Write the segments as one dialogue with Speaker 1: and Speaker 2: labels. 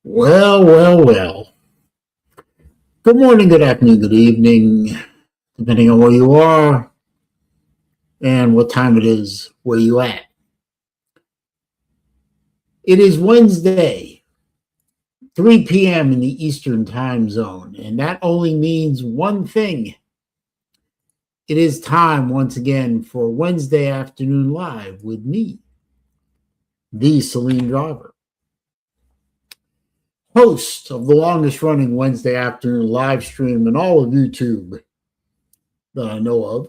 Speaker 1: Well, well, well. Good morning, good afternoon, good evening, depending on where you are and what time it is where you at. It is Wednesday, 3 p.m. in the Eastern time zone, and that only means one thing. It is time once again for Wednesday Afternoon Live with me, the SaleenDriver, host of the longest running Wednesday afternoon live stream in all of YouTube that I know of,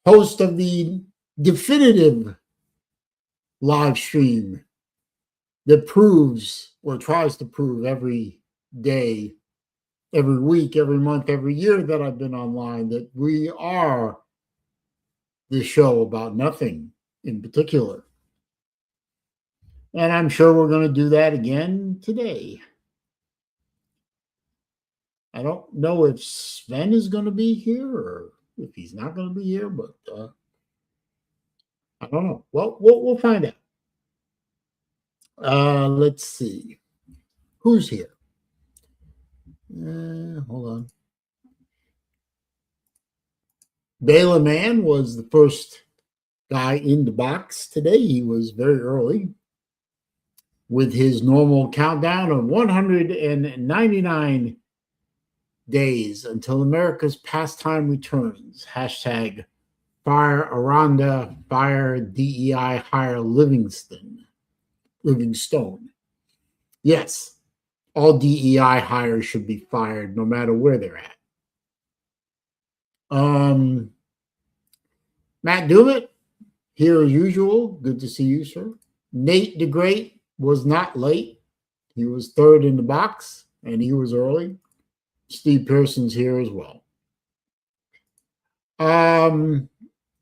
Speaker 1: host of the definitive live stream that proves or tries to prove every day, every week, every month, every year that I've been online that we are the show about nothing in particular. And I'm sure we're going to do that again today. I don't know if Sven is going to be here or if he's not going to be here, but I don't know. Well, we'll find out. Let's see. Who's here? Hold on. Baylor Man was the first guy in the box today. He was very early with his normal countdown of 199 days until America's pastime returns. Hashtag fire Aranda, fire DEI, hire Livingstone. Yes, all DEI hires should be fired no matter where they're at. Matt Dumit, here as usual. Good to see you, sir. Nate the Great was not late. He was third in the box, and he was early. Steve Pearson's here as well. A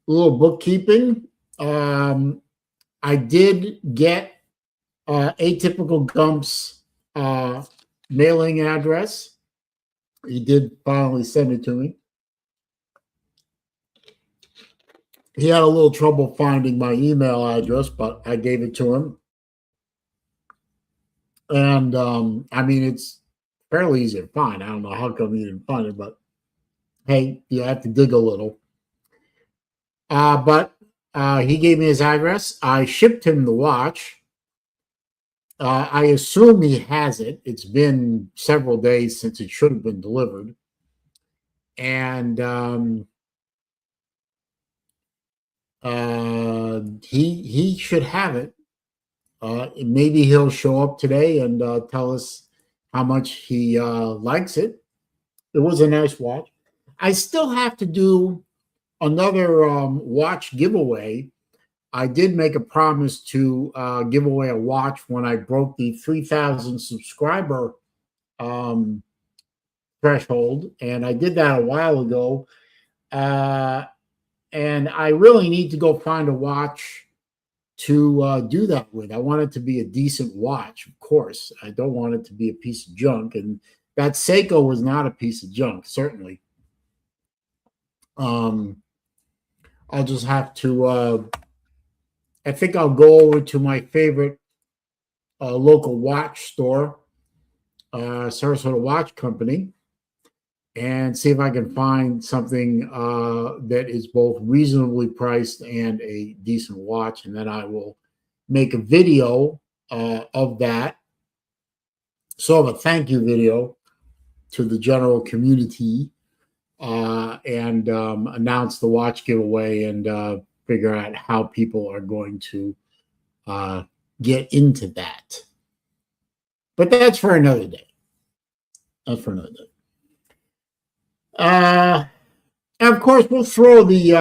Speaker 1: little bookkeeping. I did get Atypical Gump's mailing address. He did finally send it to me. He had a little trouble finding my email address, but I gave it to him. And I mean, it's fairly easy to find. I don't know how come he didn't find it, but hey, you have to dig a little. But he gave me his address. I shipped him the watch. I assume he has it. It's been several days since it should have been delivered. And he should have it. Maybe he'll show up today and tell us how much he likes it. It was a nice watch. I still have to do another watch giveaway. I did make a promise to give away a watch when I broke the 3,000 subscriber threshold, and I did that a while ago. And I really need to go find a watch to do that with. I want it to be a decent watch, of course. I don't want it to be a piece of junk, and that Seiko was not a piece of junk, certainly. I'll just have to I think I'll go over to my favorite local watch store, Sarasota Watch Company, and see if I can find something that is both reasonably priced and a decent watch. And then I will make a video of that, sort of a thank you video to the general community, and announce the watch giveaway and figure out how people are going to get into that. But that's for another day. That's for another day. And of course, we'll throw the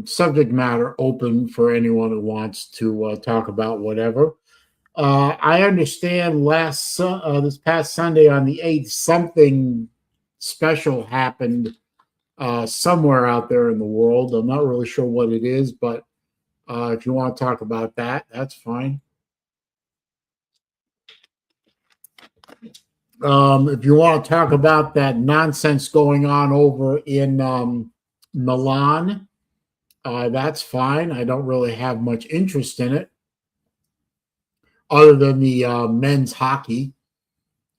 Speaker 1: subject matter open for anyone who wants to talk about whatever. I understand this past Sunday on the 8th, something special happened somewhere out there in the world. I'm not really sure what it is, but if you want to talk about that, that's fine. If you want to talk about that nonsense going on over in Milan, that's fine. I don't really have much interest in it. other than the men's hockey.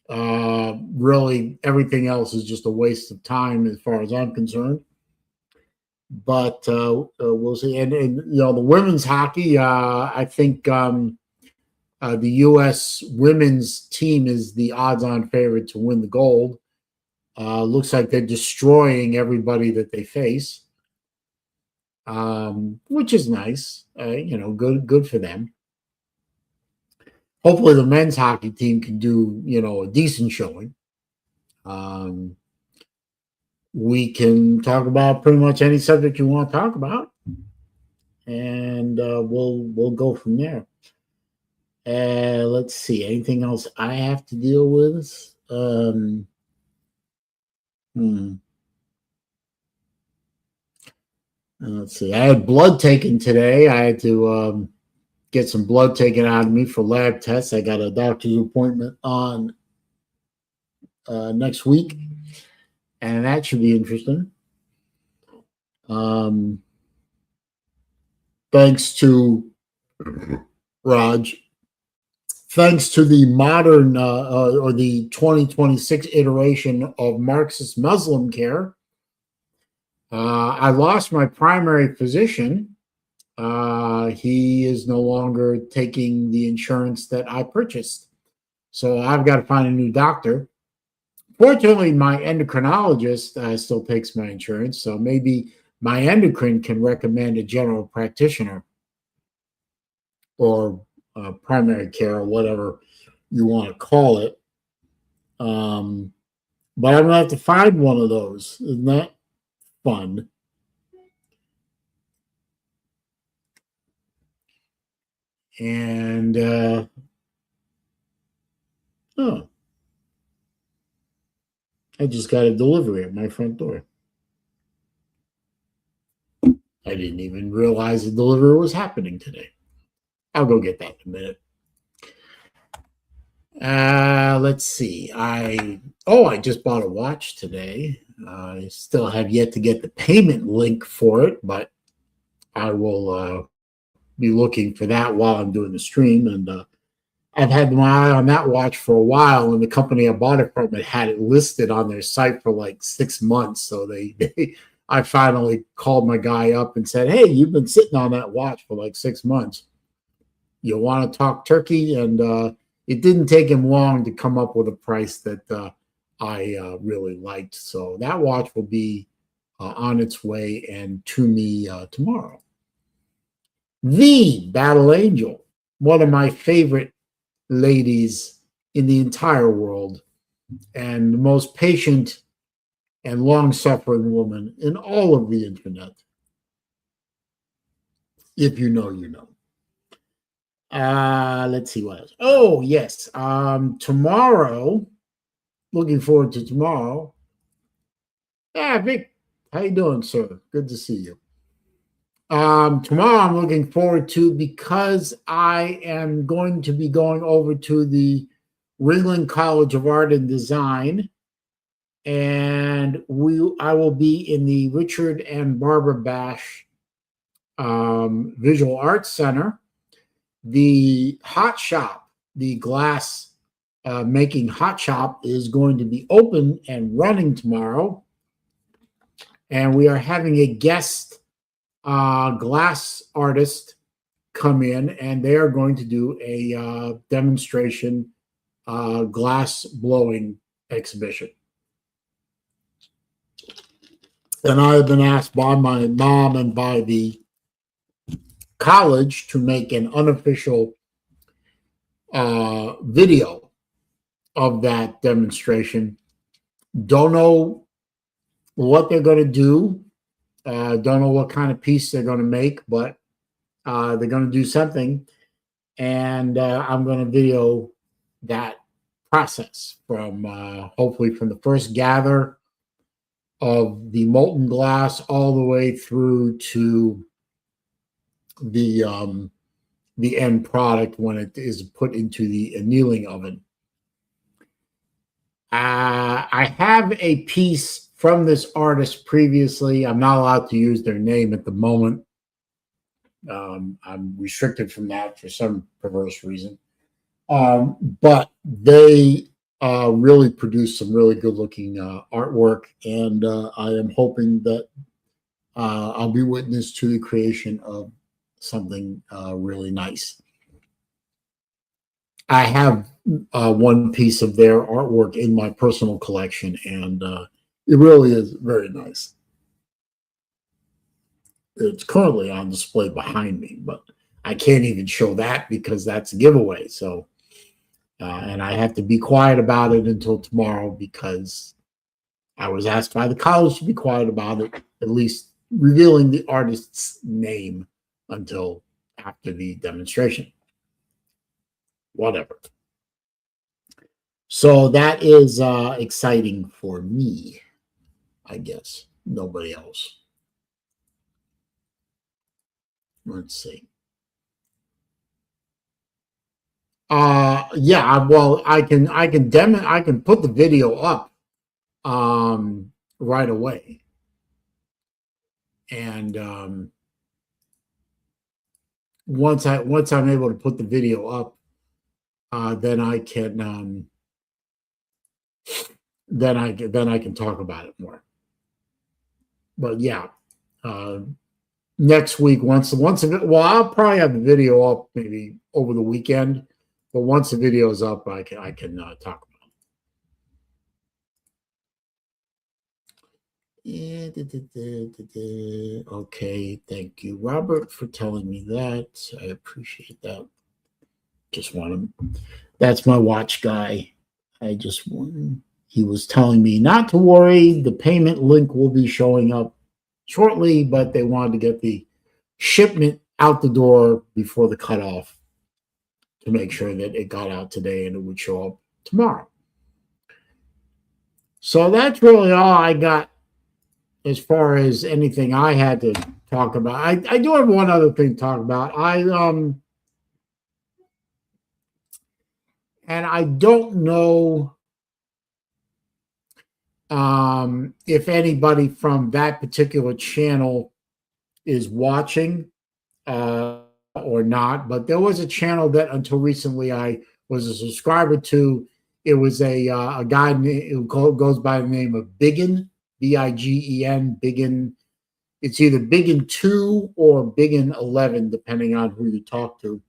Speaker 1: Really, everything else is just a waste of time as far as I'm concerned. But we'll see. And the women's hockey, I think the U.S. women's team is the odds-on favorite to win the gold. Looks like they're destroying everybody that they face, which is nice. Good for them. Hopefully, the men's hockey team can do a decent showing. We can talk about pretty much any subject you want to talk about, and we'll go from there. Let's see. Anything else I have to deal with? Let's see. I had blood taken today. I had to get some blood taken out of me for lab tests. I got a doctor's appointment on next week, and that should be interesting. Thanks to Raj. Thanks to the modern or the 2026 iteration of Marxist Muslim care, I lost my primary physician. He is no longer taking the insurance that I purchased. So I've got to find a new doctor. Fortunately, my endocrinologist still takes my insurance. So maybe my endocrine can recommend a general practitioner or primary care or whatever you want to call it. But I'm going to have to find one of those. Isn't that fun? And I just got a delivery at my front door. I didn't even realize the delivery was happening today. I'll go get that in a minute. Let's see. I just bought a watch today. I still have yet to get the payment link for it, but I will be looking for that while I'm doing the stream. And I've had my eye on that watch for a while, and the company I bought it from had it listed on their site for like 6 months. So I finally called my guy up and said, "Hey, you've been sitting on that watch for like 6 months. You want to talk turkey?" And it didn't take him long to come up with a price that I really liked. So that watch will be on its way and to me tomorrow. The Battle Angel, one of my favorite ladies in the entire world, and the most patient and long-suffering woman in all of the internet. If you know, you know. Let's see what else. Oh, yes. Tomorrow, looking forward to tomorrow. Yeah, Vic, how you doing, sir? Good to see you. Tomorrow I'm looking forward to, because I am going to be going over to the Ringling College of Art and Design, and I will be in the Richard and Barbara Bash Visual Arts Center. The hot shop, the glass making hot shop, is going to be open and running tomorrow, and we are having a guest glass artist come in, and they are going to do a demonstration glass blowing exhibition. And I have been asked by my mom and by the college to make an unofficial video of that demonstration. Don't know what they're going to do. Don't know what kind of piece they're going to make, but they're going to do something. And I'm going to video that process from hopefully from the first gather of the molten glass all the way through to the end product when it is put into the annealing oven. I have a piece from this artist previously. I'm not allowed to use their name at the moment. I'm restricted from that for some perverse reason. But they really produce some really good looking artwork, and I am hoping that I'll be witness to the creation of something really nice. I have one piece of their artwork in my personal collection, and it really is very nice. It's currently on display behind me, but I can't even show that because that's a giveaway. So, and I have to be quiet about it until tomorrow because I was asked by the college to be quiet about it, at least revealing the artist's name until after the demonstration. Whatever. So that is exciting for me, I guess. Nobody else. Let's see. Yeah, well, I can put the video up right away. And once I'm able to put the video up, then I can then I can talk about it more. But yeah, next week once well, I'll probably have the video up maybe over the weekend, but once the video is up, I can talk about it. Okay, thank you, Robert, for telling me that. I appreciate that. Just want to. That's my watch guy. I just want. He was telling me not to worry. The payment link will be showing up shortly, but they wanted to get the shipment out the door before the cutoff to make sure that it got out today and it would show up tomorrow. So that's really all I got as far as anything I had to talk about. I do have one other thing to talk about. And I don't know if anybody from that particular channel is watching or not, but there was a channel that until recently I was a subscriber to. It was a guy who goes by the name of Biggin, Bigen, Biggin. It's either Biggin 2 or Biggin 11, depending on who you talk to.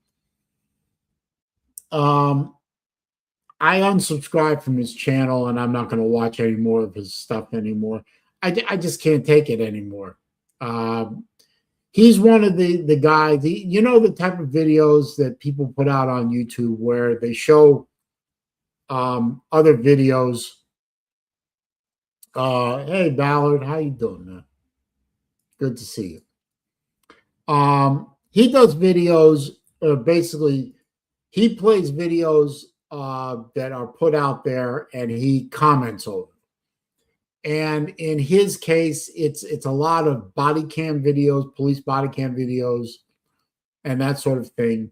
Speaker 1: I unsubscribed from his channel, and I'm not going to watch any more of his stuff anymore. I just can't take it anymore. He's one of the guys, you know, the type of videos that people put out on YouTube where they show other videos. Hey, Ballard, how you doing, man? Good to see you. He does videos, basically, he plays videos that are put out there and he comments over them. And in his case, it's a lot of body cam videos, police body cam videos, and that sort of thing.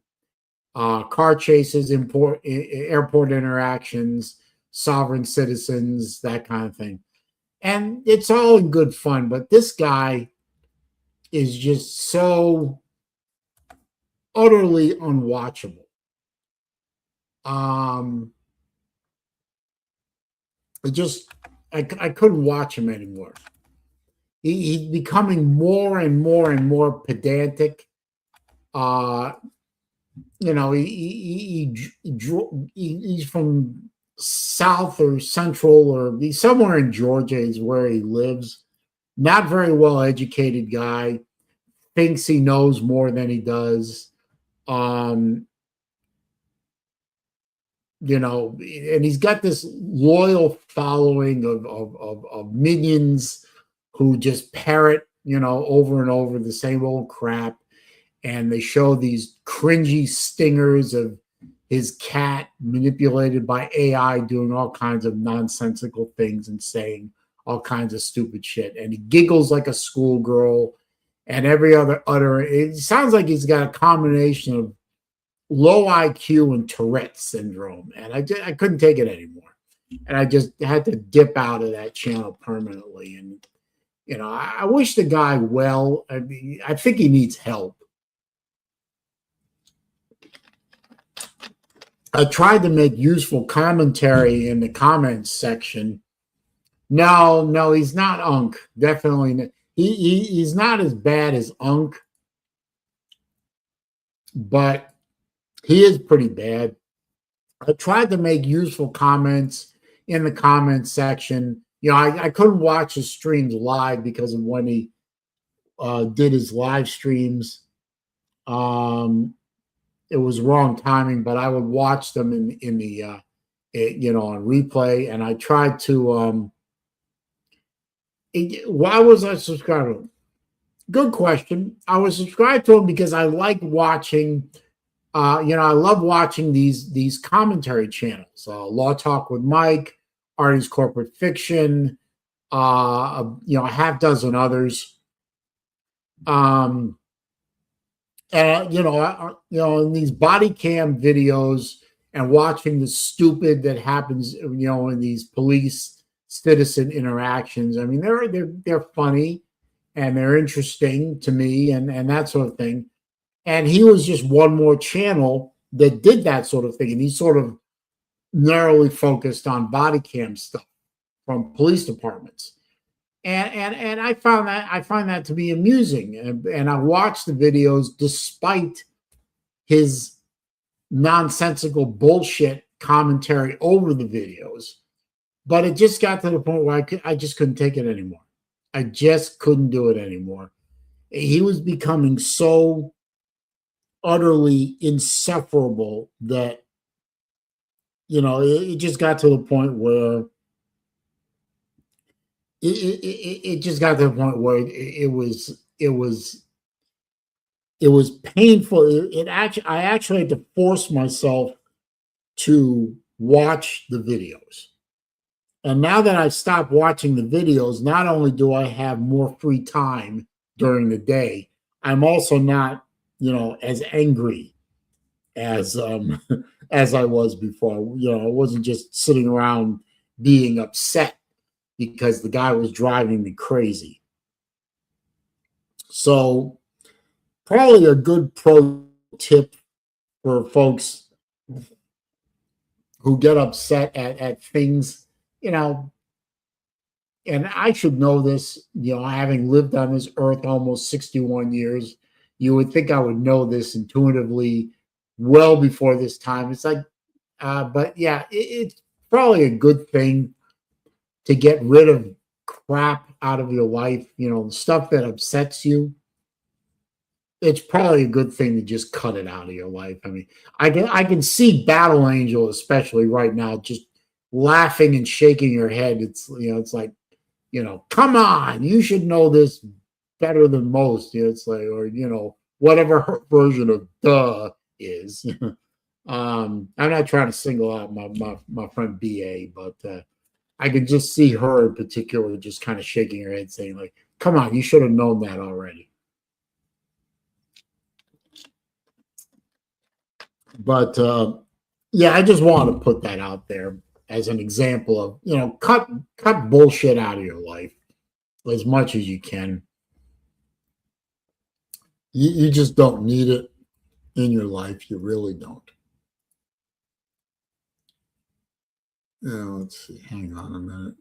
Speaker 1: Car chases, airport interactions, sovereign citizens, that kind of thing. And it's all in good fun, but this guy is just so utterly unwatchable. I couldn't watch him anymore. He's becoming more and more and more pedantic. You know, he's from South or Central, or he's somewhere in Georgia is where he lives. Not very well educated guy. Thinks he knows more than he does. You know, and he's got this loyal following of minions who just parrot, you know, over and over the same old crap. And they show these cringy stingers of his cat manipulated by AI doing all kinds of nonsensical things and saying all kinds of stupid shit. And he giggles like a schoolgirl and every other utterance. It sounds like he's got a combination of low IQ and Tourette's syndrome. And I couldn't take it anymore. And I just had to dip out of that channel permanently. And, you know, I wish the guy well. I mean, I think he needs help. I tried to make useful commentary in the comments section. No, he's not Unk. Definitely not. He's not as bad as Unk, but he is pretty bad. I tried to make useful comments in the comments section. You know, I couldn't watch his streams live because of when he did his live streams. It was wrong timing, but I would watch them in the on replay, and I tried to. Why was I subscribed to him? Good question. I was subscribed to him because I like watching. I love watching these commentary channels. Law Talk with Mike, Artie's Corporate Fiction, a half dozen others. In these body cam videos and watching the stupid that happens, in these police citizen interactions. I mean, they're funny and they're interesting to me and that sort of thing. And he was just one more channel that did that sort of thing. And he sort of narrowly focused on body cam stuff from police departments. And I find that to be amusing. And I watched the videos despite his nonsensical bullshit commentary over the videos. But it just got to the point where I just couldn't take it anymore. I just couldn't do it anymore. He was becoming so utterly insufferable that, it just got to the point where it just got to the point where it was painful. I actually had to force myself to watch the videos. And now that I've stopped watching the videos, not only do I have more free time during the day, I'm also not, as angry as as I was before. I wasn't just sitting around being upset because the guy was driving me crazy. So probably a good pro tip for folks who get upset at things, and I should know this, having lived on this earth almost 61 years, you would think I would know this intuitively well before this time. It's like, but yeah, it's probably a good thing to get rid of crap out of your life, stuff that upsets you. It's probably a good thing to just cut it out of your life. I mean, I can see Battle Angel, especially right now, just laughing and shaking her head. It's like, come on, you should know this better than most. It's like, or whatever her version of duh is. I'm not trying to single out my friend BA, but I could just see her in particular just kind of shaking her head, saying like, "Come on, you should have known that already." But yeah, I just wanted to put that out there as an example of, cut bullshit out of your life as much as you can. You just don't need it in your life. You really don't. Let's see. Hang on a minute.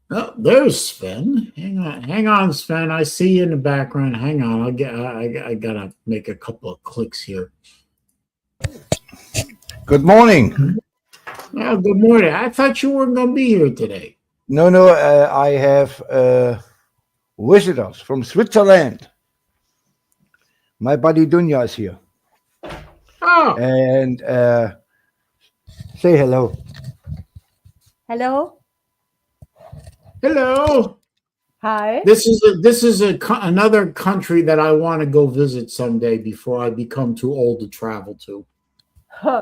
Speaker 1: Oh, there's Sven. Hang on, Sven. I see you in the background. Hang on. I gotta make a couple of clicks here.
Speaker 2: Good morning.
Speaker 1: Oh, good morning. I thought you weren't gonna be here today.
Speaker 2: No, I have visitors from Switzerland. My buddy Dunja is here.
Speaker 1: Oh.
Speaker 2: And say hello.
Speaker 3: Hello.
Speaker 1: Hello.
Speaker 3: Hi.
Speaker 1: This is another country that I want to go visit someday before I become too old to travel to.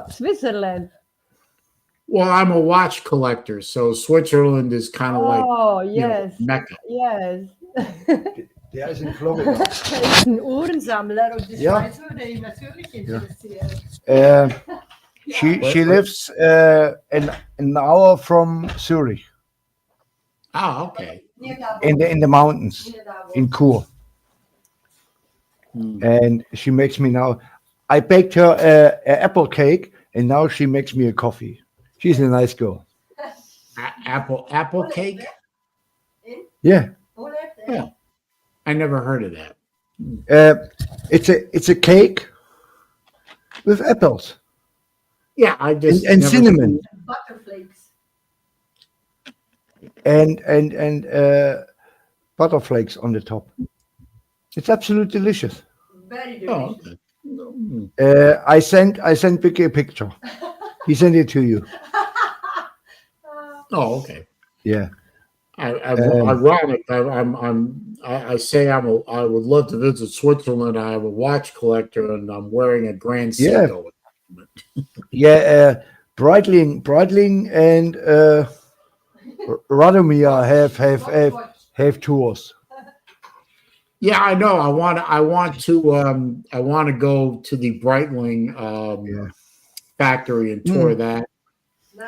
Speaker 3: Switzerland.
Speaker 1: Well, I'm a watch collector, so Switzerland is kind of like
Speaker 3: yes.
Speaker 1: Mecca.
Speaker 3: Yes.
Speaker 2: Der ist in Florida.
Speaker 3: Er ist ein Uhrensammler und die
Speaker 2: Ja.
Speaker 3: Schweiz würde ihn natürlich interessieren.
Speaker 2: She lives an hour from Zurich
Speaker 1: Oh, okay.
Speaker 2: in the mountains in Kur,
Speaker 1: Hmm.
Speaker 2: and she makes me now. I baked her a apple cake, and now she makes me a coffee. She's a nice girl.
Speaker 1: Apple cake?
Speaker 2: Yeah,
Speaker 1: Yeah. I never heard of that.
Speaker 2: it's a cake with apples
Speaker 1: Yeah, I just
Speaker 2: and
Speaker 1: never
Speaker 2: cinnamon
Speaker 3: Butterflakes.
Speaker 2: and butterflakes on the top. It's absolutely delicious.
Speaker 3: Very
Speaker 1: Oh,
Speaker 3: delicious.
Speaker 1: okay. Hmm.
Speaker 2: I sent Vicky a picture. He sent it to you.
Speaker 1: Oh, okay.
Speaker 2: Yeah.
Speaker 1: Ironic. I say I would love to visit Switzerland. I have a watch collector, and I'm wearing a Grand
Speaker 2: Yeah.
Speaker 1: Seiko.
Speaker 2: Yeah, Breitling and Radomir have tours.
Speaker 1: Yeah, I know. I want to go to the Breitling
Speaker 2: Yeah.
Speaker 1: factory and tour that.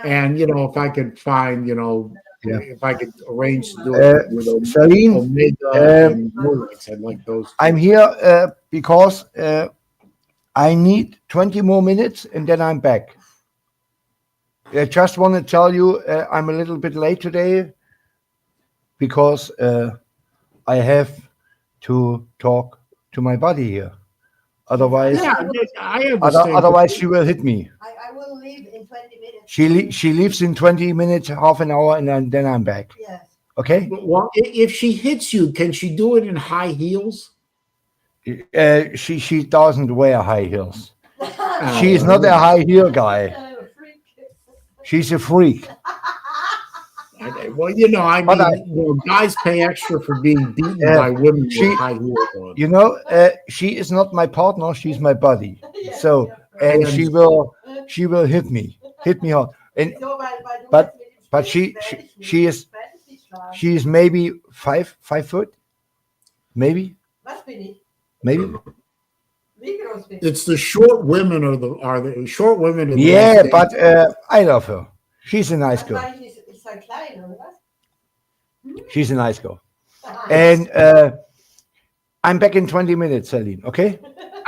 Speaker 1: And if I could find,
Speaker 2: Yeah.
Speaker 1: if I could arrange to do it with
Speaker 2: Saleen,
Speaker 1: Omega and Rolex, I'd like those.
Speaker 2: I'm here because I need 20 more minutes and then I'm back. I just want to tell you I'm a little bit late today because I have to talk to my body here. Otherwise,
Speaker 1: Yeah, I understand.
Speaker 2: otherwise she will hit me.
Speaker 3: I will leave in 20 minutes.
Speaker 2: She leaves in 20 minutes, half an hour, and then I'm back.
Speaker 3: Yes.
Speaker 2: Okay?
Speaker 1: Well, if she hits you, can she do it in high heels?
Speaker 2: She doesn't wear high heels.
Speaker 1: Oh,
Speaker 2: She is not a high heel guy.
Speaker 3: Freak.
Speaker 2: She's a freak.
Speaker 1: Okay, well,
Speaker 2: But
Speaker 1: guys pay extra for being beaten
Speaker 2: Yeah,
Speaker 1: by women
Speaker 2: she-
Speaker 1: with high heels on.
Speaker 2: You know, she is not my partner. She's my buddy. So, and
Speaker 1: I
Speaker 2: she will hit me hard. And but she is maybe five foot, maybe.
Speaker 1: It's the short women are the short women. in the
Speaker 2: Yeah,
Speaker 1: United
Speaker 2: but
Speaker 1: States.
Speaker 2: I love her. She's a nice girl. She's a nice girl. And I'm back in 20 minutes, Saleen. Okay?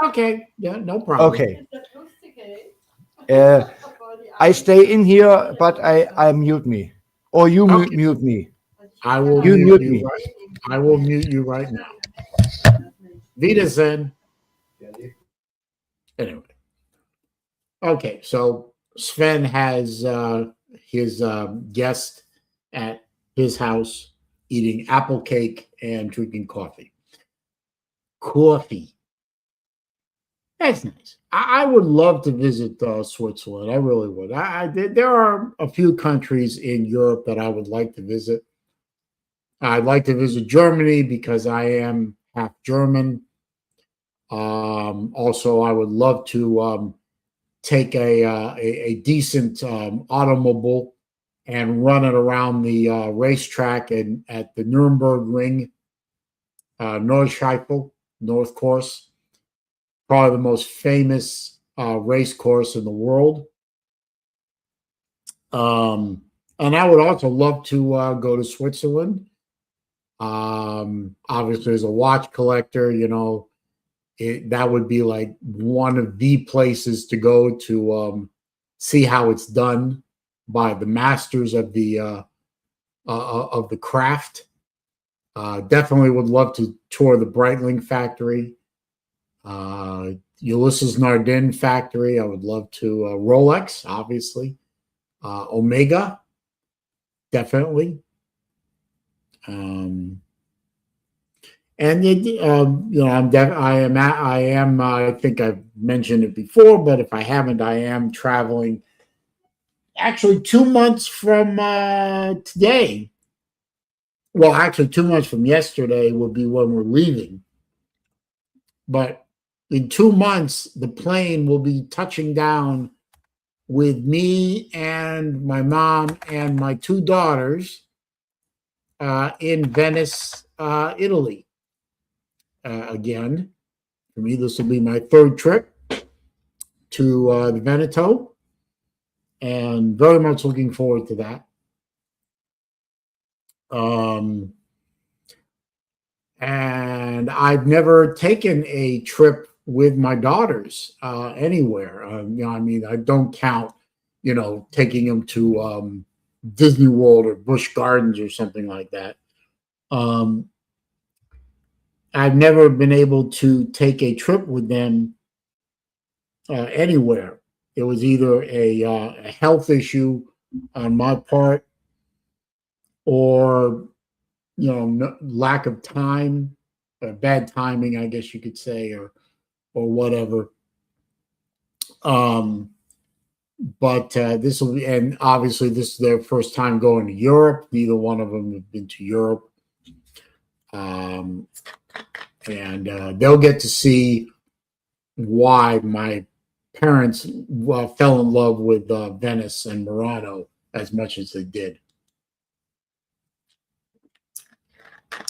Speaker 1: Okay, yeah, no problem.
Speaker 2: Okay. I stay in here, but I mute me, or you
Speaker 1: Okay.
Speaker 2: mute me.
Speaker 1: I will
Speaker 2: You
Speaker 1: mute
Speaker 2: mute
Speaker 1: you.
Speaker 2: me.
Speaker 1: I will mute you right now. Wiedersehen. Anyway, okay. So Sven has his guest at his house eating apple cake and drinking coffee. Coffee. That's nice. I would love to visit Switzerland. I really would. There are a few countries in Europe that I would like to visit. I'd like to visit Germany because I am half German. Also, I would love to take a decent automobile and run it around the racetrack and at the Nuremberg Ring, Nordschleife, North Course, probably the most famous race course in the world. And I would also love to go to Switzerland. Obviously, as a watch collector, that would be like one of the places to go to see how it's done by the masters of the craft. Definitely would love to tour the Breitling factory, Ulysses Nardin factory. I would love to Rolex, obviously, Omega, definitely. And I think I've mentioned it before, but if I haven't, I am traveling. Actually, 2 months from today. Well, actually, 2 months from yesterday will be when we're leaving. But in 2 months, the plane will be touching down with me and my mom and my 2 daughters in Venice, Italy. Again, for me, this will be my 3rd trip to the Veneto. and very much looking forward to that. And I've never taken a trip with my daughters anywhere. I mean, I don't count, taking them to Disney World or Busch Gardens or something like that. I've never been able to take a trip with them anywhere. It was either a health issue on my part, or lack of time, bad timing, I guess you could say, or whatever. But this will be, and obviously this is their first time going to Europe. Neither one of them have been to Europe. And they'll get to see why my parents fell in love with Venice and Murano as much as they did.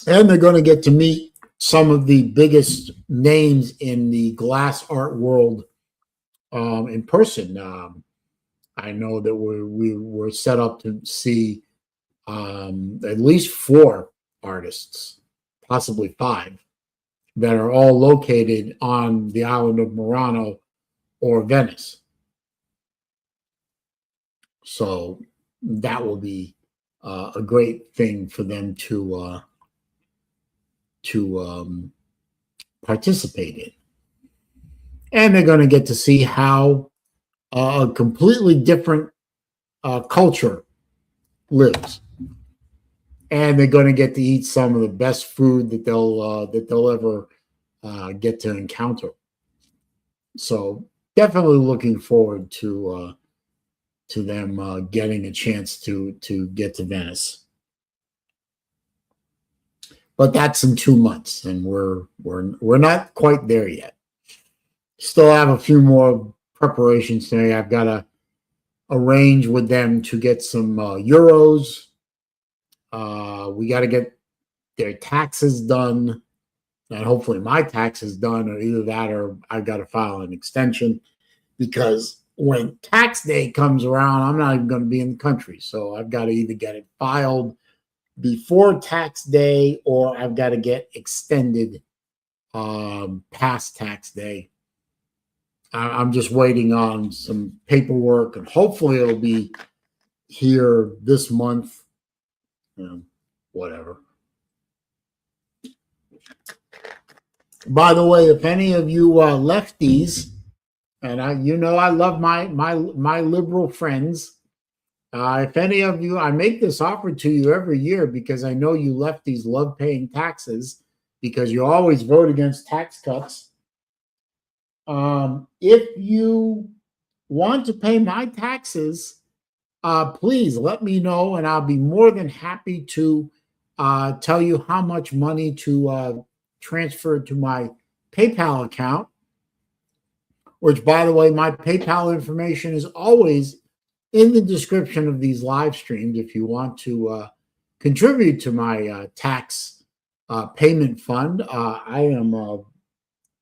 Speaker 1: And they're going to get to meet some of the biggest names in the glass art world in person. I know that we were set up to see at least 4 artists, possibly 5, that are all located on the island of Murano or Venice. So that will be a great thing for them to participate in. And they're going to get to see how a completely different culture lives. And they're going to get to eat some of the best food that they'll ever get to encounter. So definitely looking forward to them getting a chance to get to Venice. But that's in 2 months, and we're not quite there yet. Still have a few more preparations today. I've got to arrange with them to get some euros. We got to get their taxes done, and hopefully my taxes done, or either that or I've got to file an extension, because when tax day comes around, I'm not even going to be in the country. So I've got to either get it filed before tax day, or I've got to get extended past tax day. I'm just waiting on some paperwork, and hopefully it'll be here this month. Whatever. By the way, if any of you lefties, and I love my liberal friends. If any of you, I make this offer to you every year because I know you lefties love paying taxes because you always vote against tax cuts. If you want to pay my taxes, please let me know, and I'll be more than happy to tell you how much money to transfer to my PayPal account, which, by the way, my PayPal information is always in the description of these live streams if you want to contribute to my tax payment fund. I am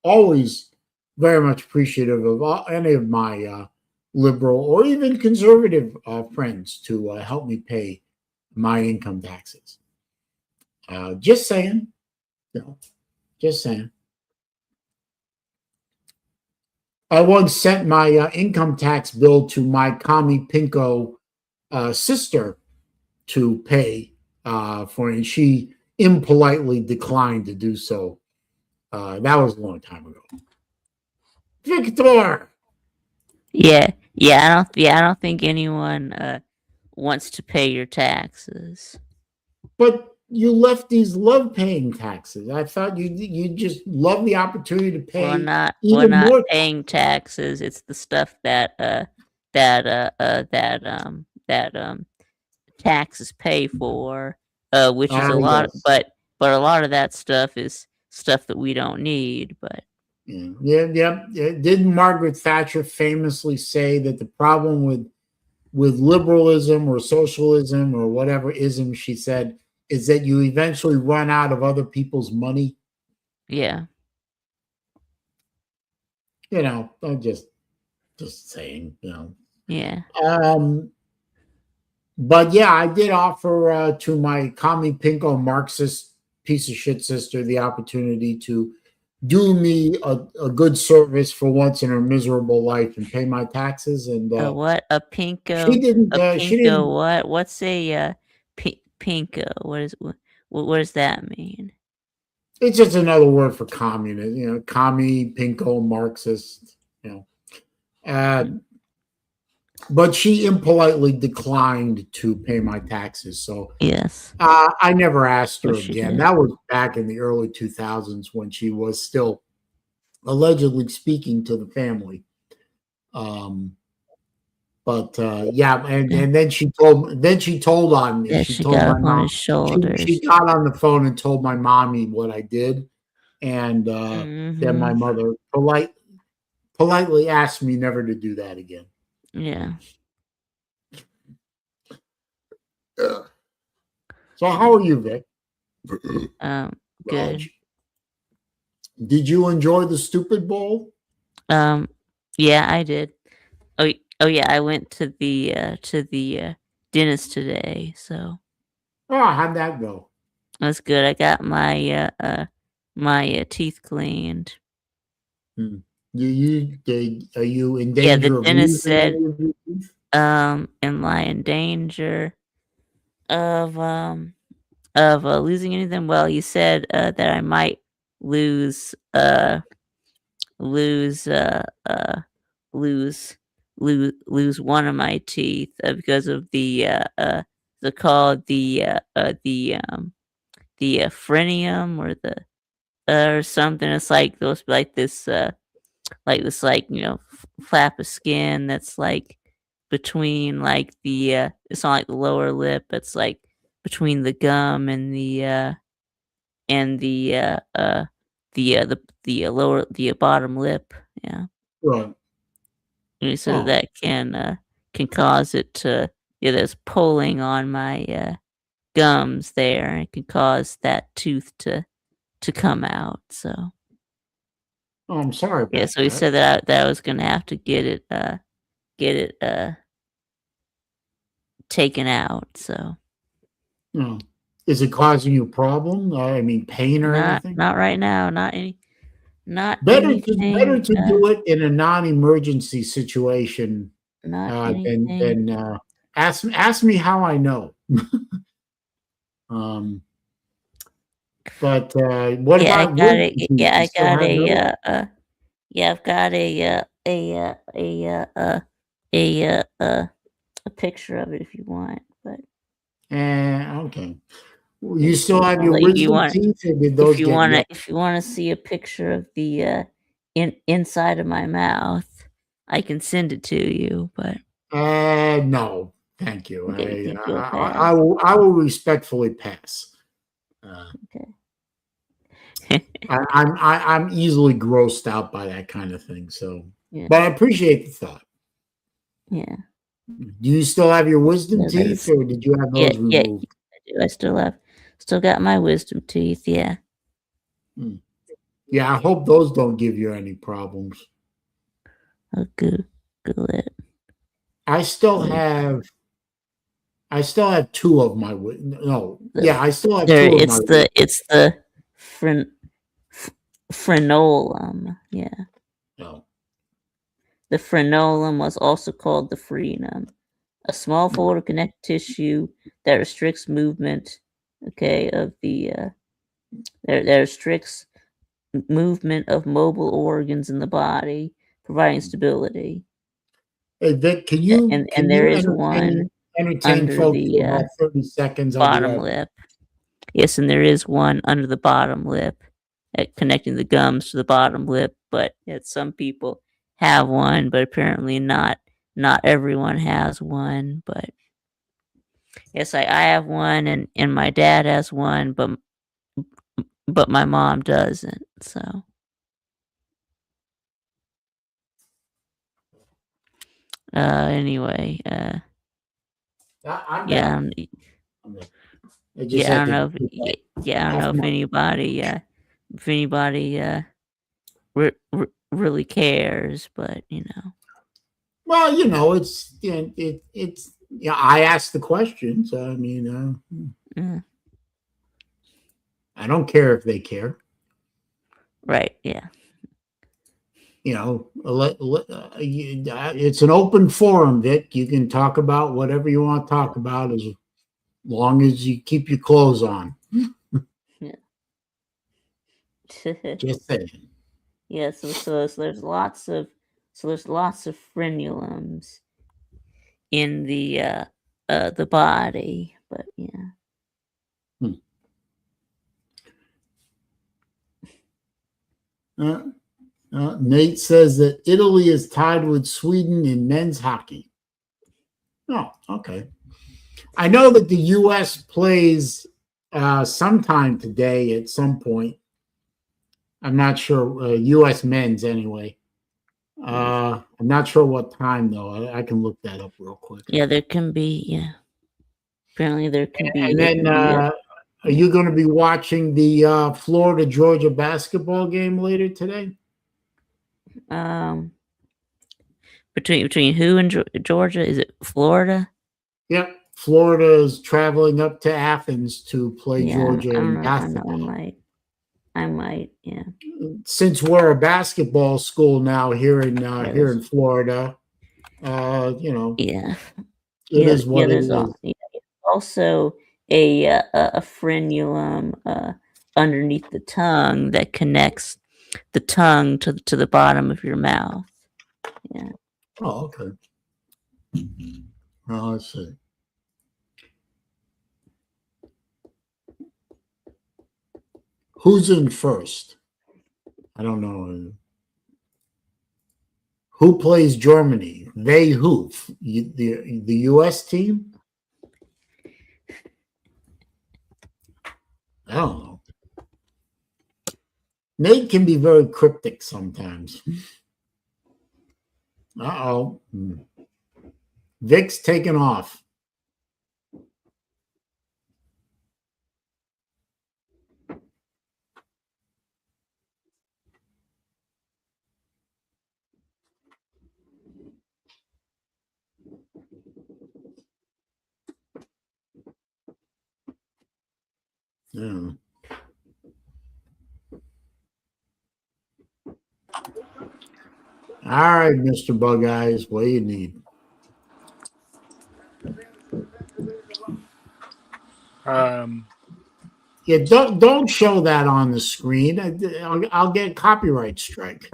Speaker 1: always very much appreciative of any of my liberal or even conservative friends to help me pay my income taxes. Just saying. Just saying. I once sent my income tax bill to my commie pinko sister to pay for it, and she impolitely declined to do so. That was a long time ago. Victor!
Speaker 4: Yeah, I don't think anyone wants to pay your taxes.
Speaker 1: But you lefties love paying taxes. I thought you just love the opportunity to pay
Speaker 4: We're not
Speaker 1: more
Speaker 4: paying taxes. It's the stuff that taxes pay for, which is a lot.
Speaker 1: Yes.
Speaker 4: But a lot of that stuff is stuff that we don't need. But
Speaker 1: yeah. Didn't Margaret Thatcher famously say that the problem with liberalism or socialism or whatever ism she said is that you eventually run out of other people's money?
Speaker 4: yeah,
Speaker 1: I'm just saying,
Speaker 4: Yeah.
Speaker 1: But yeah, I did offer to my commie pinko Marxist piece of shit sister the opportunity to do me a good service for once in her miserable life and pay my taxes. And
Speaker 4: What a
Speaker 1: she
Speaker 4: pinko?
Speaker 1: didn't.
Speaker 4: A
Speaker 1: She
Speaker 4: pinko?
Speaker 1: didn't.
Speaker 4: What? What's a pinko? What does that mean?
Speaker 1: It's just another word for communist. You know, commie pinko Marxist. You know. But she impolitely declined to pay my taxes. So
Speaker 4: Yes.
Speaker 1: I never asked her
Speaker 4: What she
Speaker 1: again.
Speaker 4: did.
Speaker 1: That was back in the early 2000s when she was still allegedly speaking to the family. But yeah, and then she told on me.
Speaker 4: Yeah,
Speaker 1: She
Speaker 4: she
Speaker 1: told
Speaker 4: got
Speaker 1: my
Speaker 4: up on
Speaker 1: mom.
Speaker 4: his
Speaker 1: She
Speaker 4: shoulders.
Speaker 1: got on the phone and told my mommy what I did, and then my
Speaker 4: Mm-hmm.
Speaker 1: mother politely asked me never to do that again.
Speaker 4: Yeah.
Speaker 1: So how are you, Vic?
Speaker 4: Good.
Speaker 1: Did you enjoy the stupid bowl?
Speaker 4: Yeah, I did. Oh yeah, I went to the dentist today, so
Speaker 1: Oh, how'd that go?
Speaker 4: that's good. I got my teeth cleaned.
Speaker 1: Hmm. Are you in
Speaker 4: Yeah, the
Speaker 1: danger of
Speaker 4: dentist
Speaker 1: losing
Speaker 4: said,
Speaker 1: any of your teeth?
Speaker 4: am I in danger of losing anything? Well, he said that I might lose lose lose lose one of my teeth because of the called the phrenium or the or something. It's like those like this flap of skin that's like between like the it's not like the lower lip. It's like between the gum and and the uh uh the lower the bottom lip. Yeah.
Speaker 1: Right.
Speaker 4: So
Speaker 1: Oh,
Speaker 4: that can cause it to there's pulling on my gums there, and it can cause that tooth to come out. So
Speaker 1: oh, I'm sorry
Speaker 4: yeah,
Speaker 1: about
Speaker 4: so he
Speaker 1: that.
Speaker 4: said that I was gonna have to get it taken out. So
Speaker 1: No. Is it causing you a problem? I mean, pain or anything?
Speaker 4: not right now, not
Speaker 1: Better
Speaker 4: anything,
Speaker 1: to do it in a non-emergency situation
Speaker 4: not
Speaker 1: than
Speaker 4: anything.
Speaker 1: ask me how I know. um, but what
Speaker 4: Yeah, I
Speaker 1: about
Speaker 4: got
Speaker 1: wisdom
Speaker 4: it.
Speaker 1: teeth?
Speaker 4: Yeah,
Speaker 1: You
Speaker 4: I
Speaker 1: still
Speaker 4: got
Speaker 1: have those?
Speaker 4: yeah, I've got a picture of it if you want, but
Speaker 1: Okay. You
Speaker 4: let's
Speaker 1: still
Speaker 4: see.
Speaker 1: have
Speaker 4: I'll
Speaker 1: your
Speaker 4: let you
Speaker 1: wisdom
Speaker 4: want
Speaker 1: teeth, or did those get ripped?
Speaker 4: if you wanna see a picture of the inside of my mouth, I can send it to you, but
Speaker 1: No, thank you.
Speaker 4: okay, you think you'll
Speaker 1: I
Speaker 4: pass.
Speaker 1: will respectfully pass. Uh,
Speaker 4: Okay.
Speaker 1: I'm easily grossed out by that kind of thing. So,
Speaker 4: Yeah,
Speaker 1: but I appreciate the thought.
Speaker 4: yeah.
Speaker 1: Do you still have your wisdom
Speaker 4: No,
Speaker 1: teeth,
Speaker 4: there's
Speaker 1: or did you have those
Speaker 4: yeah,
Speaker 1: removed?
Speaker 4: I do. I still got my wisdom teeth, yeah.
Speaker 1: Hmm. Yeah, I hope those don't give you any problems.
Speaker 4: I'll Google it.
Speaker 1: I still
Speaker 4: Wait,
Speaker 1: have I still have two of my no,
Speaker 4: the
Speaker 1: yeah, I still have
Speaker 4: there
Speaker 1: two of my
Speaker 4: it's the fren, frenulum, yeah.
Speaker 1: no.
Speaker 4: The frenulum was also called the frenum, a small fold of connective tissue that restricts movement, okay, of the that restricts movement of mobile organs in the body, providing stability.
Speaker 1: Hey Vic,
Speaker 4: And there is one
Speaker 1: entertain
Speaker 4: under
Speaker 1: folks
Speaker 4: the
Speaker 1: for about 30 seconds? I'll be
Speaker 4: bottom
Speaker 1: right.
Speaker 4: lip. Yes, and there is one under the bottom lip, connecting the gums to the bottom lip. But yet some people have one, but apparently not everyone has one. But yes, I have one, and my dad has one, but my mom doesn't. So anyway,
Speaker 1: I'm
Speaker 4: yeah,
Speaker 1: back. I just
Speaker 4: yeah, I
Speaker 1: had
Speaker 4: don't
Speaker 1: to
Speaker 4: know.
Speaker 1: get
Speaker 4: Yeah, I don't
Speaker 1: off
Speaker 4: know
Speaker 1: my.
Speaker 4: if anybody really cares, but you know.
Speaker 1: Well, you know, it's yeah. I asked the questions. I mean,
Speaker 4: Mm,
Speaker 1: I don't care if they care.
Speaker 4: right. Yeah.
Speaker 1: You know, it's an open forum, Vic. You can talk about whatever you want to talk about as long as you keep your clothes on. Just saying.
Speaker 4: Yeah. So there's lots of frenulums in the body, but yeah.
Speaker 1: Uh, Nate says that Italy is tied with Sweden in men's hockey. Oh, okay. I know that the U.S. plays sometime today at some point. I'm not sure. U.S. men's anyway. I'm not sure what time though. I can look that up real quick.
Speaker 4: Yeah, there can be. Yeah, apparently there can be.
Speaker 1: And
Speaker 4: There
Speaker 1: then,
Speaker 4: can be
Speaker 1: are you going to be watching the Florida Georgia basketball game later today?
Speaker 4: Between who and Georgia? Is it Florida?
Speaker 1: Yep. Florida is traveling up to Athens to play
Speaker 4: Yeah,
Speaker 1: Georgia
Speaker 4: I don't
Speaker 1: in
Speaker 4: know.
Speaker 1: basketball.
Speaker 4: I might. Yeah.
Speaker 1: Since we're a basketball school now here
Speaker 4: Yeah.
Speaker 1: in Florida, you know,
Speaker 4: Yeah.
Speaker 1: it is what it
Speaker 4: There's
Speaker 1: is.
Speaker 4: also a frenulum underneath the tongue that connects the tongue to the bottom of your mouth. Yeah.
Speaker 1: Oh, okay. Well, let's see. Who's in first? I don't know. Who plays Germany? They who? The U.S. team? I don't know. Nate can be very cryptic sometimes. Uh-oh. Vic's taken off. Yeah. All right, Mr. Bug Eyes, what do you need? Yeah, don't show that on the screen. I'll get a copyright strike.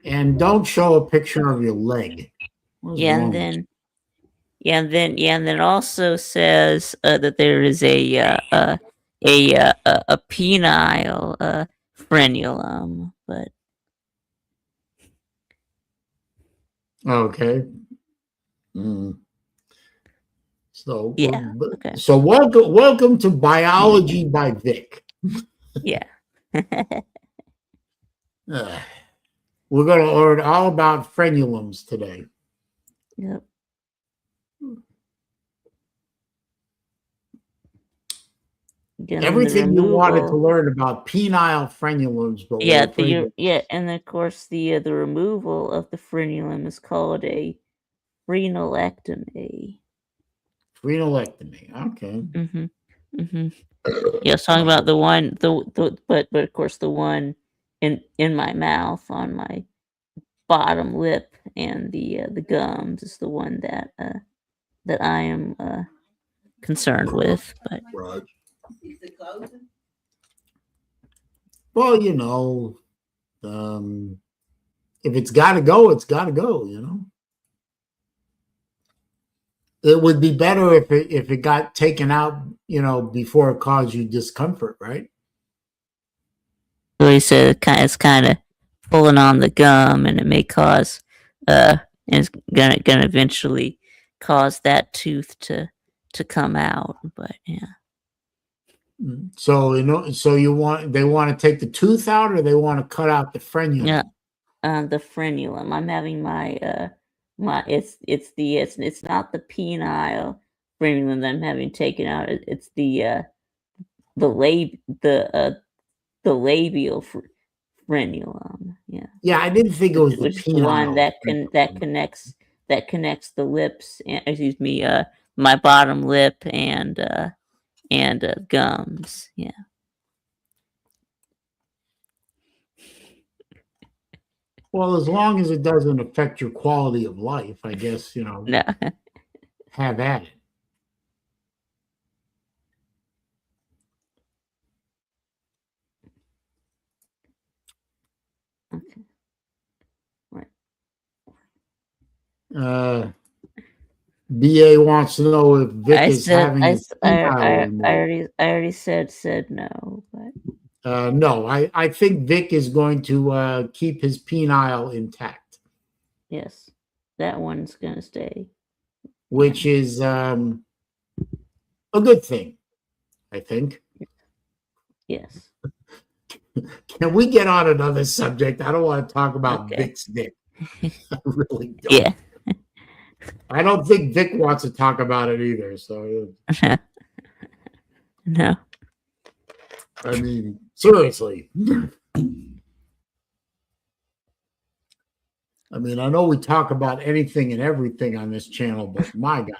Speaker 1: And don't show a picture of your leg. What's
Speaker 4: Yeah,
Speaker 1: wrong
Speaker 4: and
Speaker 1: with
Speaker 4: then it also says that there is a penile frenulum, but
Speaker 1: you? Okay. Mm. So
Speaker 4: yeah, okay,
Speaker 1: so welcome to Biology by Vic.
Speaker 4: yeah.
Speaker 1: We're going to learn all about frenulums today.
Speaker 4: Yep. Again,
Speaker 1: Everything you wanted to learn about penile frenulums, but
Speaker 4: yeah,
Speaker 1: we're afraid to-
Speaker 4: and of course the removal of the frenulum is called a frenolectomy.
Speaker 1: Frenolectomy. Okay.
Speaker 4: Mm-hmm. Mm-hmm. Yeah, I was talking about the one, but of course the one in my mouth on my bottom lip and the gums is the one that I am concerned with. But
Speaker 1: Right. Well, you know, if it's got to go, it's got to go. You know, it would be better if it got taken out. You know, before it caused you discomfort, right?
Speaker 4: so he said it's kind of pulling on the gum, and it may cause and it's gonna eventually cause that tooth to come out. But yeah.
Speaker 1: So so they want to take the tooth out, or they want to cut out the frenulum.
Speaker 4: Yeah, the frenulum. I'm having my it's not the penile frenulum that I'm having taken out. It's the labial frenulum. Yeah.
Speaker 1: Yeah, I didn't think it was the
Speaker 4: Which is the one
Speaker 1: penile.
Speaker 4: that connects the lips. Excuse me. My bottom lip and gums. Yeah.
Speaker 1: Well, as long as it doesn't affect your quality of life, I guess,
Speaker 4: No.
Speaker 1: have at it.
Speaker 4: Okay. Right.
Speaker 1: BA wants to know if Vic is having a penile removed.
Speaker 4: I already said no, but
Speaker 1: No, I think Vic is going to keep his penile intact,
Speaker 4: yes, that one's gonna stay.
Speaker 1: which is a good thing, I think.
Speaker 4: Yes.
Speaker 1: Can we get on another subject? I don't want to talk about
Speaker 4: Okay.
Speaker 1: Vic's dick. I really don't.
Speaker 4: Yeah.
Speaker 1: I don't think Vic wants to talk about it either. So,
Speaker 4: No.
Speaker 1: I mean, seriously. I mean, I know we talk about anything and everything on this channel, but my God.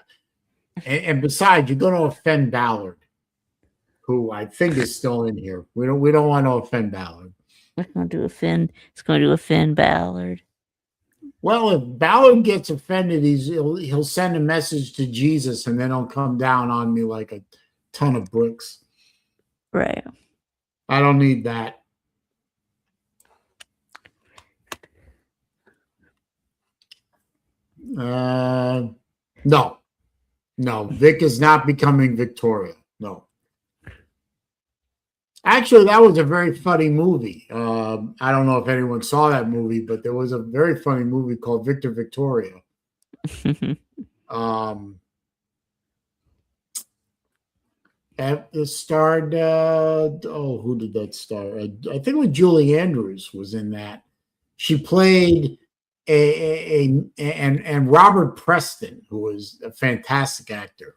Speaker 1: And besides, you're going to offend Ballard, who I think is still in here. We don't want to offend Ballard.
Speaker 4: It's going to offend Ballard.
Speaker 1: Well, if Ballard gets offended, he'll send a message to Jesus, and then he'll come down on me like a ton of bricks.
Speaker 4: Right.
Speaker 1: I don't need that. No, Vic is not becoming Victoria. No. Actually, that was a very funny movie. I don't know if anyone saw that movie, but there was a very funny movie called Victor Victoria. It starred, who did that star? I think it was Julie Andrews was in that. She played and Robert Preston, who was a fantastic actor.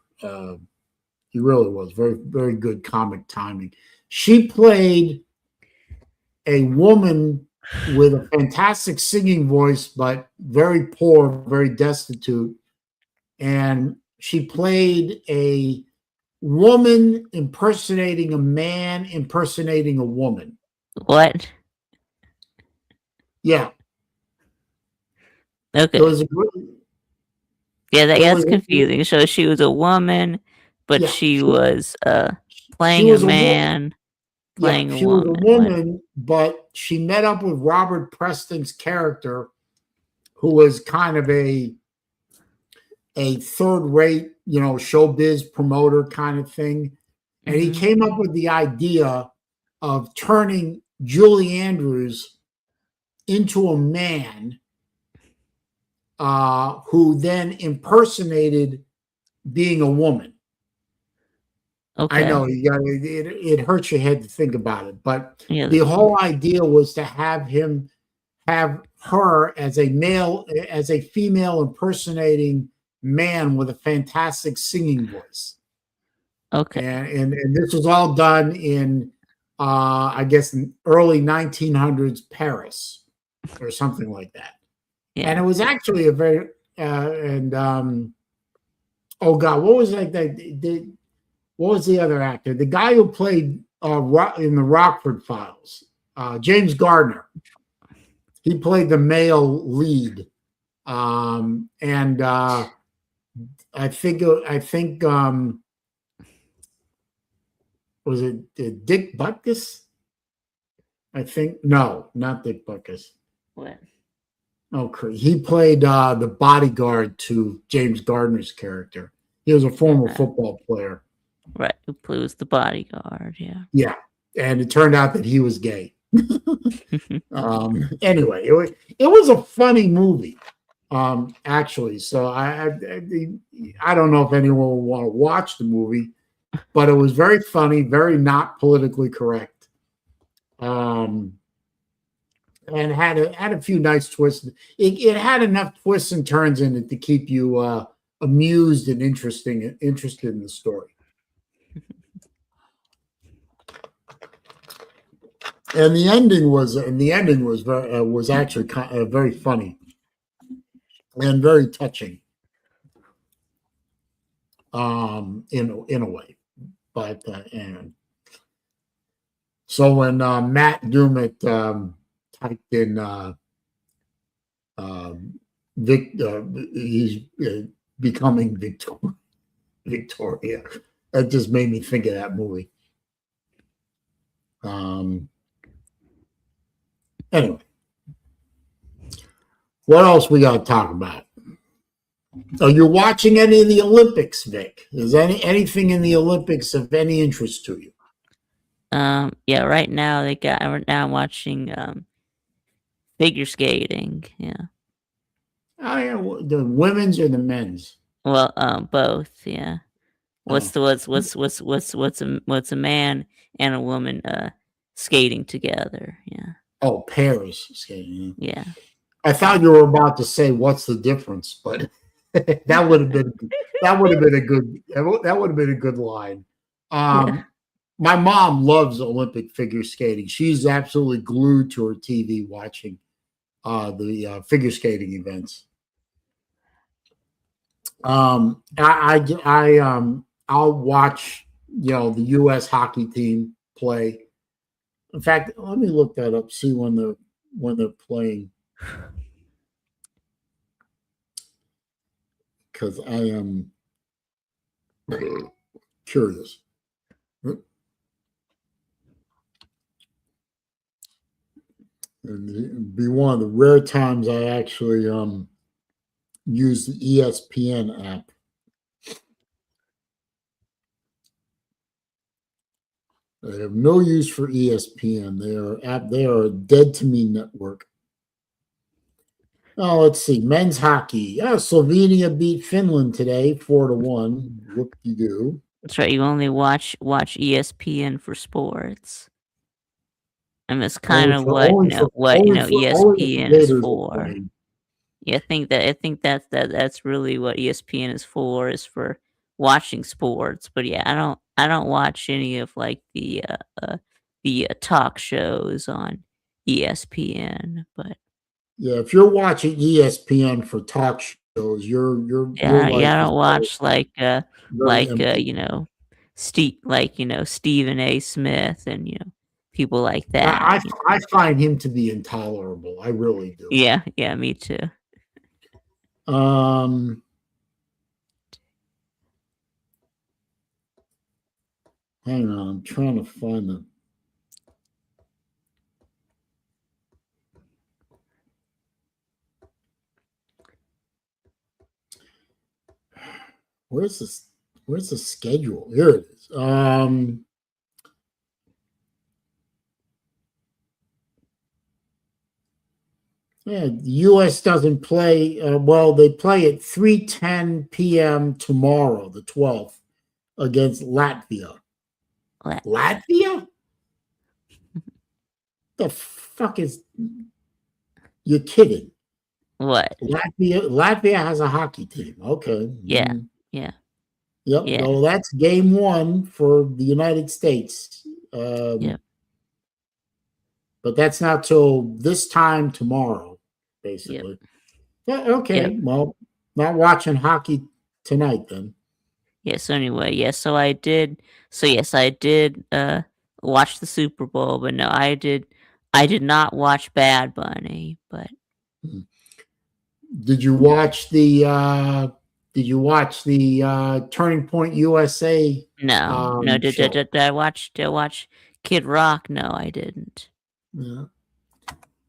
Speaker 1: He really was very, very good comic timing. She played a woman with a fantastic singing voice, but very poor, very destitute. And she played a woman impersonating a man impersonating a woman.
Speaker 4: What?
Speaker 1: Yeah.
Speaker 4: Okay. That's confusing. So she was a woman, but
Speaker 1: yeah,
Speaker 4: she was playing a man, playing a woman.
Speaker 1: Was a woman, but she met up with Robert Preston's character, who was kind of a third-rate, showbiz promoter kind of thing. And he came up with the idea of turning Julie Andrews into a man who then impersonated being a woman.
Speaker 4: Okay.
Speaker 1: I know it hurts your head to think about it, but the whole idea was to have her as a female impersonating man with a fantastic singing voice.
Speaker 4: Okay.
Speaker 1: And this was all done in I guess early 1900s Paris or something like that. Yeah. And it was actually a very oh God, what was what was the other actor? The guy who played in the Rockford Files, James Gardner. He played the male lead, and I think was it Dick Butkus? I think no, not Dick Butkus.
Speaker 4: What?
Speaker 1: Oh, he played the bodyguard to James Gardner's character. He was a former football player.
Speaker 4: Right, who was the bodyguard, yeah.
Speaker 1: Yeah, and it turned out that he was gay. Anyway, it was a funny movie, actually. So I don't know if anyone will want to watch the movie, but it was very funny, very not politically correct, and had a few nice twists. It had enough twists and turns in it to keep you amused and interested in the story. And the ending was very was actually very funny and very touching. In a way, but and so when Matt Dumit typed in he's becoming Victoria, that just made me think of that movie. Anyway, what else we got to talk about? Are you watching any of the Olympics, Vic? Is anything in the Olympics of any interest to you?
Speaker 4: Yeah, right now I'm watching figure skating. Yeah.
Speaker 1: Oh, yeah, the women's or the men's?
Speaker 4: Well, both. Yeah. What's
Speaker 1: Oh.
Speaker 4: what's a man and a woman skating together? Yeah.
Speaker 1: Oh, pairs skating.
Speaker 4: Yeah.
Speaker 1: I thought you were about to say what's the difference, but that would have been a good line.
Speaker 4: Yeah.
Speaker 1: My mom loves Olympic figure skating. She's absolutely glued to her TV watching the figure skating events. I'll watch the U.S. hockey team play. In fact, let me look that up. See when they're playing, because I am curious. And it'd be one of the rare times I actually use the ESPN app. I have no use for ESPN. They are a dead to me network. Oh, let's see. Men's hockey. Slovenia beat Finland today, 4-1. Whoop-de-doo.
Speaker 4: That's right. You only watch ESPN for sports. And that's kind of what ESPN is for. Yeah, I think that's really what ESPN is for watching sports. But yeah, I don't watch any of like the talk shows on ESPN. But
Speaker 1: yeah, if you're watching ESPN for talk shows, you're
Speaker 4: yeah,
Speaker 1: like,
Speaker 4: I don't watch
Speaker 1: empty.
Speaker 4: Stephen A. Smith and people like that.
Speaker 1: I find him to be intolerable. I really do.
Speaker 4: Yeah, me too.
Speaker 1: Hang on, I'm trying to find them. Where's the schedule? Here it is. Yeah, the U.S. doesn't play. Well, they play at 3:10 p.m. tomorrow, the 12th, against Latvia. Latvia? The fuck is? You're kidding?
Speaker 4: What?
Speaker 1: Latvia has a hockey team. Okay.
Speaker 4: Yeah.
Speaker 1: Mm.
Speaker 4: Yeah.
Speaker 1: Yep.
Speaker 4: Yeah.
Speaker 1: Well, that's game one for the United States.
Speaker 4: Yep.
Speaker 1: But that's not till this time tomorrow, basically. Yep. Yeah, okay. Yep. Well, not watching hockey tonight then.
Speaker 4: Yeah, so anyway, I did watch the Super Bowl, but no, I did not watch Bad Bunny, but
Speaker 1: did you watch the Turning Point USA?
Speaker 4: No. Did I watch Kid Rock? No, I didn't.
Speaker 1: Yeah.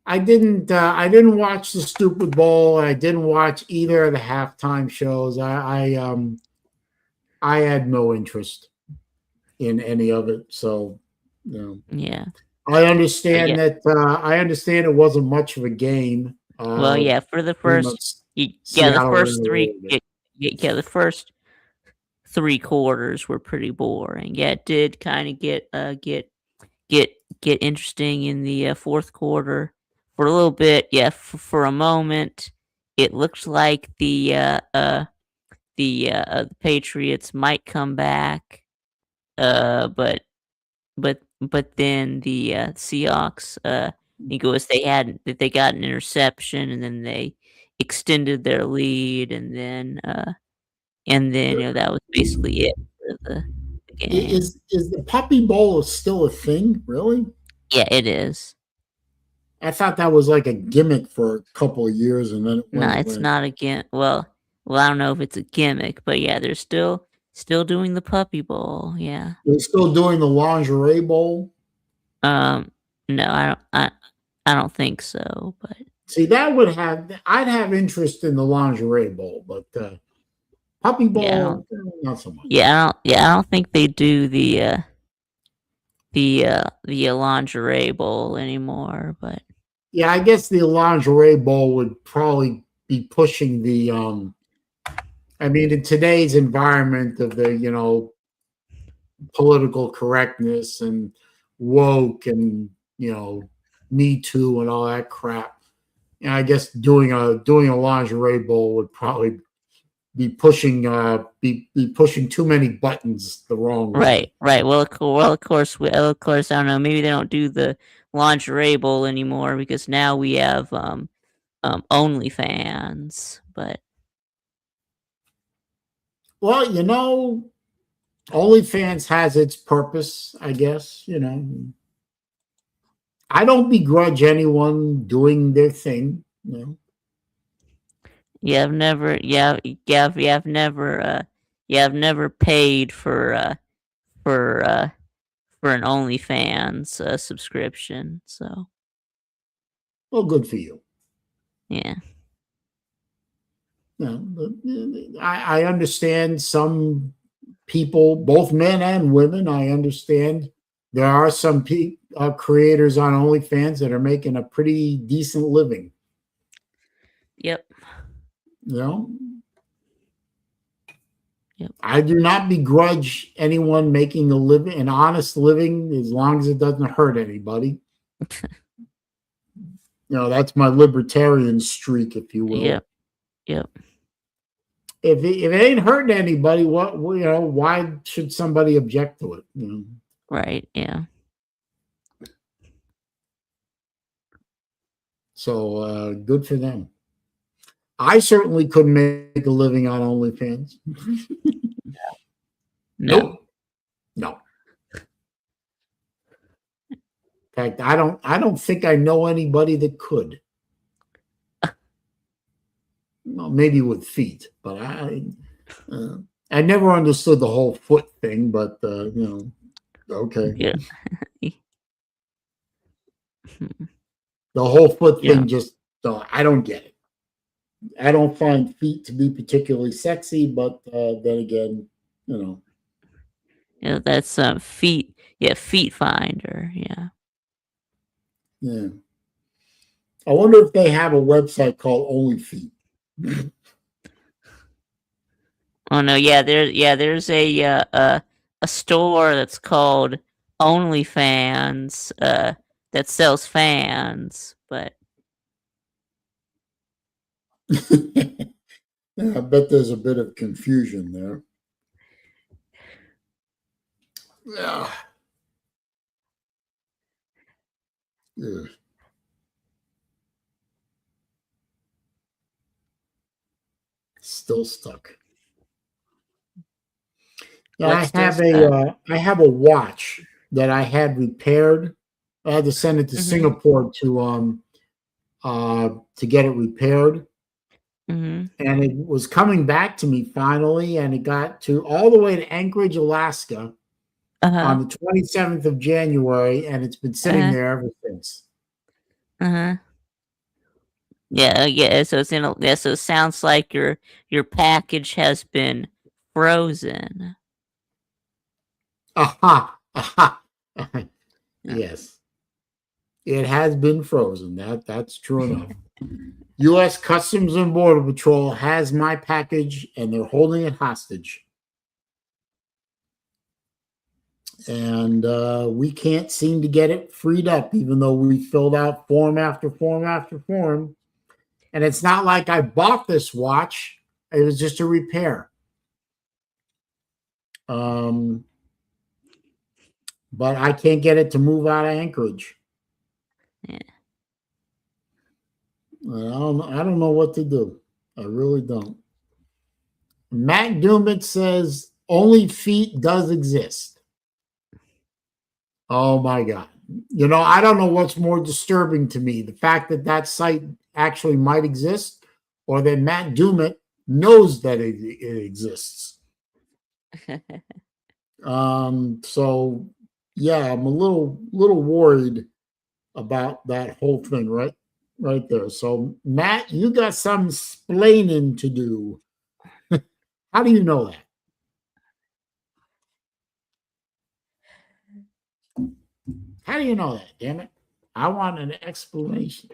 Speaker 1: I didn't watch the Super Bowl. I didn't watch either of the halftime shows. I had no interest in any of it. So,
Speaker 4: yeah.
Speaker 1: I understand that. I understand it wasn't much of a game.
Speaker 4: Well, yeah, for the first, the first 3 quarters were pretty boring. Yeah, it did kind of get interesting in the fourth quarter for a little bit. Yeah, for a moment, it looked like the Patriots might come back. But but then the Seahawks, he goes, they got an interception, and then they extended their lead, and then that was basically it for the game.
Speaker 1: Is the Puppy Bowl still a thing? Really?
Speaker 4: Yeah, it is.
Speaker 1: I thought that was like a gimmick for a couple of years, and then it
Speaker 4: No,
Speaker 1: went
Speaker 4: it's
Speaker 1: away.
Speaker 4: not again. Well, I don't know if it's a gimmick, but yeah, they're still doing the Puppy Bowl. Yeah.
Speaker 1: They're still doing the Lingerie Bowl.
Speaker 4: Um, no, I don't think so. But
Speaker 1: See, I'd have interest in the Lingerie Bowl, but Puppy
Speaker 4: yeah,
Speaker 1: Bowl, not so much.
Speaker 4: I don't think they do the lingerie bowl anymore. But
Speaker 1: Yeah, I guess the Lingerie Bowl would probably be pushing the. I mean, in today's environment of the political correctness and woke and Me Too and all that crap. And I guess doing a lingerie bowl would probably be pushing be pushing too many buttons the wrong way.
Speaker 4: right. Well, of course, I don't know. Maybe they don't do the lingerie bowl anymore because now we have OnlyFans. But
Speaker 1: Well, OnlyFans has its purpose, I guess. I don't begrudge anyone doing their thing.
Speaker 4: you have never, you have never paid for for an OnlyFans subscription. So
Speaker 1: Well, good for you.
Speaker 4: yeah,
Speaker 1: I understand some people, both men and women. I understand there are some creators on OnlyFans that are making a pretty decent living.
Speaker 4: yep. Yep.
Speaker 1: I do not begrudge anyone making an honest living, as long as it doesn't hurt anybody. That's my libertarian streak, if you will.
Speaker 4: Yep.
Speaker 1: If it ain't hurting anybody, why should somebody object to it?
Speaker 4: Right. Yeah.
Speaker 1: So good for them. I certainly couldn't make a living on OnlyFans.
Speaker 4: No.
Speaker 1: No. In fact, I don't think I know anybody that could. Well, maybe with feet, but I never understood the whole foot thing. But okay.
Speaker 4: Yeah.
Speaker 1: The whole foot thing I don't get it. I don't find feet to be particularly sexy, but then again,
Speaker 4: Yeah, that's feet. Yeah, Feet Finder. Yeah.
Speaker 1: Yeah. I wonder if they have a website called Only Feet.
Speaker 4: Oh no, there's a store that's called OnlyFans that sells fans, but
Speaker 1: I bet there's a bit of confusion there. Yeah. Yeah. Still stuck. Yeah, I have a watch that I had repaired. I had to send it to Singapore to get it repaired. And it was coming back to me finally, and it got to all the way to Anchorage, Alaska on the 27th of January, and it's been sitting there ever since.
Speaker 4: Yeah. So so it sounds like your package has been frozen.
Speaker 1: Aha. Yes. It has been frozen. That's true enough. U.S. Customs and Border Patrol has my package, and they're holding it hostage. And we can't seem to get it freed up, even though we filled out form after form after form. And it's not like I bought this watch. It was just a repair. but I can't get it to move out of Anchorage.
Speaker 4: Yeah.
Speaker 1: I don't know what to do. I really don't. Matt Dumit says only feet does exist. Oh my God. You know, I don't know what's more disturbing to me, the fact that that site actually might exist, or that Matt Dumit knows that it exists. So yeah, I'm a little worried about that whole thing right there. So Matt, you got some splaining to do. How do you know that? How do you know that? Damn it! I want an explanation.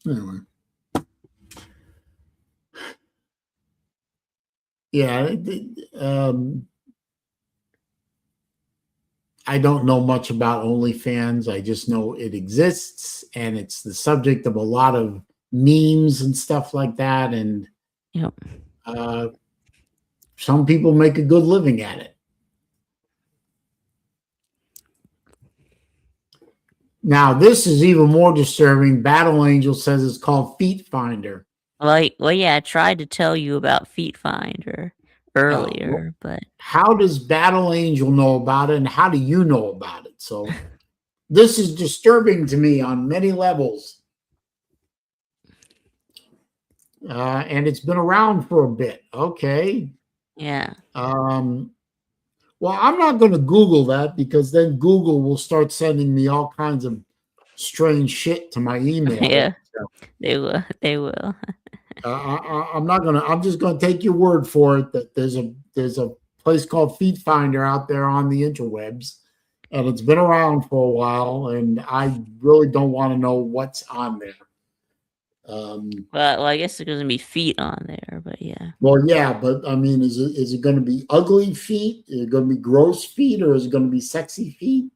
Speaker 1: Anyway. Yeah, I don't know much about OnlyFans. I just know it exists, and it's the subject of a lot of memes and stuff like that. And
Speaker 4: Yep.
Speaker 1: Some people make a good living at it. Now, this is even more disturbing. Battle Angel says it's called Feet Finder.
Speaker 4: Well, yeah, I tried to tell you about Feet Finder earlier, but
Speaker 1: how does Battle Angel know about it, and how do you know about it? So this is disturbing to me on many levels. And it's been around for a bit. Okay.
Speaker 4: yeah.
Speaker 1: Well, I'm not going to Google that, because then Google will start sending me all kinds of strange shit to my email.
Speaker 4: Yeah.
Speaker 1: So,
Speaker 4: They will.
Speaker 1: I'm not going to. I'm just going to take your word for it that there's a place called Feet Finder out there on the interwebs, and it's been around for a while, and I really don't want to know what's on there.
Speaker 4: Well, I guess there's gonna be feet on there, but yeah.
Speaker 1: Well, yeah, but I mean, is it going to be ugly feet? Is it going to be gross feet, or is it going to be sexy feet?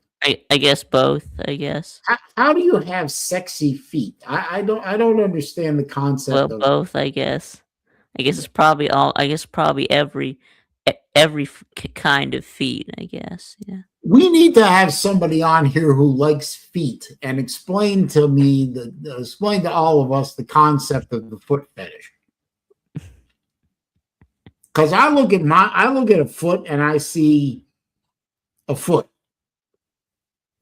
Speaker 4: I guess both. I guess.
Speaker 1: How do you have sexy feet? I don't understand the concept
Speaker 4: Well,
Speaker 1: of
Speaker 4: both. I guess. I guess it's probably all. I guess probably every kind of feet. I guess. Yeah.
Speaker 1: We need to have somebody on here who likes feet and explain to me explain to all of us the concept of the foot fetish. Because I look at a foot and I see a foot,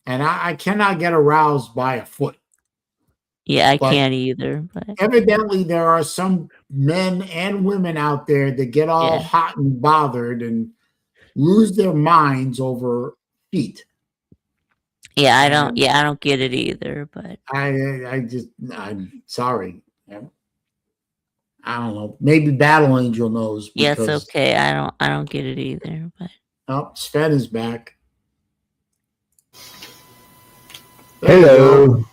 Speaker 1: and I cannot get aroused by a foot.
Speaker 4: Yeah, I
Speaker 1: But
Speaker 4: can't either. But
Speaker 1: evidently, there are some men and women out there that get all hot and bothered and lose their minds over feet.
Speaker 4: yeah, I don't. Yeah, I don't get it either. But
Speaker 1: I'm sorry. I don't know. Maybe Battle Angel knows.
Speaker 4: Yeah, it's okay. I don't get it either. But
Speaker 1: Sven is back.
Speaker 2: Hello.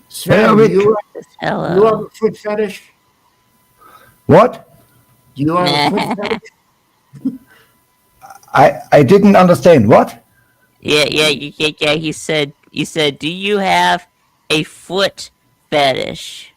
Speaker 1: Sven,
Speaker 2: Hello.
Speaker 1: you have
Speaker 4: hello.
Speaker 1: a foot fetish?
Speaker 2: What?
Speaker 1: Do you have a foot fetish?
Speaker 2: I didn't understand. What?
Speaker 4: Yeah. You said. Do you have a foot fetish?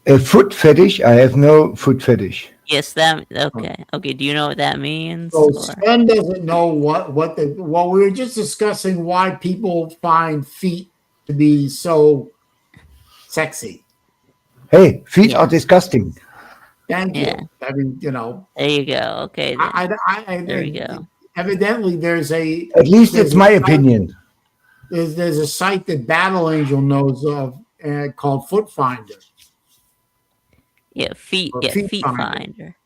Speaker 2: A foot fetish? I have no foot fetish.
Speaker 4: Yes, that okay. Okay, do you know what that means?
Speaker 1: So
Speaker 4: or-
Speaker 1: Sven doesn't know what the well, we were just discussing why people find feet to be so sexy.
Speaker 2: Hey, feet
Speaker 4: Yeah.
Speaker 2: are disgusting.
Speaker 1: Thank you.
Speaker 4: Yeah.
Speaker 1: I mean, you know,
Speaker 4: There you go. Okay, then. There we go.
Speaker 1: Evidently, there's a
Speaker 2: At least
Speaker 1: there's
Speaker 2: it's
Speaker 1: a
Speaker 2: my
Speaker 1: site-
Speaker 2: opinion.
Speaker 1: There's a site that Battle Angel knows of called Foot Finder.
Speaker 4: Yeah, feet.
Speaker 1: Or
Speaker 4: Yeah,
Speaker 1: Feet
Speaker 4: feet
Speaker 1: Finder.
Speaker 4: finder.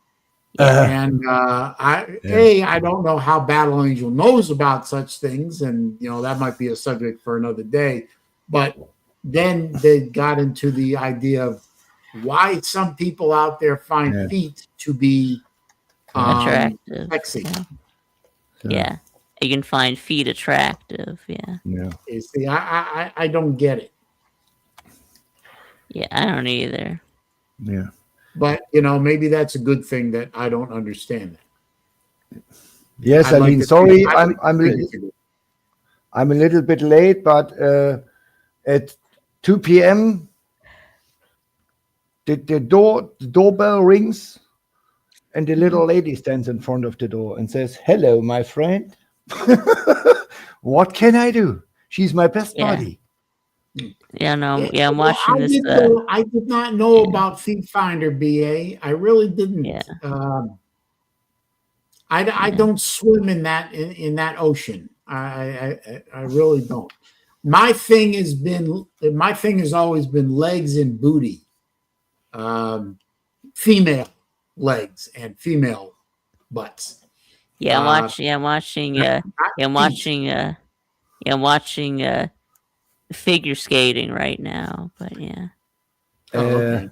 Speaker 1: And I don't know how Battle Angel knows about such things, and you know that might be a subject for another day. But then they got into the idea of why some people out there find feet to be
Speaker 4: Attractive.
Speaker 1: sexy.
Speaker 4: Yeah. You can find feet attractive. Yeah.
Speaker 2: Yeah.
Speaker 1: You see, I don't get it.
Speaker 4: Yeah, I don't either.
Speaker 2: Yeah.
Speaker 1: But you know, maybe that's a good thing that I don't understand that.
Speaker 2: Yes,
Speaker 1: I'd
Speaker 2: I
Speaker 1: like
Speaker 2: mean,
Speaker 1: to
Speaker 2: sorry,
Speaker 1: think- I'd like to
Speaker 2: I'm
Speaker 1: think it's a good-
Speaker 2: I'm a little bit late, but at 2 p.m. the doorbell rings, and the little lady stands in front of the door and says, "Hello, my friend. What can I do?" She's my best
Speaker 4: Yeah.
Speaker 2: buddy.
Speaker 4: Yeah, no,
Speaker 1: Yeah,
Speaker 4: yeah, I'm
Speaker 1: well,
Speaker 4: watching this.
Speaker 1: I did not know
Speaker 4: yeah.
Speaker 1: about Thief Finder, BA. I really didn't.
Speaker 4: Yeah.
Speaker 1: I
Speaker 4: Yeah.
Speaker 1: don't swim in that ocean. I really don't. My thing has always been legs and booty, female legs and female butts.
Speaker 4: Yeah, I'm
Speaker 1: Uh,
Speaker 4: watching. I'm watching.
Speaker 1: not
Speaker 4: I'm
Speaker 1: feet.
Speaker 4: watching. I'm watching figure skating right now. But yeah,
Speaker 1: Oh, okay.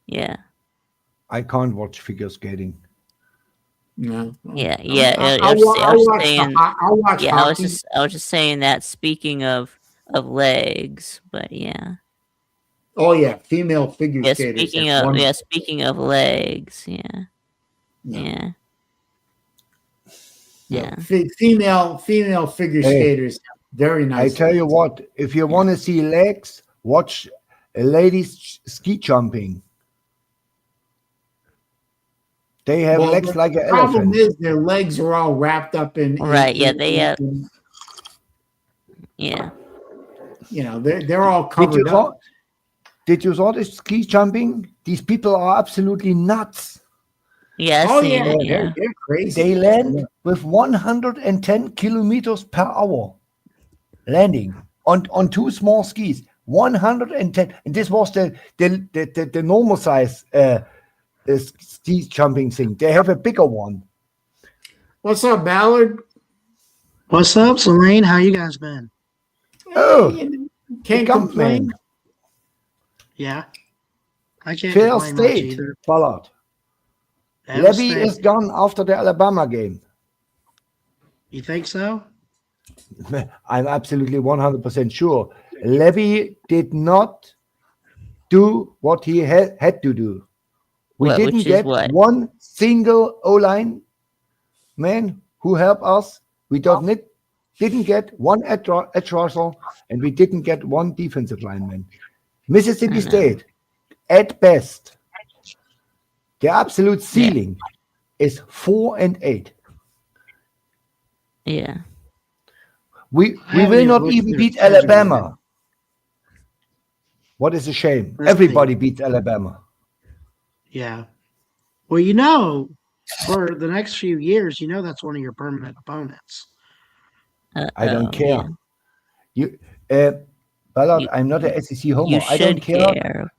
Speaker 4: yeah,
Speaker 2: I can't watch figure skating.
Speaker 1: No.
Speaker 4: yeah, yeah.
Speaker 1: I'll watch
Speaker 4: saying.
Speaker 1: I'll watch
Speaker 4: Yeah,
Speaker 1: hockey.
Speaker 4: I was just saying that. Speaking of legs, but yeah,
Speaker 1: Oh yeah, female figure
Speaker 4: yeah.
Speaker 1: skaters. That's wonderful.
Speaker 4: Speaking of legs, yeah,
Speaker 1: No.
Speaker 4: yeah,
Speaker 1: Yeah.
Speaker 4: yeah.
Speaker 1: Female figure
Speaker 2: Hey,
Speaker 1: skaters. Very nice.
Speaker 2: I tell you
Speaker 1: legs.
Speaker 2: what, if you want to see legs, watch a ladies ski jumping. They have
Speaker 1: Well,
Speaker 2: legs
Speaker 1: the
Speaker 2: like an
Speaker 1: problem
Speaker 2: elephant.
Speaker 1: is their legs are all wrapped up in
Speaker 4: Right, yeah, they have. Yeah,
Speaker 1: you know, they're all
Speaker 2: Did
Speaker 1: covered
Speaker 2: you
Speaker 1: up.
Speaker 2: saw? Did you saw the ski jumping? These people are absolutely nuts.
Speaker 4: yeah. I've
Speaker 1: Oh
Speaker 4: seen
Speaker 1: yeah,
Speaker 4: it. Yeah,
Speaker 1: they're crazy.
Speaker 2: They land with 110 kilometers per hour, landing on two small skis. 110, and this was the normal size ski jumping thing. They have a bigger one.
Speaker 1: What's up, Ballard?
Speaker 5: What's up, Saleen? How you guys been?
Speaker 2: Oh,
Speaker 1: Hey, you
Speaker 2: the
Speaker 1: can't
Speaker 2: Gump
Speaker 1: complain.
Speaker 2: man.
Speaker 5: Yeah, I can't
Speaker 2: Fair
Speaker 5: complain much
Speaker 2: state,
Speaker 5: either.
Speaker 2: Ballard.
Speaker 5: Fair
Speaker 2: Levy
Speaker 5: State.
Speaker 2: is gone after the Alabama game.
Speaker 5: You think so?
Speaker 2: I'm absolutely 100% sure. Levy did not do what he had to do. We
Speaker 4: What,
Speaker 2: didn't
Speaker 4: which is
Speaker 2: get
Speaker 4: what?
Speaker 2: one single O-line man who helped us. We didn't get one edge rusher, and we didn't get one defensive lineman. Mississippi
Speaker 4: I know.
Speaker 2: State, at best, the absolute ceiling is 4-8.
Speaker 4: yeah.
Speaker 2: We
Speaker 5: I haven't
Speaker 2: will
Speaker 5: even
Speaker 2: not
Speaker 5: looked
Speaker 2: even
Speaker 5: at their
Speaker 2: beat
Speaker 5: schedule
Speaker 2: Alabama. What is a shame.
Speaker 5: Let's
Speaker 2: Everybody beats Alabama.
Speaker 5: Yeah. Well, you know, for the next few years, that's one of your permanent opponents.
Speaker 2: I don't care.
Speaker 4: Yeah.
Speaker 2: You, Ballard,
Speaker 4: You-
Speaker 2: I'm not a SEC homo.
Speaker 4: You
Speaker 2: I don't
Speaker 4: should
Speaker 2: care.
Speaker 4: care.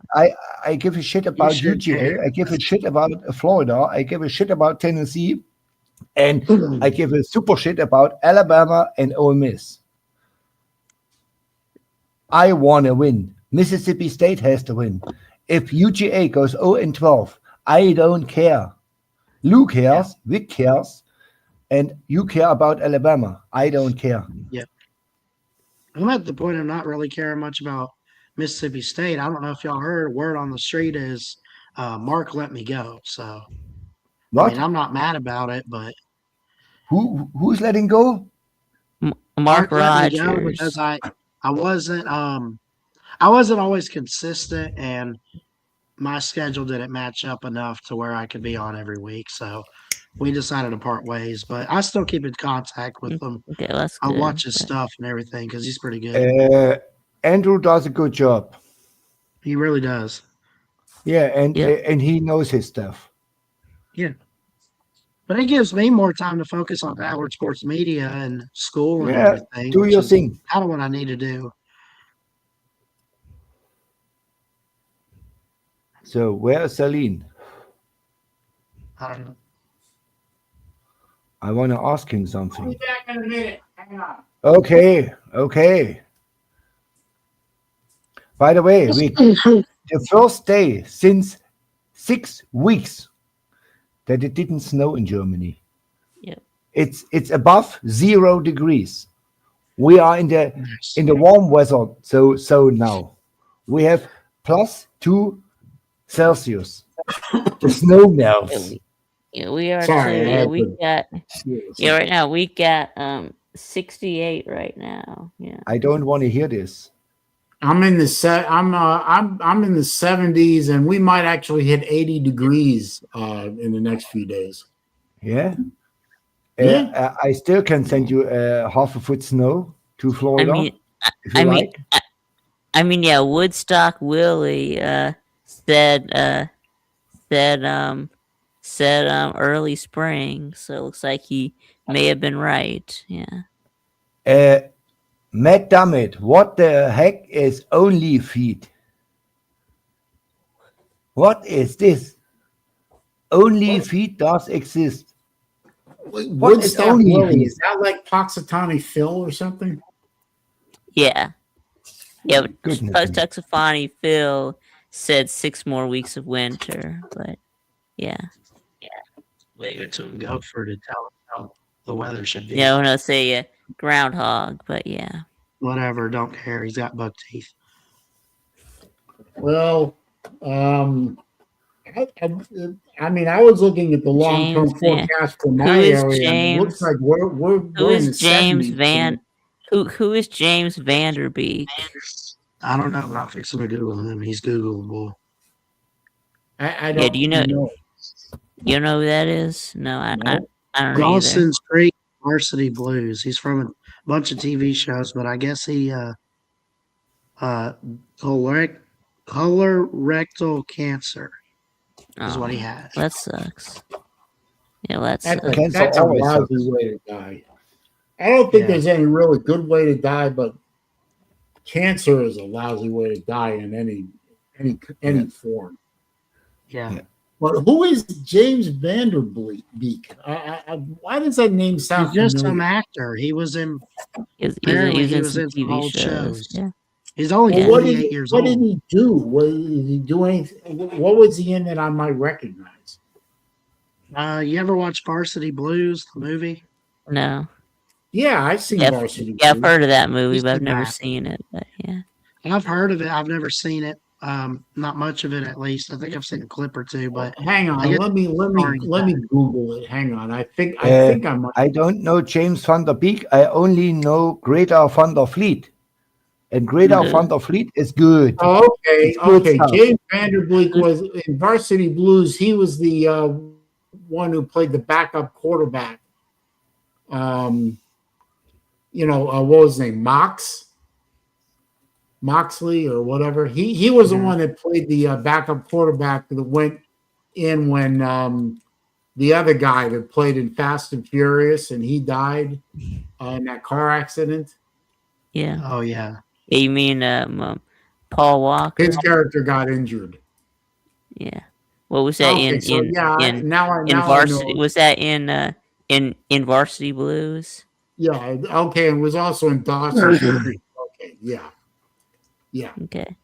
Speaker 2: I give a shit about
Speaker 5: should
Speaker 2: UGA.
Speaker 5: care.
Speaker 2: I give a shit about Florida. I give a shit about Tennessee. And I give a super shit about Alabama and Ole Miss. I want to win. Mississippi State has to win. If UGA goes 0-12, I don't care. Lou cares, Vic cares, and you care about Alabama. I don't care.
Speaker 5: I'm at the point of not really caring much about Mississippi State. I don't know if y'all heard, word on the street is Mark let me go. So,
Speaker 2: What?
Speaker 5: I mean, I'm not mad about it, but
Speaker 2: Who's letting go?
Speaker 4: Mark
Speaker 5: let me go
Speaker 4: Rogers.
Speaker 5: because I wasn't always consistent, and my schedule didn't match up enough to where I could be on every week. So we decided to part ways, but I still keep in contact with him.
Speaker 4: Okay, that's
Speaker 5: I
Speaker 4: good.
Speaker 5: watch his stuff and everything because he's pretty good.
Speaker 2: Andrew does a good job.
Speaker 5: He really does.
Speaker 2: Yeah, and
Speaker 4: Yeah.
Speaker 2: and he knows his stuff.
Speaker 5: Yeah. But it gives me more time to focus on Howard Sports Media and school and
Speaker 2: Yeah,
Speaker 5: everything.
Speaker 2: do
Speaker 5: which
Speaker 2: your
Speaker 5: is
Speaker 2: thing.
Speaker 5: kind of what I need to do.
Speaker 2: So where is Saleen?
Speaker 5: I don't know.
Speaker 2: I want to ask him
Speaker 1: I'll
Speaker 2: something.
Speaker 1: be back in a minute. Hang on.
Speaker 2: Okay. By the way, the first day since 6 weeks that it didn't snow in Germany.
Speaker 4: Yeah.
Speaker 2: It's above 0 degrees. We are in the warm weather. So now we have +2 Celsius. The snow melts.
Speaker 4: Yeah, we are
Speaker 1: Sorry,
Speaker 4: too.
Speaker 1: I
Speaker 4: Yeah,
Speaker 1: had
Speaker 4: we
Speaker 1: to-
Speaker 4: got. Yeah, right now we got 68 right now. Yeah.
Speaker 2: I don't want to hear this.
Speaker 1: I'm in the I'm in the 70s, and we might actually hit 80 degrees in the next few days.
Speaker 2: Yeah.
Speaker 1: Yeah.
Speaker 2: I still can send you half a foot snow to
Speaker 4: I
Speaker 2: Florida
Speaker 4: mean,
Speaker 2: if you
Speaker 4: I mean,
Speaker 2: like.
Speaker 4: I mean, yeah. Woodstock Willie said said early spring, so it looks like he may have been right. Yeah.
Speaker 2: Matt Dammit, what the heck is only feet? What is this? Only
Speaker 1: What?
Speaker 2: feet does exist. What is
Speaker 1: Woodstock
Speaker 2: only
Speaker 1: Willie,
Speaker 2: feet?
Speaker 1: is that like Poxitani Phil or something?
Speaker 4: Yeah. Yeah, but
Speaker 2: Goodness me.
Speaker 4: Tuxafani Phil said 6 more weeks of winter, but yeah.
Speaker 5: Leave it to him, Gopher, to tell us how the weather should be.
Speaker 4: Yeah, I want to say groundhog, but yeah.
Speaker 5: Whatever, don't care. He's got buck teeth.
Speaker 1: Well, I mean, I was looking at the long-term
Speaker 4: James Van.
Speaker 1: forecast for
Speaker 4: Who
Speaker 1: my
Speaker 4: is
Speaker 1: area, and it looks
Speaker 4: James?
Speaker 1: like we're
Speaker 4: Who
Speaker 1: in the
Speaker 4: is James
Speaker 1: 70s.
Speaker 4: Van? Who is James Vanderbeek?
Speaker 5: I don't know. I'm not fixing to Google him. He's Googleable.
Speaker 1: I
Speaker 4: Yeah,
Speaker 1: don't
Speaker 4: do you know?
Speaker 1: know.
Speaker 4: You know who that is? No, I
Speaker 1: No.
Speaker 4: don't know either.
Speaker 5: Dawson's Creek Varsity Blues. He's from a bunch of TV shows, but I guess he colorectal cancer is what he
Speaker 4: Oh,
Speaker 5: has.
Speaker 4: that sucks. Yeah, that
Speaker 1: That's
Speaker 4: sucks.
Speaker 2: Cancer
Speaker 1: that's a
Speaker 2: always
Speaker 1: lousy
Speaker 2: sucks.
Speaker 1: way to die. I don't think
Speaker 5: Yeah.
Speaker 1: there's any really good way to die, but cancer is a lousy way to die in any form.
Speaker 5: Yeah.
Speaker 2: Yeah.
Speaker 1: But who is James Vanderbeek? Why does that name
Speaker 5: He's
Speaker 1: sound
Speaker 5: just
Speaker 1: familiar?
Speaker 5: some actor. He was in
Speaker 4: He's
Speaker 5: apparently he
Speaker 4: in
Speaker 5: was
Speaker 4: some
Speaker 5: in some
Speaker 4: TV
Speaker 5: old
Speaker 4: shows.
Speaker 5: shows.
Speaker 4: Yeah.
Speaker 5: He's only
Speaker 1: Well,
Speaker 4: Yeah.
Speaker 5: 48 years
Speaker 1: what
Speaker 5: old.
Speaker 1: did he do? Did he do anything? What was he in that I might recognize?
Speaker 5: You ever watch Varsity Blues, the movie?
Speaker 4: No.
Speaker 1: Yeah, I've seen
Speaker 4: Yeah,
Speaker 1: Varsity
Speaker 4: yeah, I've
Speaker 1: Blues.
Speaker 4: heard of that movie,
Speaker 5: He's
Speaker 4: but I've
Speaker 5: the
Speaker 4: never
Speaker 5: bad.
Speaker 4: seen it. But yeah.
Speaker 5: I've heard of it. I've never seen it. Not much of it, at least. I think I've seen a clip or two, but
Speaker 1: Hang
Speaker 5: I
Speaker 1: on,
Speaker 5: guess
Speaker 1: let me
Speaker 5: sorry.
Speaker 1: Google it. Hang on, I think
Speaker 2: Uh,
Speaker 1: I might.
Speaker 2: I don't know James van der Beek. I only know Greta van der Vliet. And Greta
Speaker 4: Mhm.
Speaker 2: van der Vliet is good.
Speaker 1: Oh, okay,
Speaker 2: It's good
Speaker 1: okay.
Speaker 2: stuff.
Speaker 1: James Vanderbeek was in Varsity Blues. He was the one who played the backup quarterback. What was his name? Moxley or whatever. He was the one that played the backup quarterback that went in when the other guy that played in Fast and Furious, and he died in that car accident.
Speaker 4: Yeah.
Speaker 5: Oh yeah.
Speaker 4: You mean Paul Walker?
Speaker 1: His character got injured.
Speaker 4: Yeah. What was that
Speaker 1: Okay, so yeah, now I
Speaker 4: Varsity?
Speaker 1: know.
Speaker 4: Was that in Varsity Blues?
Speaker 1: Yeah, okay, and was also in Dawson's Creek. Okay, yeah.
Speaker 4: Okay.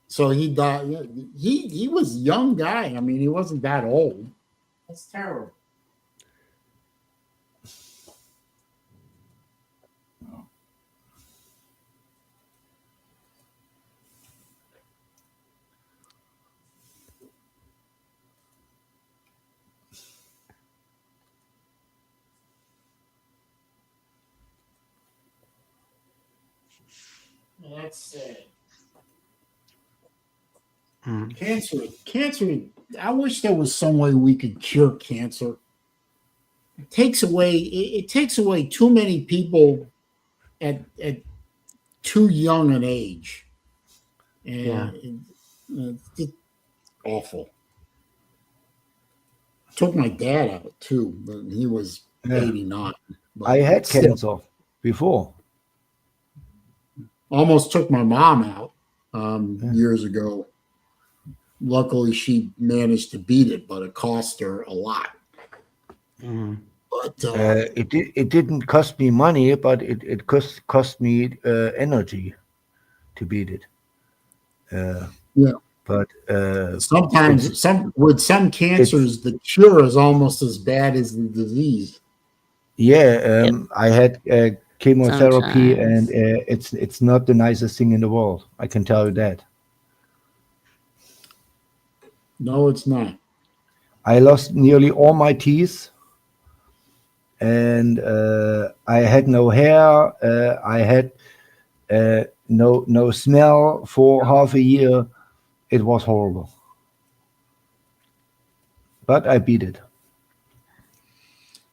Speaker 1: So he died. He was a young guy. I mean, he wasn't that old. That's terrible. That's sad. Cancer. I wish there was some way we could cure cancer. It takes away too many people at too young an age, and it's awful. Took my dad out too, but he was 89. But
Speaker 2: I had
Speaker 1: still,
Speaker 2: cancer before.
Speaker 1: almost took my mom out years ago. Luckily, she managed to beat it, but it cost her a lot. But
Speaker 2: It didn't cost me money, but it cost me energy to beat it.
Speaker 1: Yeah.
Speaker 2: But
Speaker 1: sometimes with some cancers, the cure is almost as bad as the disease.
Speaker 2: yeah, I had chemotherapy,
Speaker 4: Sometimes.
Speaker 2: and it's not the nicest thing in the world. I can tell you that.
Speaker 1: No, it's not.
Speaker 2: I lost nearly all my teeth, and I had no hair. I had no smell for half a year. It was horrible, but I beat it.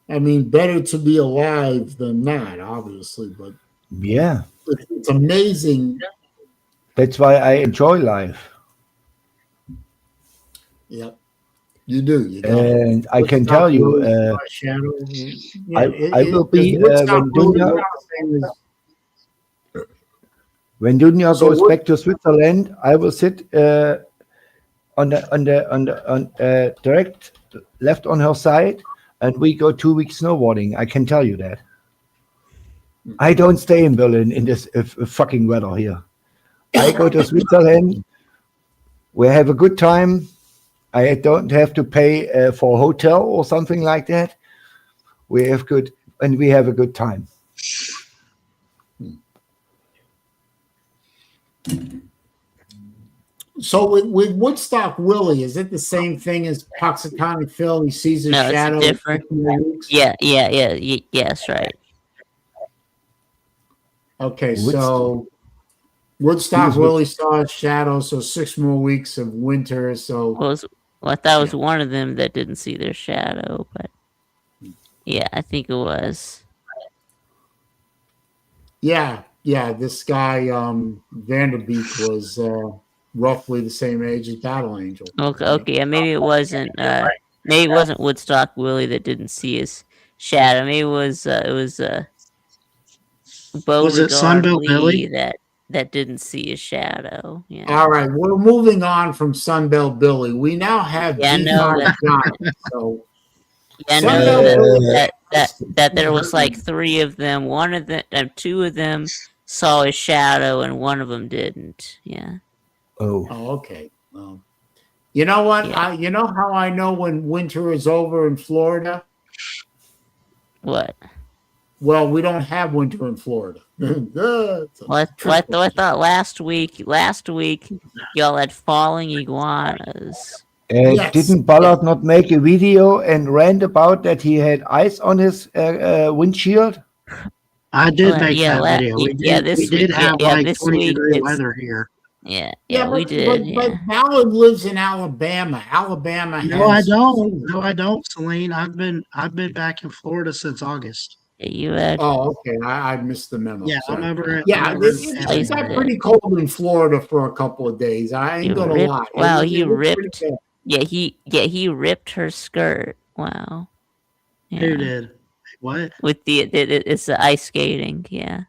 Speaker 1: I mean, better to be alive than not, obviously, but
Speaker 2: Yeah,
Speaker 1: it's amazing.
Speaker 2: that's why I enjoy life.
Speaker 1: Yeah, you do. You got
Speaker 2: And I can tell you,
Speaker 1: Shadow.
Speaker 2: I will be when Dunya goes back to Switzerland. I will sit on direct left on her side, and we go 2 weeks snowboarding. I can tell you that. I don't stay in Berlin in this fucking weather here. I go to Switzerland. We have a good time. I don't have to pay for a hotel or something like that. We have a good time.
Speaker 1: So with Woodstock Willie, is it the same thing as Puxatawny Phil? He sees his
Speaker 4: No, it's
Speaker 1: shadow.
Speaker 4: different. Yes, right.
Speaker 1: Okay, so Woodstock Willie saw his shadow, so 6 more weeks of winter. So
Speaker 4: Well, I thought it was one of them that didn't see their shadow, but yeah, I think it was.
Speaker 1: yeah, this guy Vanderbeek was roughly the same age as Battle Angel.
Speaker 4: Okay, yeah, maybe it wasn't. Maybe it wasn't Woodstock Willie that didn't see his shadow. Maybe it was Beauregard
Speaker 5: Sunbelt
Speaker 4: Lee
Speaker 5: Billy?
Speaker 4: that didn't see his shadow. Yeah.
Speaker 1: All right, we're moving on from Sunbelt Billy. We now have
Speaker 4: Yeah, I know
Speaker 1: D5 Giant. So
Speaker 4: Yeah, I
Speaker 1: Sunbelt
Speaker 4: know
Speaker 1: Billy.
Speaker 4: that there was like 3 of them. One of them, 2 of them saw his shadow, and one of them didn't. Yeah.
Speaker 2: Oh,
Speaker 1: Okay. Well, you know what?
Speaker 4: Yeah.
Speaker 1: You know how I know when winter is over in Florida?
Speaker 4: What?
Speaker 1: Well, we don't have winter in Florida.
Speaker 4: What? I thought last week y'all had falling iguanas.
Speaker 1: Yes.
Speaker 2: Didn't Ballard not make a video and rant about that he had ice on his windshield?
Speaker 5: I did make
Speaker 4: yeah,
Speaker 5: that video. We did have like
Speaker 4: this
Speaker 5: 20-degree weather here.
Speaker 4: We did.
Speaker 1: But Ballard lives in Alabama. Alabama has.
Speaker 5: No, I don't. No, I don't, Saleen. I've been back in Florida since August.
Speaker 4: You had.
Speaker 1: Oh, okay. I missed the memo.
Speaker 5: Yeah,
Speaker 1: Sorry.
Speaker 5: I'm over.
Speaker 1: It got pretty cold in Florida for a couple of days. I ain't gonna lie.
Speaker 4: Wow,
Speaker 1: It was
Speaker 4: ripped.
Speaker 1: pretty bad.
Speaker 4: He ripped her skirt. Wow. Yeah.
Speaker 5: Who did? What?
Speaker 4: With it's the ice skating. Yeah.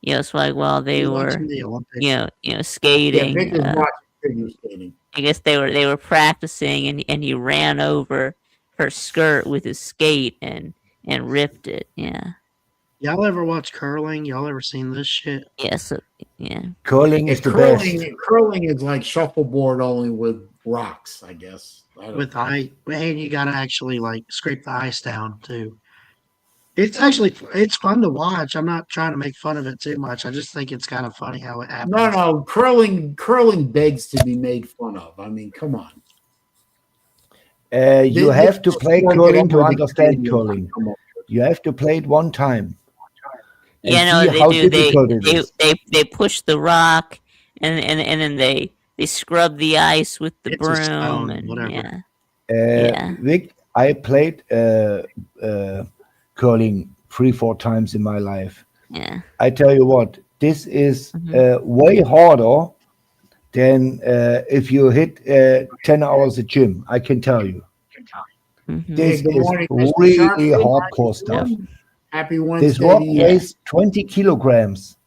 Speaker 4: It's like while they were,
Speaker 5: The Olympics.
Speaker 4: skating.
Speaker 1: Vic is watching figure skating.
Speaker 4: I guess they were practicing, and he ran over her skirt with his skate and ripped it. Yeah.
Speaker 5: Y'all ever watch curling? Y'all ever seen this shit?
Speaker 4: Yes. Yeah.
Speaker 2: Curling is the best.
Speaker 1: Curling is like shuffleboard only with rocks, I guess.
Speaker 5: With ice, and you gotta actually like scrape the ice down too. It's fun to watch. I'm not trying to make fun of it too much. I just think it's kind of funny how it happens.
Speaker 1: No, curling begs to be made fun of. I mean, come on.
Speaker 2: You have to play curling to understand curling. You have to play it one time.
Speaker 4: Yeah, no, they do. They push the rock, and then they scrub the ice with the broom
Speaker 5: stone,
Speaker 4: and
Speaker 5: whatever.
Speaker 2: Vic, I played curling 3-4 times in my life.
Speaker 4: Yeah.
Speaker 2: I tell you what, this is way harder than if you hit 10 hours at gym. I can tell you. This is really hardcore stuff.
Speaker 1: Happy Wednesday.
Speaker 2: This rock weighs 20 kilograms.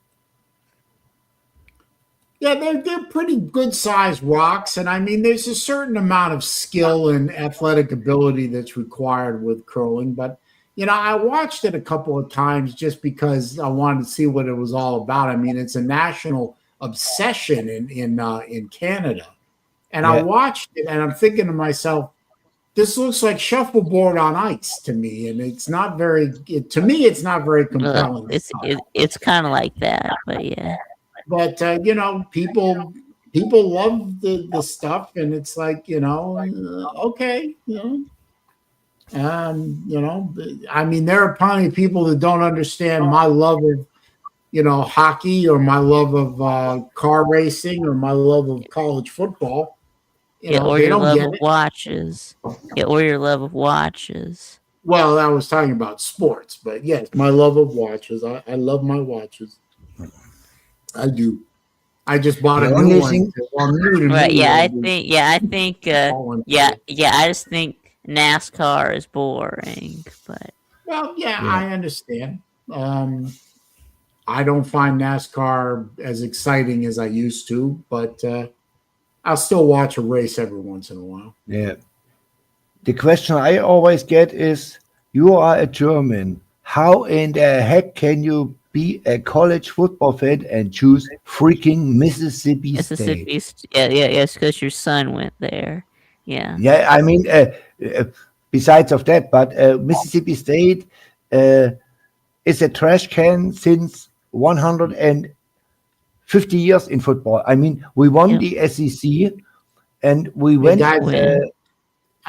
Speaker 1: Yeah, they're pretty good sized rocks, and I mean, there's a certain amount of skill and athletic ability that's required with curling. But I watched it a couple of times just because I wanted to see what it was all about. I mean, it's a national obsession in Canada, and I watched it, and I'm thinking to myself, this looks like shuffleboard on ice to me, and it's not very. To me, it's not very compelling.
Speaker 4: It's kind of like that, but yeah.
Speaker 1: But people love the stuff, and it's like okay. You know, I mean, there are plenty of people that don't understand my love of, you know, hockey or my love of car racing or my love of college football. You
Speaker 4: Yeah,
Speaker 1: know,
Speaker 4: or
Speaker 1: they
Speaker 4: your
Speaker 1: don't
Speaker 4: love
Speaker 1: get
Speaker 4: of
Speaker 1: it.
Speaker 4: watches. Yeah, or your love of watches.
Speaker 1: Well, I was talking about sports, but yes, my love of watches. I love my watches. I do. I just bought
Speaker 2: The
Speaker 1: a new
Speaker 2: only
Speaker 1: one.
Speaker 2: thing,
Speaker 1: Well, new to
Speaker 4: Right,
Speaker 1: me.
Speaker 4: yeah,
Speaker 1: It'll
Speaker 4: I
Speaker 1: be
Speaker 4: think yeah, I think
Speaker 1: falling
Speaker 4: yeah,
Speaker 1: through.
Speaker 4: yeah, I just think NASCAR is boring, but
Speaker 1: Well, yeah,
Speaker 2: yeah,
Speaker 1: I understand. Um, I don't find NASCAR as exciting as I used to, but I'll still watch a race every once in a while.
Speaker 2: yeah. The question I always get is, you are a German. How in the heck can you be a college football fan and choose freaking Mississippi State?
Speaker 4: Yeah, it's because your son went there. Yeah,
Speaker 2: Yeah, I mean, uh, besides of that, but Mississippi State uh, is a trash can since 150 years in football. I mean, we won
Speaker 4: yep,
Speaker 2: the SEC and we
Speaker 1: Hey
Speaker 2: went
Speaker 1: guys,
Speaker 4: win.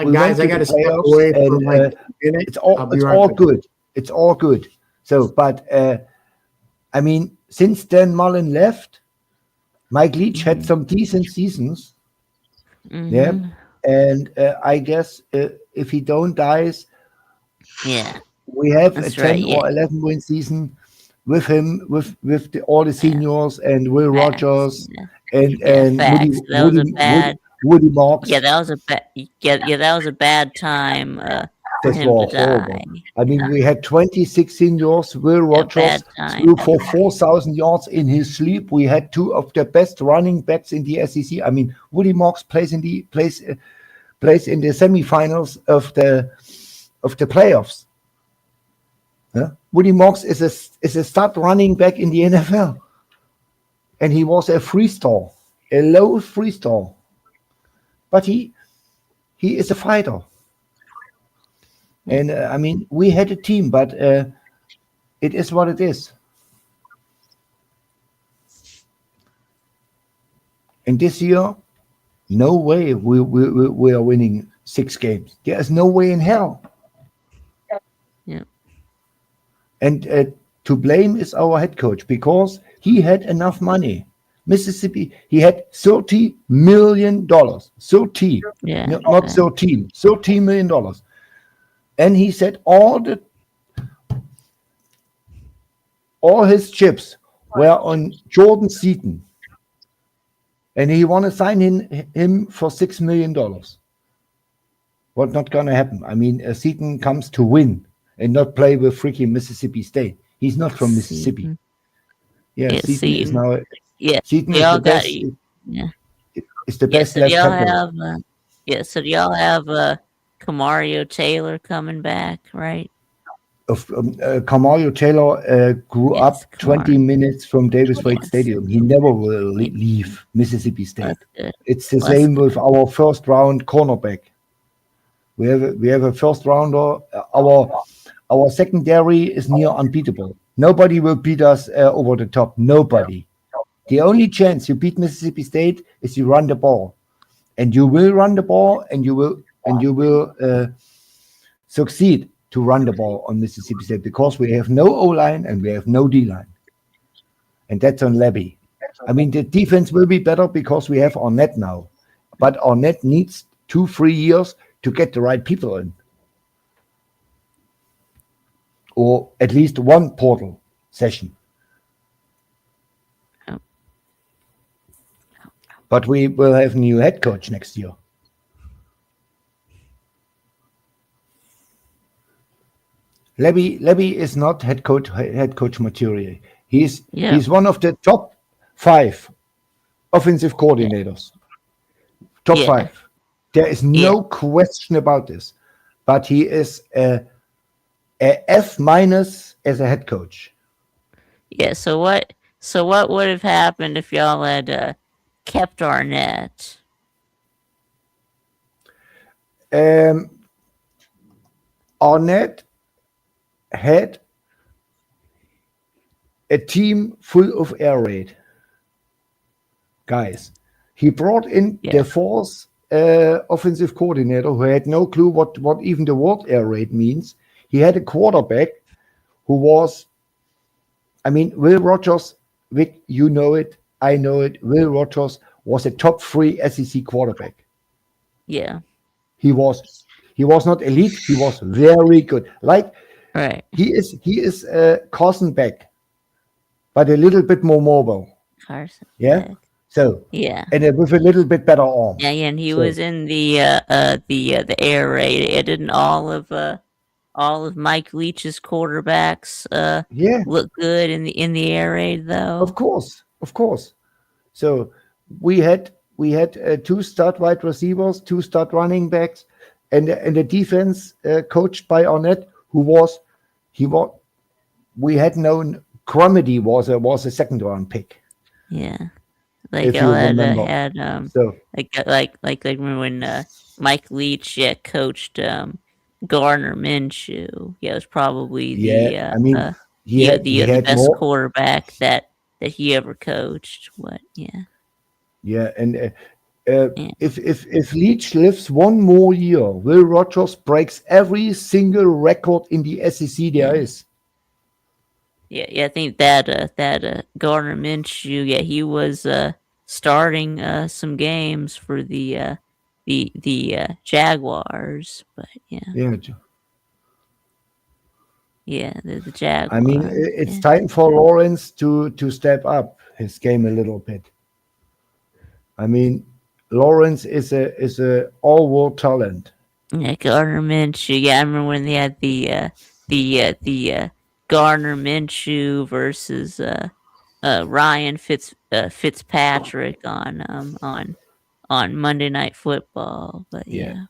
Speaker 2: we
Speaker 1: guys,
Speaker 2: went
Speaker 1: I
Speaker 2: to
Speaker 1: got
Speaker 2: the
Speaker 1: to step
Speaker 2: playoffs,
Speaker 1: away for
Speaker 2: and
Speaker 1: like a minute. I'll be
Speaker 2: it's
Speaker 1: right
Speaker 2: all
Speaker 1: back.
Speaker 2: good. It's all good. So, but I mean, since Dan Mullen left, Mike Leach had
Speaker 4: Hmm.
Speaker 2: some decent seasons. Yeah,
Speaker 4: Hmm.
Speaker 2: and I guess if he don't dies,
Speaker 4: Yeah,
Speaker 2: we have a
Speaker 4: that's right.
Speaker 2: 10
Speaker 4: Yeah,
Speaker 2: or 11 win season with him, with all the
Speaker 4: yeah,
Speaker 2: seniors and Will
Speaker 4: facts.
Speaker 2: Rogers
Speaker 4: Yeah, yeah,
Speaker 2: and
Speaker 4: facts. That was a bad.
Speaker 2: Woody
Speaker 4: Yeah,
Speaker 2: Marks.
Speaker 4: that was a bad. Yeah, that was a bad time for
Speaker 2: That
Speaker 4: him to
Speaker 2: were
Speaker 4: die.
Speaker 2: horrible. I mean, we had 26 seniors. Will
Speaker 4: Yeah,
Speaker 2: Rogers
Speaker 4: bad time.
Speaker 2: threw for 4,000 yards in his sleep. We had two of the best running backs in the SEC. I mean, Woody Marks plays in the semifinals of the playoffs. Yeah? Woody Marks is a stud running back in the NFL, and he was a freestyle, a low freestyle, but he is a fighter.
Speaker 4: Yeah.
Speaker 2: And I mean, we had a team, but it is what it is. And this year, no way we are winning 6 games. There is no way in hell.
Speaker 4: Yeah.
Speaker 2: And to blame is our head coach because he had enough money. Mississippi, he had $30 million. 30,
Speaker 4: Yeah.
Speaker 2: no, not 13, $30 million. And he said all his chips were on Jordan Seaton. And he want to sign him for $6 million. What's not going to happen? I mean, Seaton comes to win and not play with freaking Mississippi State. He's not from Mississippi.
Speaker 4: Seton.
Speaker 2: Yeah,
Speaker 4: Yeah,
Speaker 2: Seaton is
Speaker 4: Seton.
Speaker 2: now
Speaker 4: Yeah.
Speaker 2: Seaton
Speaker 4: So
Speaker 2: is the
Speaker 4: y'all got
Speaker 2: best.
Speaker 4: yeah.
Speaker 2: Is the
Speaker 4: Yeah,
Speaker 2: best
Speaker 4: so do
Speaker 2: left
Speaker 4: y'all
Speaker 2: tackle.
Speaker 4: have so do y'all have Kamario Taylor coming back, right?
Speaker 2: Of Kamario Taylor grew
Speaker 4: Yes,
Speaker 2: up 20
Speaker 4: Kamario.
Speaker 2: minutes from Davis Wade
Speaker 4: Yes.
Speaker 2: Stadium. He never will
Speaker 4: Yeah,
Speaker 2: leave Mississippi State.
Speaker 4: that's good.
Speaker 2: It's the
Speaker 4: Well, that's
Speaker 2: same with our first round cornerback. We have a first rounder. Our secondary is near unbeatable. Nobody will beat us over the top. Nobody. The only chance you beat Mississippi State is you run the ball, and you will run the ball, and you will succeed to run the ball on Mississippi State because we have no O line and we have no D line, and that's on Levy. I mean, the defense will be better because we have our net now, but our net needs 2-3 years to get the right people in, or at least one portal session.
Speaker 4: Oh.
Speaker 2: But we will have a new head coach next year. Levy is not head coach material. He's
Speaker 4: Yeah.
Speaker 2: he's one of the top 5 offensive coordinators. Top
Speaker 4: Yeah.
Speaker 2: 5. There is no question about this. But he is a F minus as a head coach.
Speaker 4: Yeah, so what would have happened if y'all had kept Arnett?
Speaker 2: Arnett had a team full of air raid guys. He brought in
Speaker 4: Yeah.
Speaker 2: the fourth offensive coordinator who had no clue what even the word air raid means. He had a quarterback who was, I mean, Will Rogers, Vic, you know it, I know it. Will Rogers was a top 3 SEC quarterback.
Speaker 4: Yeah.
Speaker 2: He was not elite. He was very good. Like
Speaker 4: Right.
Speaker 2: he is Carson Beck, but a little bit more mobile.
Speaker 4: Carson.
Speaker 2: Yeah.
Speaker 4: Beck.
Speaker 2: So
Speaker 4: Yeah.
Speaker 2: and with a little bit better arm.
Speaker 4: Yeah, and he
Speaker 2: So-
Speaker 4: was in the air raid. It didn't all of Mike Leach's quarterbacks
Speaker 2: Yeah,
Speaker 4: look good in the air raid though.
Speaker 2: of course. So we had 2 start wide receivers, 2 start running backs, and the defense coached by Arnett, we had known Cromedy was a second round pick.
Speaker 4: Yeah. Like
Speaker 2: If you
Speaker 4: y'all
Speaker 2: remember.
Speaker 4: had
Speaker 2: So
Speaker 4: like remember when Mike Leach coached Garner Minshew. Yeah, it was probably
Speaker 2: yeah, I mean he
Speaker 4: the
Speaker 2: had
Speaker 4: best
Speaker 2: more.
Speaker 4: quarterback that he ever coached. What? Yeah.
Speaker 2: Yeah, and
Speaker 4: Yeah.
Speaker 2: if Leach lives one more year, Will Rogers breaks every single record in the SEC there
Speaker 4: Yeah.
Speaker 2: is.
Speaker 4: Yeah, I think that Garner Minshew, yeah, he was starting some games for the Jaguars, but
Speaker 2: Yeah,
Speaker 4: the Jaguars.
Speaker 2: I mean it's
Speaker 4: yeah.
Speaker 2: time for Lawrence to step up his game a little bit. I mean, Lawrence is a all-world talent.
Speaker 4: Yeah, Gardner Minshew. Yeah, I remember when they had the Gardner Minshew versus Ryan Fitzpatrick on Monday Night Football. But yeah.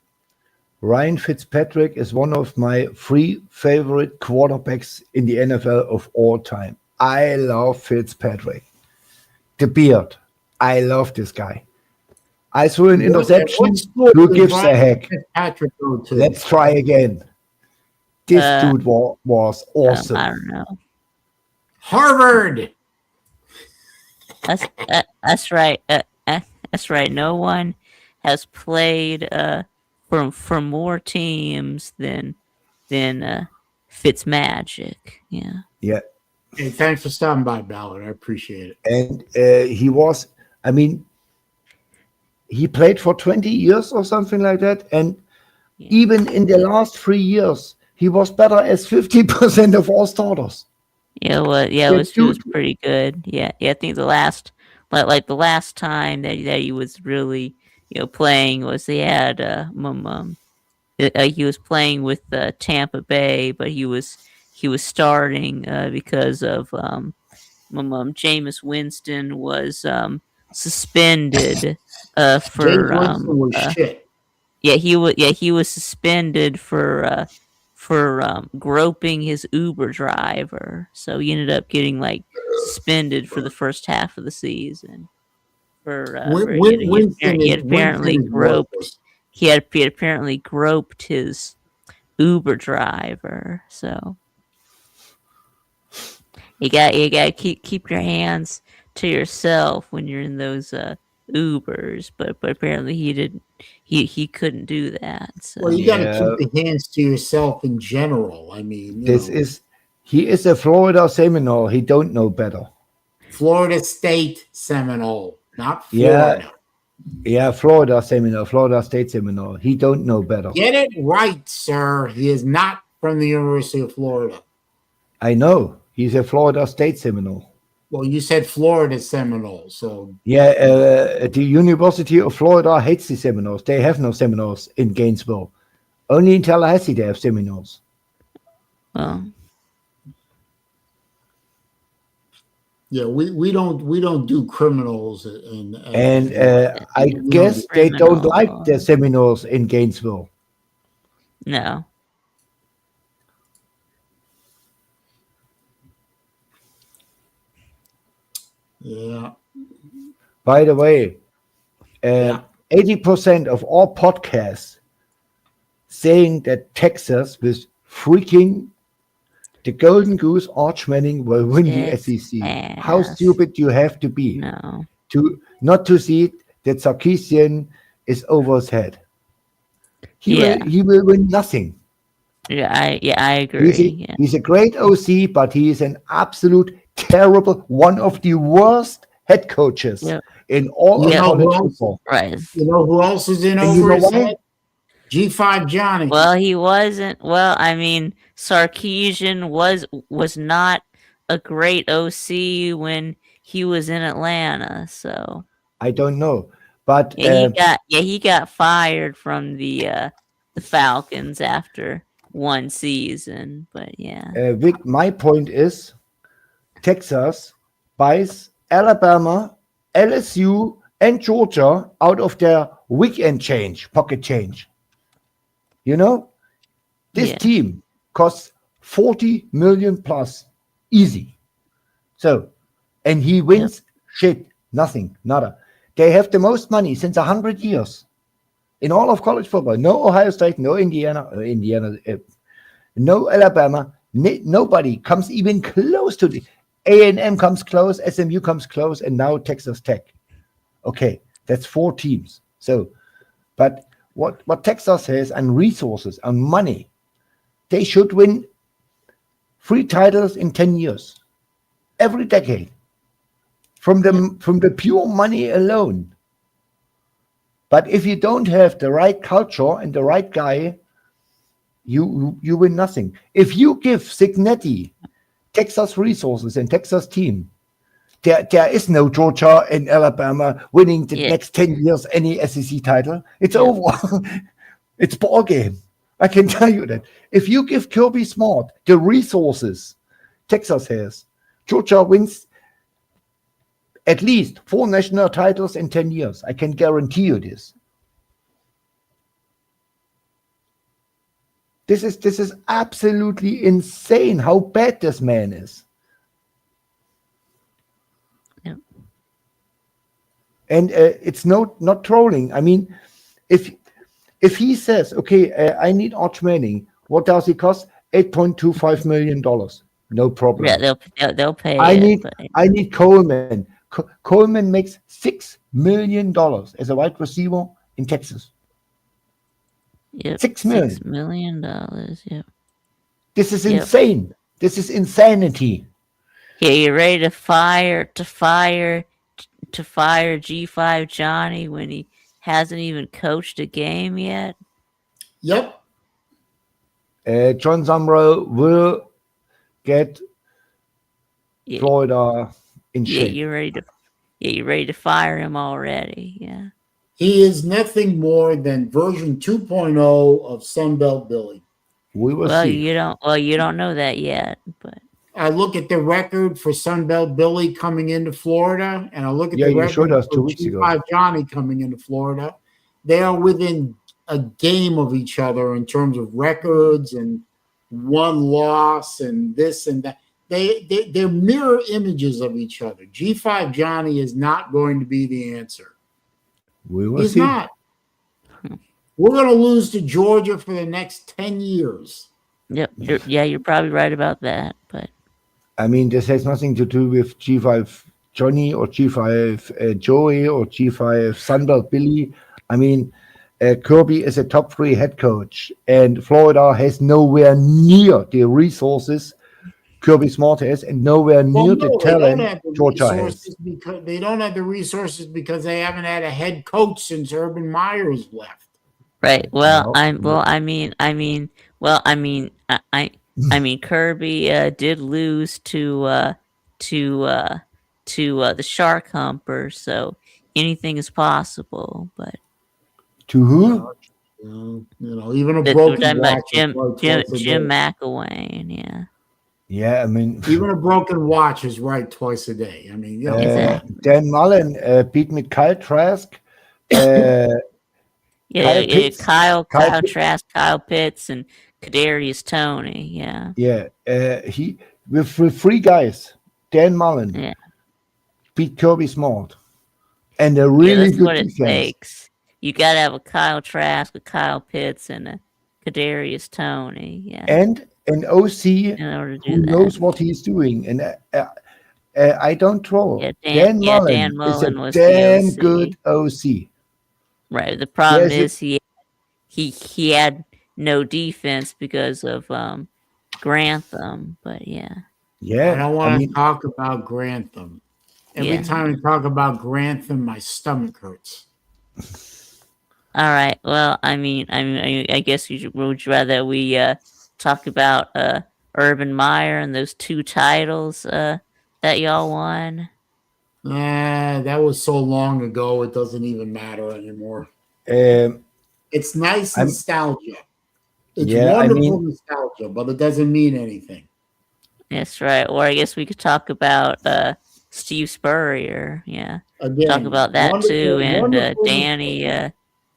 Speaker 2: Ryan Fitzpatrick is one of my 3 favorite quarterbacks in the NFL of all time. I love Fitzpatrick. The beard. I love this guy. I threw an interception.
Speaker 1: What school
Speaker 2: Who
Speaker 1: does
Speaker 2: gives a
Speaker 1: Ryan
Speaker 2: heck?
Speaker 1: Fitzpatrick go to?
Speaker 2: Let's try again. This dude was awesome.
Speaker 4: I don't know.
Speaker 1: Harvard.
Speaker 4: That's right. That's right. No one has played for more teams than Fitzmagic. Yeah.
Speaker 2: Yeah.
Speaker 1: Hey, thanks for stopping by, Ballard. I appreciate it.
Speaker 2: And he was, I mean, he played for 20 years or something like that. And even in the last 3 years, he was better as 50% of all starters.
Speaker 4: Yeah, well, yeah, he was pretty good. Yeah, I think the last time that he was really playing was they had he was playing with Tampa Bay, but he was starting because of Jameis Winston was suspended for
Speaker 1: James Winston was shit.
Speaker 4: yeah he was suspended for groping his Uber driver, so he ended up getting suspended for the first half of the season. He had apparently groped his Uber driver, so you got keep your hands to yourself when you're in those Ubers, but apparently he couldn't do that. So.
Speaker 1: Well, you got to keep the hands to yourself in general. I mean,
Speaker 2: he is a Florida Seminole. He don't know better.
Speaker 1: Florida State Seminole, not Florida.
Speaker 2: Yeah, Florida Seminole, Florida State Seminole. He don't know better.
Speaker 1: Get it right, sir. He is not from the University of Florida.
Speaker 2: I know. He's a Florida State Seminole.
Speaker 1: Well, you said Florida Seminole, so
Speaker 2: yeah. The University of Florida hates the Seminoles. They have no Seminoles in Gainesville. Only in Tallahassee they have Seminoles.
Speaker 4: Oh.
Speaker 1: Yeah, we don't do criminals
Speaker 2: and I guess they don't like the Seminoles in Gainesville.
Speaker 4: No.
Speaker 1: Yeah.
Speaker 2: By the way, 80% of all podcasts saying that Texas with freaking the Golden Goose Arch Manning will win the SEC. How stupid you have to be
Speaker 4: no.
Speaker 2: to not to see that Sarkisian is over his head.
Speaker 4: Yeah.
Speaker 2: He will win nothing.
Speaker 4: I agree. Yeah.
Speaker 2: He's a great OC, but he is an absolute terrible, one of the worst head coaches
Speaker 4: Yep.
Speaker 2: in all
Speaker 1: You
Speaker 2: of
Speaker 1: know
Speaker 2: college
Speaker 1: who else?
Speaker 2: football.
Speaker 4: Right.
Speaker 1: You know who else is in
Speaker 2: And you
Speaker 1: over
Speaker 2: know
Speaker 1: his
Speaker 2: why?
Speaker 1: head? G5 Johnny.
Speaker 4: Well, he wasn't. Well, I mean, Sarkisian was not a great OC when he was in Atlanta. So
Speaker 2: I don't know, but
Speaker 4: he got fired from the Falcons after one season. But yeah,
Speaker 2: Vic, my point is Texas buys Alabama, LSU, and Georgia out of their weekend change, pocket change. You know, this
Speaker 4: Yeah.
Speaker 2: team costs 40 million plus, easy. So, and he wins shit, nothing, nada. They have the most money since 100 years in all of college football. No Ohio State, no Indiana, no Alabama. Nobody comes even close to the A&M comes close, SMU comes close, and now Texas Tech. Okay, that's 4 teams. So, but what Texas has and resources and money, they should win 3 titles in 10 years, every decade, from the pure money alone. But if you don't have the right culture and the right guy, you win nothing. If you give Signetti Texas resources and Texas team, there is no Georgia and Alabama winning the next 10 years any SEC title. It's over. It's ball game. I can tell you that. If you give Kirby Smart the resources Texas has, Georgia wins at least 4 national titles in 10 years. I can guarantee you this. This is absolutely insane how bad this man is.
Speaker 4: Yeah.
Speaker 2: And it's not trolling. I mean, if he says, okay, I need Arch Manning, what does he cost? $8.25 million. No problem.
Speaker 4: Yeah, they'll pay.
Speaker 2: I need Coleman. Coleman makes $6 million as a wide receiver in Texas.
Speaker 4: Yep,
Speaker 2: $6 million.
Speaker 4: $6 million. Yep.
Speaker 2: This is insane. This is insanity.
Speaker 4: Yeah, you ready to fire G5 Johnny when he hasn't even coached a game yet?
Speaker 1: Yep.
Speaker 2: John Zamro will get Florida in shape.
Speaker 4: You're ready to fire him already. Yeah.
Speaker 1: He is nothing more than version 2.0 of Sunbelt Billy.
Speaker 2: We will see.
Speaker 4: You don't know that yet, but
Speaker 1: I look at the record for Sunbelt Billy coming into Florida, and I look at the record
Speaker 2: showed us 2
Speaker 1: for
Speaker 2: weeks ago.
Speaker 1: G5 Johnny coming into Florida. They are within a game of each other in terms of records and one loss and this and that. They're mirror images of each other. G5 Johnny is not going to be the answer.
Speaker 2: We will
Speaker 1: He's
Speaker 2: see.
Speaker 1: not. We're going to lose to Georgia for the next 10 years.
Speaker 4: Yep. You're probably right about that. But
Speaker 2: I mean, this has nothing to do with G5 Johnny or G5 Joey or G5 Sunbelt Billy. I mean, Kirby is a top 3 head coach, and Florida has nowhere near the resources Kirby Smart has, and nowhere near the talent Georgia has.
Speaker 1: Because they don't have the resources because they haven't had a head coach since Urban Meyer's left.
Speaker 4: right. Well, I mean, Kirby did lose to the Shark Humper, so anything is possible. But
Speaker 2: To who?
Speaker 1: Even a broken watch.
Speaker 4: Jim McElwain, yeah.
Speaker 2: Yeah, I mean,
Speaker 1: even a broken watch is right twice a day. I mean,
Speaker 4: Exactly.
Speaker 2: Dan Mullen beat me Kyle Trask.
Speaker 4: Kyle
Speaker 2: Pitts.
Speaker 4: Trask, Kyle Pitts, and Kadarius Toney. Yeah.
Speaker 2: Yeah, he with 3 guys. Dan Mullen beat Kirby Smart, and a really
Speaker 4: that's
Speaker 2: good
Speaker 4: what it
Speaker 2: defense.
Speaker 4: takes. You got to have a Kyle Trask, a Kyle Pitts, and a Kadarius Toney. Yeah.
Speaker 2: And an OC
Speaker 4: in order to do
Speaker 2: who
Speaker 4: that.
Speaker 2: knows what he's doing. And I don't troll.
Speaker 4: Yeah,
Speaker 2: Dan Mullen is
Speaker 4: Mullen
Speaker 2: a
Speaker 4: was the
Speaker 2: damn
Speaker 4: OC.
Speaker 2: good OC.
Speaker 4: Right. The problem
Speaker 2: Yes,
Speaker 4: is he had no defense because of Grantham. But yeah,
Speaker 1: I
Speaker 2: yeah.
Speaker 1: don't
Speaker 2: I
Speaker 1: want to
Speaker 2: mean,
Speaker 1: talk about Grantham. Every
Speaker 4: yeah.
Speaker 1: time I talk about Grantham, my stomach hurts.
Speaker 4: All right. Well, I guess would you rather we talk about Urban Meyer and those 2 titles that y'all won?
Speaker 1: That was so long ago, it doesn't even matter anymore.
Speaker 2: um,
Speaker 1: It's nice
Speaker 2: I'm
Speaker 1: nostalgia. It's
Speaker 2: yeah. I
Speaker 1: wonderful
Speaker 2: mean,
Speaker 1: nostalgia, but it doesn't mean anything.
Speaker 4: That's right. Or I guess we could talk about Steve Spurrier. Yeah, talk
Speaker 1: Again,
Speaker 4: about that too,
Speaker 1: wonderful,
Speaker 4: and
Speaker 1: wonderful,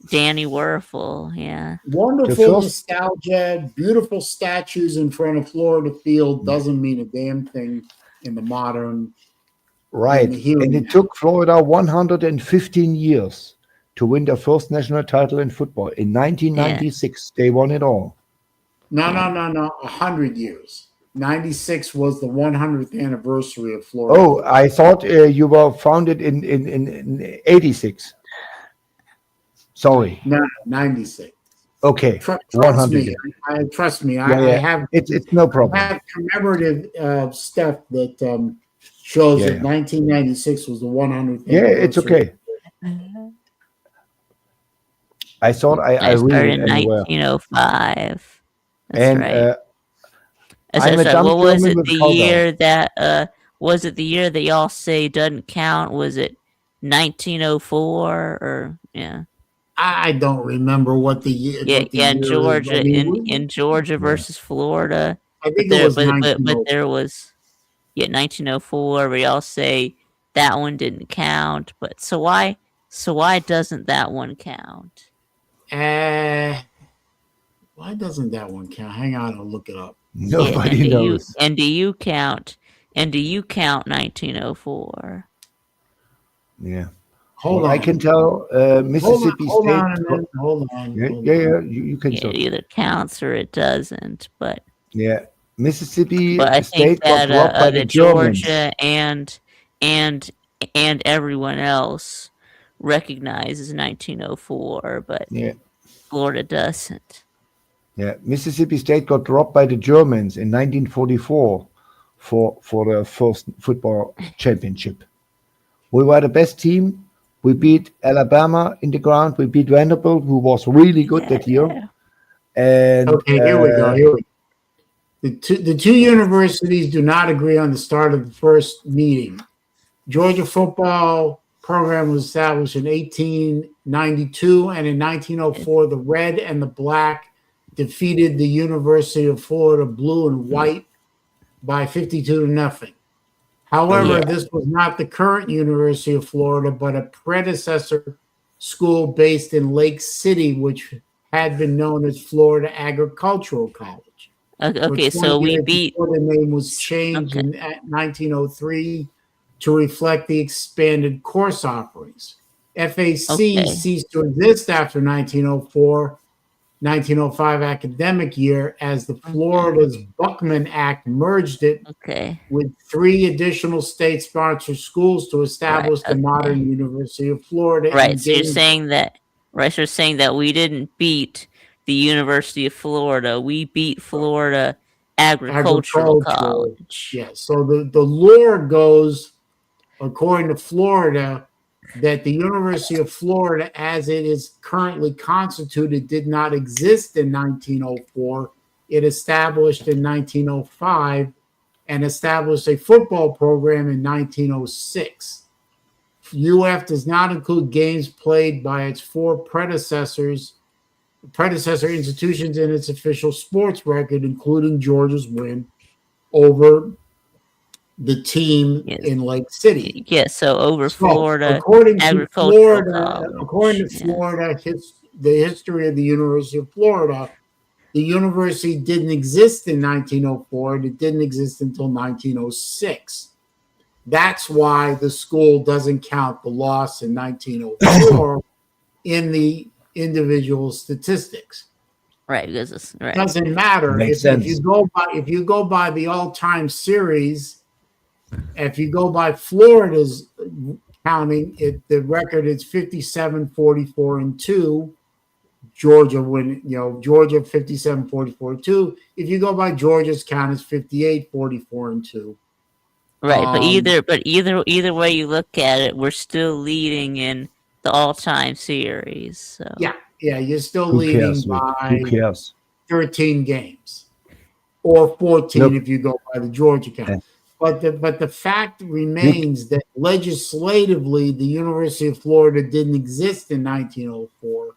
Speaker 4: Danny Werfel. Yeah.
Speaker 2: the
Speaker 1: wonderful
Speaker 2: first
Speaker 1: nostalgia. Beautiful statues in front of Florida Field doesn't mean a damn thing in the modern, in the
Speaker 2: right,
Speaker 1: here
Speaker 2: and
Speaker 1: and
Speaker 2: it
Speaker 1: now.
Speaker 2: took Florida 115 years to win their first national title in football. In
Speaker 4: Yeah.
Speaker 2: 1996, they won it all.
Speaker 1: No,
Speaker 4: Yeah.
Speaker 1: no, no, no. 100 years. 96 was the 100th anniversary of Florida
Speaker 2: Oh,
Speaker 1: football.
Speaker 2: I thought you were founded in 86. Sorry.
Speaker 1: No, 96.
Speaker 2: Okay,
Speaker 1: Trust
Speaker 2: 100
Speaker 1: me.
Speaker 2: years.
Speaker 1: Trust me.
Speaker 2: Yeah,
Speaker 1: I
Speaker 2: yeah.
Speaker 1: have
Speaker 2: It's no
Speaker 1: I
Speaker 2: problem.
Speaker 1: have commemorative stuff that shows
Speaker 2: Yeah,
Speaker 1: that
Speaker 2: yeah.
Speaker 1: 1996 was the 100th
Speaker 2: Yeah, it's
Speaker 1: anniversary.
Speaker 2: okay. I thought I
Speaker 4: I
Speaker 2: read
Speaker 4: started
Speaker 2: it
Speaker 4: in
Speaker 2: anywhere.
Speaker 4: 1905. That's
Speaker 2: And
Speaker 4: right.
Speaker 2: I'm a
Speaker 4: So
Speaker 2: dumb
Speaker 4: what was
Speaker 2: German
Speaker 4: it?
Speaker 2: with
Speaker 4: The
Speaker 2: cowbell.
Speaker 4: year that was it the year that y'all say doesn't count? Was it 1904 or yeah?
Speaker 1: I don't remember
Speaker 4: Yeah,
Speaker 1: what the
Speaker 4: yeah, in
Speaker 1: year is. I
Speaker 4: Georgia,
Speaker 1: mean,
Speaker 4: in Georgia
Speaker 2: Yeah.
Speaker 4: versus Florida,
Speaker 1: I
Speaker 4: but
Speaker 1: think it
Speaker 4: there,
Speaker 1: was
Speaker 4: but
Speaker 1: 1904.
Speaker 4: there was 1904 where y'all say that one didn't count. But so why doesn't that one count?
Speaker 1: Uh, why doesn't that one count? Hang on, I'll look it up.
Speaker 4: Yeah,
Speaker 2: Nobody knows.
Speaker 4: and do you count 1904?
Speaker 2: Yeah.
Speaker 1: Hold
Speaker 2: Well, I
Speaker 1: on.
Speaker 2: can tell Mississippi
Speaker 1: Hold
Speaker 2: State.
Speaker 1: on a minute. Hold on.
Speaker 2: Yeah,
Speaker 1: Hold
Speaker 2: yeah,
Speaker 1: on.
Speaker 2: yeah. You can
Speaker 4: Yeah, it
Speaker 2: search.
Speaker 4: either counts or it doesn't.
Speaker 2: Yeah. Mississippi
Speaker 4: But I think
Speaker 2: State got
Speaker 4: that
Speaker 2: robbed by the
Speaker 4: that
Speaker 2: Germans.
Speaker 4: Georgia and everyone else recognizes 1904, but
Speaker 2: Yeah.
Speaker 4: Florida doesn't.
Speaker 2: Yeah. Mississippi State got robbed by the Germans in 1944 for their first football championship. We were the best team. We beat Alabama in the ground. We beat Vanderbilt, who was really good that year.
Speaker 4: Yeah.
Speaker 2: And
Speaker 1: Okay, here we go. Here we go. The two universities do not agree on the start of the first meeting. Georgia football program was established in 1892, and in 1904, the red and the black defeated the University of Florida blue and white by 52-0. However,
Speaker 4: Yeah.
Speaker 1: this was not the current University of Florida, but a predecessor school based in Lake City, which had been known as Florida Agricultural College. For
Speaker 4: Okay,
Speaker 1: 20
Speaker 4: so we
Speaker 1: years
Speaker 4: beat.
Speaker 1: before the name was changed
Speaker 4: Okay.
Speaker 1: in 1903 to reflect the expanded course offerings. FAC
Speaker 4: Okay.
Speaker 1: ceased to exist after 1905 academic year as the Florida's Buckman Act merged it
Speaker 4: Okay.
Speaker 1: with 3 additional state-sponsored schools to
Speaker 4: Right.
Speaker 1: establish the modern
Speaker 4: Okay.
Speaker 1: University of Florida in
Speaker 4: Right. So you're
Speaker 1: Gainesville.
Speaker 4: saying that. Right. So you're saying that we didn't beat the University of Florida. We beat Florida Agricultural
Speaker 1: Agricultural.
Speaker 4: College.
Speaker 1: Yes. So the lore goes, according to Florida, that the University of Florida, as it is currently constituted, did not exist in 1904. It established in 1905 and established a football program in 1906. UF does not include games played by its 4 predecessor institutions in its official sports record, including Georgia's win over the team
Speaker 4: Yes.
Speaker 1: in Lake City.
Speaker 4: Yeah. So over
Speaker 1: So,
Speaker 4: Florida
Speaker 1: according to
Speaker 4: Agricultural
Speaker 1: Florida,
Speaker 4: College. Yeah.
Speaker 1: the history of the University of Florida, the university didn't exist in 1904 and it didn't exist until 1906. That's why the school doesn't count the loss in 1904 in the individual statistics.
Speaker 4: Right. Because it's right.
Speaker 1: Doesn't matter
Speaker 2: Makes
Speaker 1: if you
Speaker 2: sense.
Speaker 1: go by the all-time series. If you go by Florida's counting it, the record is 57-44-2. Georgia Georgia 57-44-2. If you go by Georgia's count, it's 58-44-2.
Speaker 4: Right, but either way you look at it, we're still leading in the all-time series. So
Speaker 1: Yeah, you're still
Speaker 2: Who
Speaker 1: leading
Speaker 2: cares, Vic?
Speaker 1: by
Speaker 2: Who cares?
Speaker 1: 13 games, or 14
Speaker 2: Look,
Speaker 1: if you go by the Georgia count.
Speaker 2: Yeah.
Speaker 1: But the fact remains that legislatively, the University of Florida didn't exist in 1904.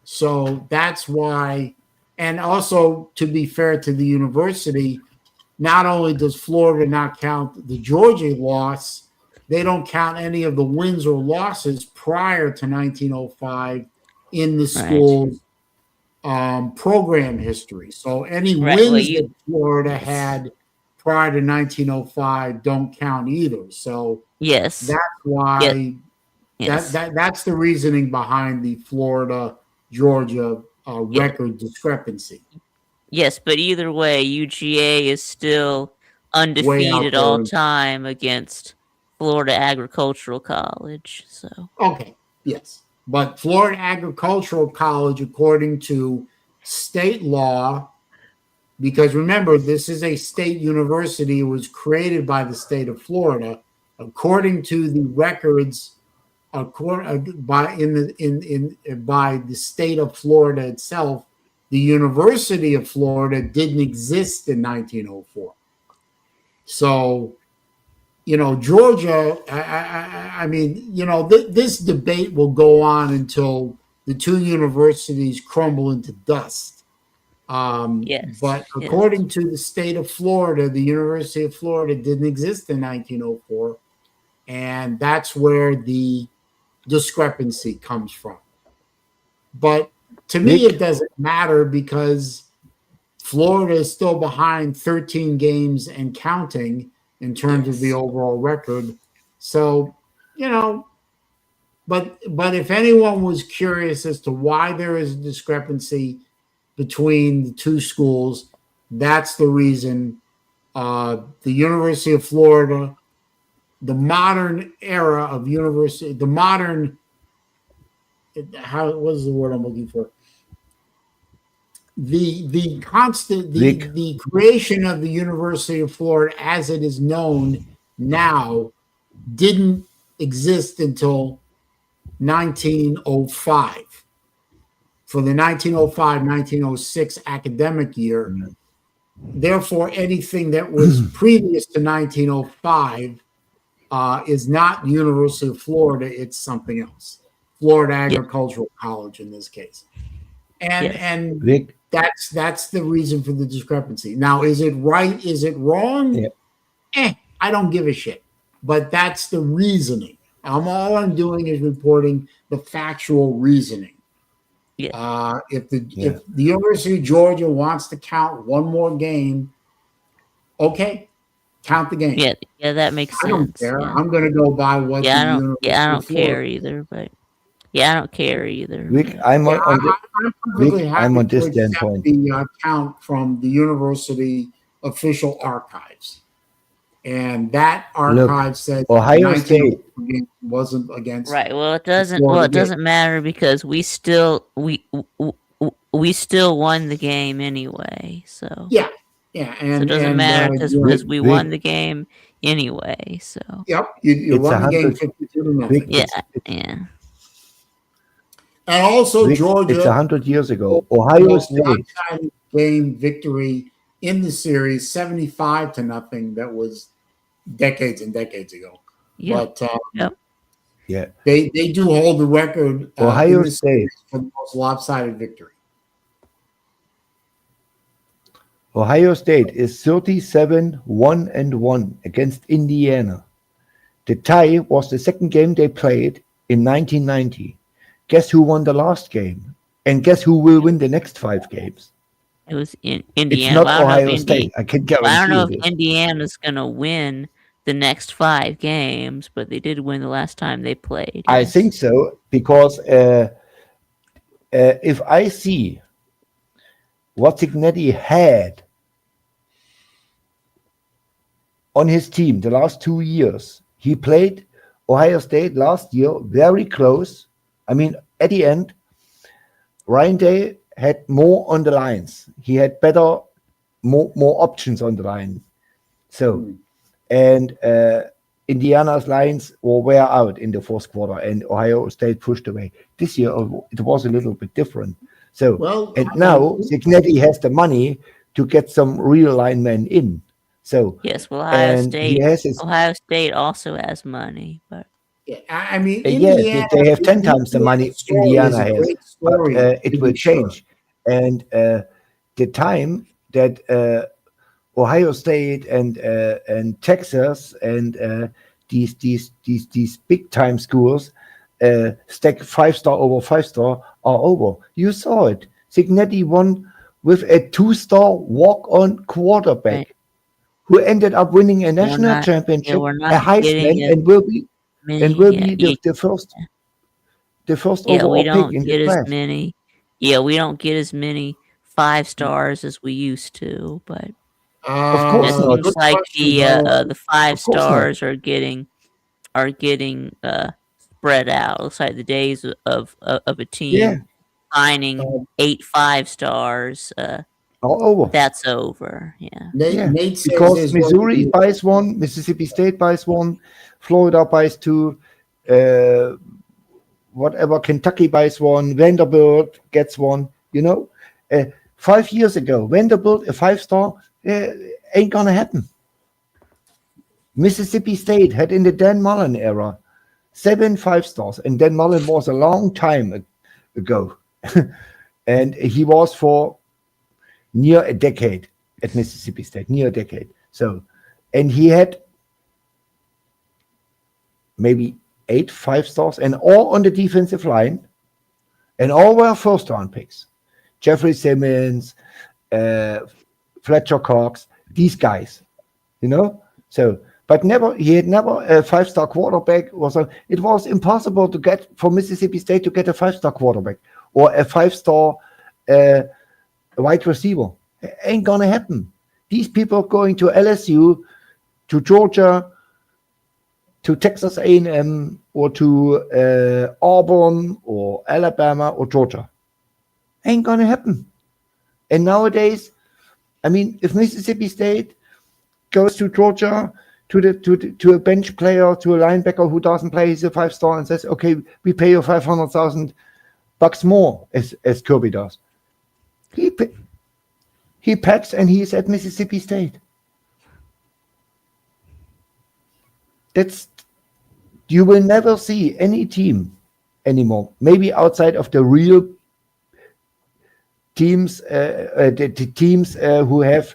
Speaker 1: So that's why, and also to be fair to the university, not only does Florida not count the Georgia loss, they don't count any of the wins or losses prior to 1905 in the school's program history. So any wins that Florida had prior to 1905 don't count either. So
Speaker 4: yes,
Speaker 1: that's why that's the reasoning behind the Florida Georgia record discrepancy.
Speaker 4: Yes, but either way, UGA is still undefeated all time against Florida Agricultural College. So
Speaker 1: okay, yes, but Florida Agricultural College, according to state law, because remember, this is a state university, it was created by the state of Florida, according to the records by the state of Florida itself. The University of Florida didn't exist in 1904. So, Georgia, I mean, this debate will go on until the two universities crumble into dust. But according to the state of Florida, the University of Florida didn't exist in 1904. And that's where the discrepancy comes from. But to me, it doesn't matter because Florida is still behind 13 games and counting in terms of the overall record. So, but if anyone was curious as to why there is a discrepancy between the two schools, that's the reason. The University of Florida, the modern era of university, the modern, what is the word I'm looking for? The creation of the University of Florida as it is known now didn't exist until 1905. For the 1905-1906 academic year. Therefore, anything that was previous to 1905 is not University of Florida, it's something else. Florida Agricultural College in this case. And that's the reason for the discrepancy. Now, is it right? Is it wrong? I don't give a shit. But that's the reasoning. All I'm doing is reporting the factual reasoning. If the University of Georgia wants to count one more game, okay, count the game.
Speaker 4: Yeah, that makes sense.
Speaker 1: I don't care. I'm going to go by what
Speaker 4: I don't care either. But I don't care either.
Speaker 2: Rick, I'm
Speaker 1: perfectly happy
Speaker 2: on this
Speaker 1: to accept
Speaker 2: standpoint.
Speaker 1: the count from the university official archives, and that archive said
Speaker 2: Ohio State
Speaker 1: wasn't against.
Speaker 4: Right. Well, it doesn't. Well, it doesn't matter because we still won the game anyway. So
Speaker 1: and
Speaker 4: so it doesn't matter because we won the game anyway. So
Speaker 1: you won the game 52-0.
Speaker 4: Yeah.
Speaker 1: And also Georgia.
Speaker 2: It's 100 years ago. Ohio State
Speaker 1: game victory in the series, 75-0. That was decades and decades ago. But they do hold the record.
Speaker 2: Ohio State
Speaker 1: for the most lopsided victory.
Speaker 2: Ohio State is 37-1-1 against Indiana. The tie was the second game they played in 1990. Guess who won the last game? And guess who will win the next 5 games?
Speaker 4: It was Indiana.
Speaker 2: It's not Ohio State. I can guarantee you.
Speaker 4: I don't know if Indiana's going to win the next 5 games, but they did win the last time they played.
Speaker 2: I think so, because if I see what Signetti had on his team the last 2 years, he played Ohio State last year, very close. I mean, at the end, Ryan Day had more on the lines. He had better, more options on the line. So, and Indiana's lines were wear out in the fourth quarter, and Ohio State pushed away. This year, it was a little bit different. So,
Speaker 1: Well,
Speaker 2: and now Cignetti has the money to get some real linemen in. So,
Speaker 4: Yes, well,
Speaker 2: and he has his,
Speaker 4: Ohio State also has money, but
Speaker 1: yeah, I mean,
Speaker 2: yes,
Speaker 1: Indiana.
Speaker 2: they have 10 times the
Speaker 1: Indiana
Speaker 2: money
Speaker 1: story is
Speaker 2: Indiana
Speaker 1: a
Speaker 2: has,
Speaker 1: great
Speaker 2: but
Speaker 1: story. to
Speaker 2: it will
Speaker 1: be sure.
Speaker 2: change. And the time that Ohio State and Texas and these big time schools stack 5-star over 5-star are over. You saw it. Cignetti won with a 2-star walk-on quarterback
Speaker 4: right.
Speaker 2: who ended up winning a
Speaker 4: We're
Speaker 2: national
Speaker 4: not. Yeah,
Speaker 2: championship,
Speaker 4: we're
Speaker 2: a
Speaker 4: not
Speaker 2: Heisman,
Speaker 4: getting as
Speaker 2: and will be
Speaker 4: many.
Speaker 2: the first
Speaker 4: Yeah, we
Speaker 2: overall pick
Speaker 4: don't
Speaker 2: in the
Speaker 4: get as
Speaker 2: draft.
Speaker 4: many. Yeah, we don't get as many 5 stars as we used to, but
Speaker 2: Of course
Speaker 4: it
Speaker 2: not.
Speaker 4: seems
Speaker 1: Good
Speaker 4: like
Speaker 1: question, though.
Speaker 4: the five
Speaker 2: Of course not.
Speaker 4: stars are getting spread out. Looks like the days of a
Speaker 2: Yeah,
Speaker 4: team finding
Speaker 1: Uh,
Speaker 4: 8 5 stars.
Speaker 2: all over.
Speaker 4: That's over. Yeah.
Speaker 2: Yeah,
Speaker 1: Nate says
Speaker 2: because
Speaker 1: there's going to
Speaker 2: Missouri
Speaker 1: be
Speaker 2: buys one, Mississippi State buys one, Florida buys two, uh, whatever, Kentucky buys one, Vanderbilt gets one. You know, 5 years ago, Vanderbilt a 5-star ain't gonna happen. Mississippi State had in the Dan Mullen era 7 5-stars, and Dan Mullen was a long time ago, and he was for near a decade at Mississippi State, near a decade. So, and he had maybe 8 5-stars, and all on the defensive line, and all were first-round picks. Jeffrey Simmons, Fletcher Cox, these guys, you know. So, but he had never a 5-star quarterback. It was impossible to get for Mississippi State to get a 5-star quarterback or a 5-star wide receiver. It ain't gonna happen. These people going to LSU, to Georgia, to Texas A&M, or to Auburn or Alabama or Georgia. Ain't gonna happen. And nowadays, I mean, if Mississippi State goes to Georgia to a bench player, to a linebacker who doesn't play, he's a 5-star, and says, "Okay, we pay you $500,000 more," as Kirby does. He packs and he's at Mississippi State. You will never see any team anymore. Maybe outside of the real teams, the teams who have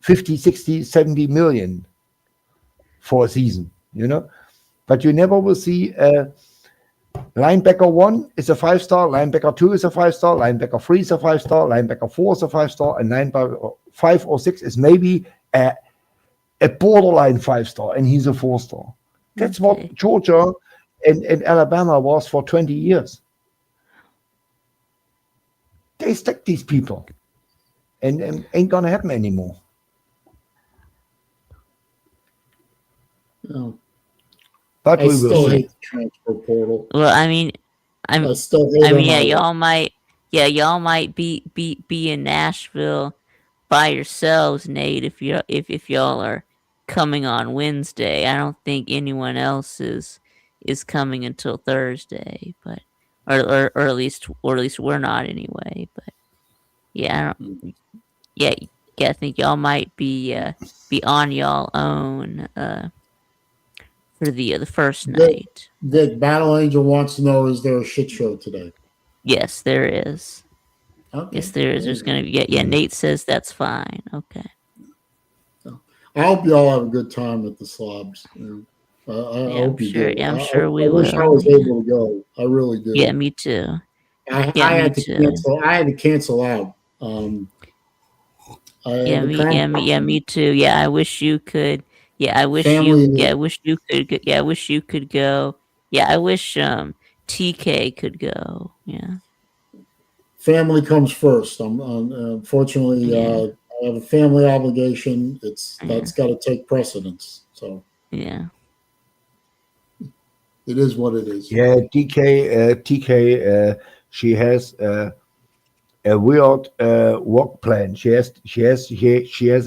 Speaker 2: 50, 60, 70 million for a season, you know. But you never will see linebacker 1 is a 5-star, linebacker 2 is a 5-star, linebacker 3 is a 5-star, linebacker 4 is a 5-star, and linebacker 5 or 6 is maybe a borderline 5-star, and he's a 4-star. That's what Georgia and Alabama was for 20 years. They stack these people, and ain't gonna happen anymore.
Speaker 1: No.
Speaker 2: But
Speaker 1: I
Speaker 2: we will
Speaker 1: still
Speaker 2: see.
Speaker 1: hate the transfer portal.
Speaker 4: Well, I mean,
Speaker 1: I still hate them.
Speaker 4: yeah, y'all might be in Nashville by yourselves, Nate, if y'all are coming on Wednesday. I don't think anyone else is coming until Thursday, but or at least we're not anyway. But yeah, I think y'all might be on y'all own for the first night.
Speaker 1: The Battle Angel wants to know: is there a shit show today?
Speaker 4: Yes, there is.
Speaker 1: Okay.
Speaker 4: Yes, there is. There's gonna be. Yeah. Nate says that's fine. Okay.
Speaker 1: I hope you all have a good time at the slobs. I hope you do.
Speaker 4: I'm sure we
Speaker 1: I wish I
Speaker 4: will.
Speaker 1: was able to go. I really do.
Speaker 4: Yeah, me too.
Speaker 1: I
Speaker 4: Yeah,
Speaker 1: had
Speaker 4: me
Speaker 1: to
Speaker 4: too.
Speaker 1: cancel. I had to cancel out.
Speaker 4: Me too. Yeah, I wish you could. Yeah, I wish
Speaker 1: Family-
Speaker 4: you. Yeah, I wish you could. Yeah, I wish you could go. Yeah, I wish TK could go. Yeah.
Speaker 1: Family comes first. Unfortunately,
Speaker 4: Yeah.
Speaker 1: I have a family obligation. That's got to take precedence. So
Speaker 4: Yeah.
Speaker 1: It is what it is.
Speaker 2: Yeah, TK, she has a weird work plan. She has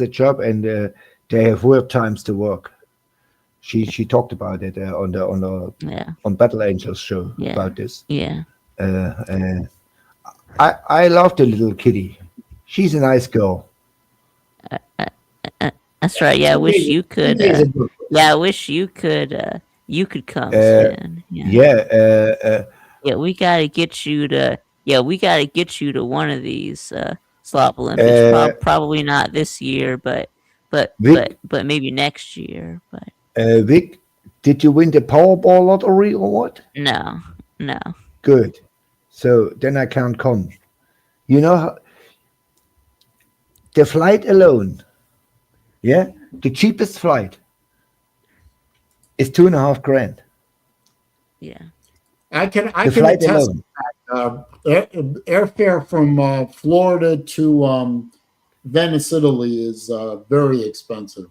Speaker 2: a job, and they have weird times to work. She talked about it
Speaker 4: Yeah.
Speaker 2: on Battle Angels show
Speaker 4: Yeah.
Speaker 2: about this.
Speaker 4: Yeah.
Speaker 2: I love the little kitty. She's a nice girl.
Speaker 4: That's right. Yeah, I wish you could.
Speaker 1: TK is a good girl.
Speaker 4: Yeah, I wish you could come
Speaker 2: Uh,
Speaker 4: soon. Yeah.
Speaker 2: Yeah,
Speaker 4: Yeah, we gotta get you to. Yeah, we gotta get you to one of these slop Olympics. Probably not this year, but
Speaker 2: Vic,
Speaker 4: maybe next year. But
Speaker 2: Vic, did you win the Powerball lottery or what?
Speaker 4: no, no.
Speaker 2: Good. So then I can't come. You know, the flight alone, yeah, the cheapest flight is $2.5 grand.
Speaker 4: Yeah.
Speaker 1: I can
Speaker 2: The flight
Speaker 1: attest.
Speaker 2: alone.
Speaker 1: Airfare from Florida to Venice, Italy, is very expensive.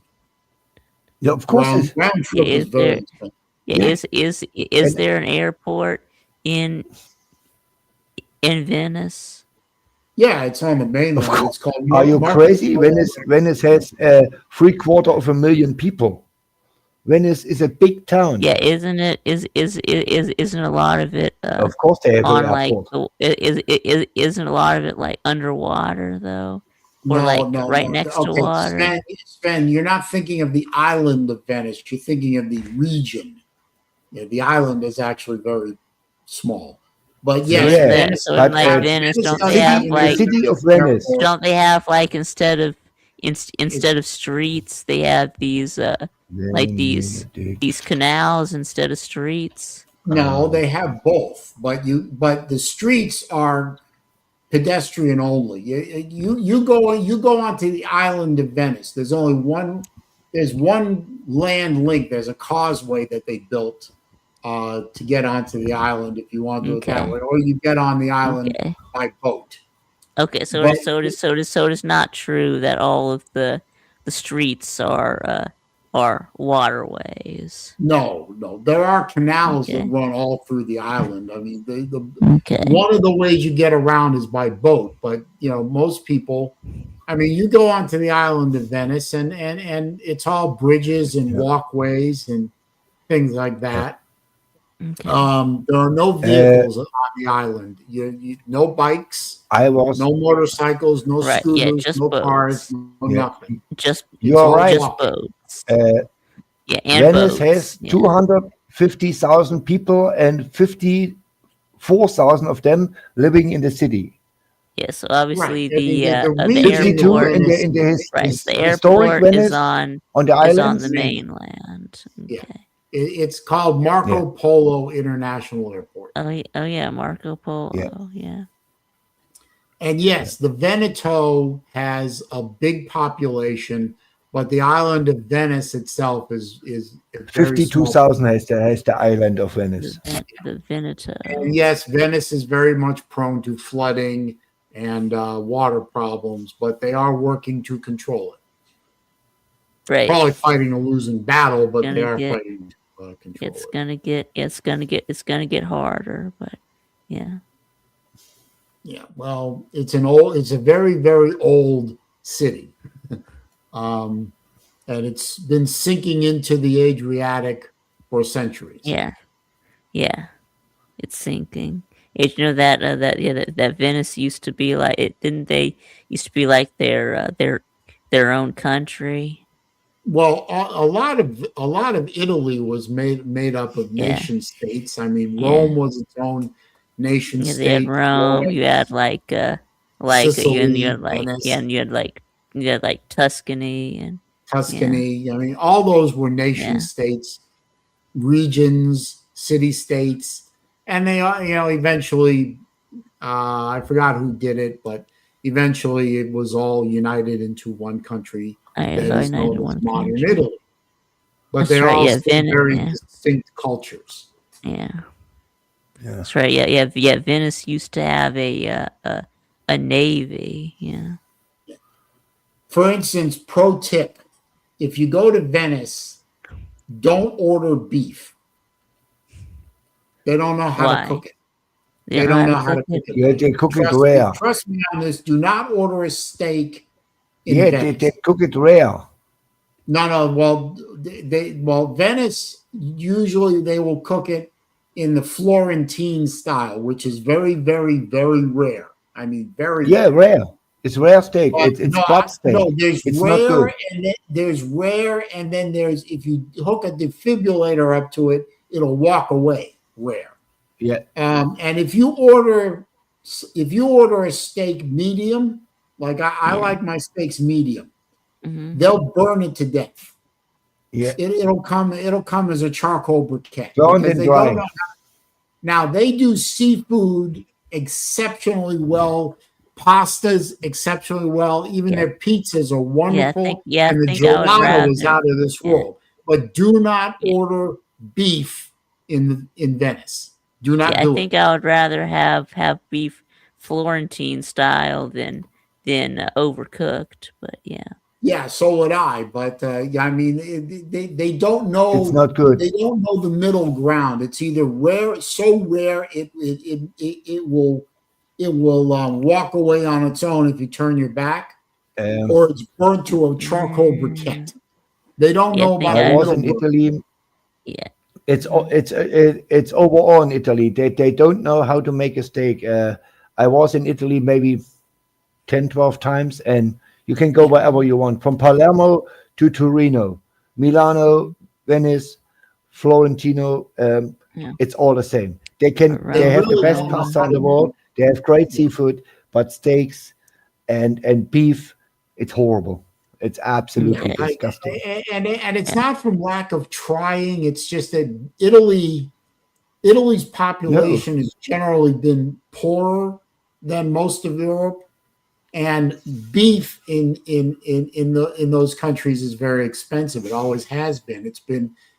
Speaker 2: Yeah, of course.
Speaker 1: Round trip
Speaker 4: Yeah,
Speaker 1: is very expensive.
Speaker 4: Yeah,
Speaker 2: Yeah.
Speaker 4: is there an airport in Venice?
Speaker 1: Yeah, it's on the mainland.
Speaker 2: Of course.
Speaker 1: It's called.
Speaker 2: Are you
Speaker 1: Marco
Speaker 2: crazy?
Speaker 1: Polo.
Speaker 2: Venice has 750,000 people. Venice is a big town.
Speaker 4: Yeah, isn't it? Isn't a lot of it
Speaker 2: Of course they have
Speaker 4: on
Speaker 2: an
Speaker 4: like
Speaker 2: airport.
Speaker 4: isn't a lot of it like underwater though, or
Speaker 1: No,
Speaker 4: like
Speaker 1: no,
Speaker 4: right
Speaker 1: no.
Speaker 4: next to
Speaker 1: Okay,
Speaker 4: water?
Speaker 1: Sven, you're not thinking of the island of Venice. You're thinking of the region. Yeah, the island is actually very small. But yes,
Speaker 2: Yeah,
Speaker 1: Venice.
Speaker 4: So in
Speaker 2: but
Speaker 4: like Venice,
Speaker 1: Venice
Speaker 4: don't
Speaker 1: does
Speaker 4: they have
Speaker 1: have
Speaker 2: the
Speaker 4: like
Speaker 2: city of Venice.
Speaker 1: airport.
Speaker 4: don't they have like instead of streets they have these like these canals instead of streets?
Speaker 1: No, they have both, but the streets are pedestrian only. You go onto the island of Venice. There's only one. There's one land link. There's a causeway that they built to get onto the island if you want to do it that
Speaker 4: Okay.
Speaker 1: way, or you get on the island
Speaker 4: Okay.
Speaker 1: by boat.
Speaker 4: Okay, so
Speaker 1: But-
Speaker 4: it is not true that all of the streets are waterways.
Speaker 1: No, there are canals
Speaker 4: Okay.
Speaker 1: that run all through the island. I mean, the
Speaker 4: Okay.
Speaker 1: one of the ways you get around is by boat, but most people. I mean, you go onto the island of Venice, and it's all bridges and walkways and things like that.
Speaker 4: Okay.
Speaker 1: There are no vehicles on the island. You no bikes, no motorcycles, no
Speaker 4: Right, yeah,
Speaker 1: scooters,
Speaker 4: just
Speaker 1: no
Speaker 4: boats.
Speaker 1: cars, no
Speaker 2: Yeah.
Speaker 1: nothing.
Speaker 4: Just
Speaker 2: You are right.
Speaker 4: just boats. Yeah, and
Speaker 2: Venice
Speaker 4: boats.
Speaker 2: has
Speaker 4: Yeah.
Speaker 2: 250,000 people, and 54,000 of them living in the city.
Speaker 4: Yeah, so obviously
Speaker 1: Right. I mean,
Speaker 4: the
Speaker 1: region
Speaker 2: 52
Speaker 4: airport
Speaker 2: in
Speaker 1: is-
Speaker 2: the
Speaker 4: right, the
Speaker 2: historic
Speaker 4: airport
Speaker 2: Venice
Speaker 4: is on
Speaker 2: the
Speaker 4: is on
Speaker 2: islands.
Speaker 4: the mainland. Okay.
Speaker 1: Yeah. It's called Marco Polo International Airport.
Speaker 4: Oh yeah, Marco Polo. Yeah.
Speaker 1: And yes, the Veneto has a big population, but the island of Venice itself is a very
Speaker 2: 52,000 has the island of Venice.
Speaker 4: The Veneto.
Speaker 1: And yes, Venice is very much prone to flooding and water problems, but they are working to control it.
Speaker 4: Right.
Speaker 1: Probably fighting a losing battle, but they
Speaker 4: Gonna
Speaker 1: are
Speaker 4: get-
Speaker 1: fighting to control
Speaker 4: It's
Speaker 1: it.
Speaker 4: gonna get harder, but yeah.
Speaker 1: Yeah, well, it's a very, very old city. And it's been sinking into the Adriatic for centuries.
Speaker 4: Yeah. Yeah. It's sinking. You know that Venice used to be like it, didn't they? Used to be like their own country.
Speaker 1: Well, a lot of Italy was made up of
Speaker 4: Yeah.
Speaker 1: nation states. I mean,
Speaker 4: Yeah.
Speaker 1: Rome was its own nation
Speaker 4: Yeah,
Speaker 1: state.
Speaker 4: they had Rome. You had
Speaker 1: Sicily,
Speaker 4: and you had
Speaker 1: Venice.
Speaker 4: and you had like Tuscany and
Speaker 1: Tuscany. I mean, all those were nation
Speaker 4: Yeah.
Speaker 1: states, regions, city states, and they are, eventually, I forgot who did it, but eventually it was all united into one country that is known as modern Italy. But
Speaker 4: That's
Speaker 1: they're
Speaker 4: right,
Speaker 1: all
Speaker 4: yeah,
Speaker 1: still very
Speaker 4: yeah.
Speaker 1: distinct cultures.
Speaker 4: yeah.
Speaker 2: Yeah.
Speaker 4: That's right. Yeah. Venice used to have a navy. Yeah.
Speaker 1: For instance, pro tip: if you go to Venice, don't order beef. They don't know how
Speaker 4: Why?
Speaker 1: to cook it.
Speaker 4: You
Speaker 1: They don't know how to cook it.
Speaker 2: Yeah, they cook it
Speaker 1: Trust me,
Speaker 2: rare.
Speaker 1: trust me on this. Do not order a steak in
Speaker 2: Yeah,
Speaker 1: Venice.
Speaker 2: they cook it rare.
Speaker 1: No. Well, Venice usually they will cook it in the Florentine style, which is very, very, very rare. I mean, very
Speaker 2: Yeah, rare. It's rare steak. It's
Speaker 1: no,
Speaker 2: butt steak.
Speaker 1: no. There's
Speaker 2: It's not
Speaker 1: rare,
Speaker 2: good.
Speaker 1: and then there's rare, and then there's if you hook a defibrillator up to it, it'll walk away. Rare.
Speaker 2: Yeah.
Speaker 1: And if you order a steak medium, like I
Speaker 4: Yeah.
Speaker 1: like my steaks medium,
Speaker 4: Mhm.
Speaker 1: they'll burn it to death.
Speaker 2: Yeah.
Speaker 1: It'll come as a charcoal briquette
Speaker 2: Don't
Speaker 1: because
Speaker 2: and
Speaker 1: they
Speaker 2: dry.
Speaker 1: don't know. Now they do seafood exceptionally well, pastas exceptionally well. Even
Speaker 4: Yeah.
Speaker 1: their pizzas are
Speaker 4: I
Speaker 1: wonderful,
Speaker 4: think
Speaker 1: and the
Speaker 4: I would
Speaker 1: gelato is
Speaker 4: rather.
Speaker 1: out of this
Speaker 4: Yeah.
Speaker 1: world. But do not
Speaker 4: Yeah.
Speaker 1: order beef in Venice. Do not
Speaker 4: Yeah, I
Speaker 1: do
Speaker 4: think
Speaker 1: it.
Speaker 4: I would rather have beef Florentine style than overcooked. But yeah.
Speaker 1: Yeah, so would I. But yeah, I mean, they don't know.
Speaker 2: It's not good.
Speaker 1: They don't know the middle ground. It's either rare, so rare it will walk away on its own if you turn your back, or it's burnt to a charcoal briquette. They don't
Speaker 4: Yeah, I
Speaker 1: know
Speaker 4: think
Speaker 1: about
Speaker 2: I
Speaker 1: the
Speaker 2: was
Speaker 1: middle
Speaker 2: in
Speaker 1: ground.
Speaker 2: Italy.
Speaker 4: Yeah.
Speaker 2: It's overall in Italy. They don't know how to make a steak. I was in Italy maybe 10, 12 times, and you can go wherever you want, from Palermo to Torino, Milano, Venice, Florentino.
Speaker 4: Yeah.
Speaker 2: It's all the same. They
Speaker 4: Right.
Speaker 2: have the
Speaker 1: really
Speaker 2: best
Speaker 1: don't know
Speaker 2: pasta
Speaker 1: how
Speaker 2: in the
Speaker 1: to
Speaker 2: world. They have great seafood, but steaks and beef, it's horrible. It's absolutely
Speaker 4: Yeah.
Speaker 2: disgusting.
Speaker 1: And it's
Speaker 4: Yeah.
Speaker 1: not from lack of trying. It's just that Italy's population has generally been poorer than most of Europe, and beef in those countries is very expensive. It always has been.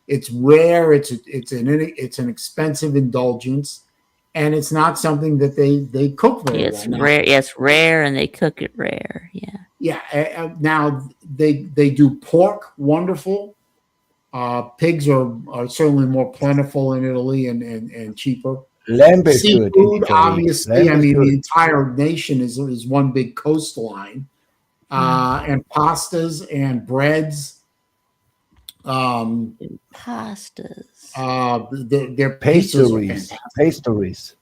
Speaker 1: It's rare. It's an expensive indulgence, and it's not something that they cook very
Speaker 4: It's
Speaker 1: well. Now,
Speaker 4: rare. Yeah, it's rare, and they cook it rare. Yeah.
Speaker 1: yeah. Now they do pork wonderful. Pigs are certainly more plentiful in Italy and cheaper.
Speaker 2: Lamb is good in
Speaker 1: Seafood,
Speaker 2: Italy.
Speaker 1: obviously.
Speaker 2: Lamb
Speaker 1: I
Speaker 2: is
Speaker 1: mean,
Speaker 2: good.
Speaker 1: the entire nation is one big coastline. And pastas and breads.
Speaker 4: Pastas.
Speaker 1: Their pizzas are
Speaker 2: Pastries.
Speaker 1: fantastic.
Speaker 2: Pastries.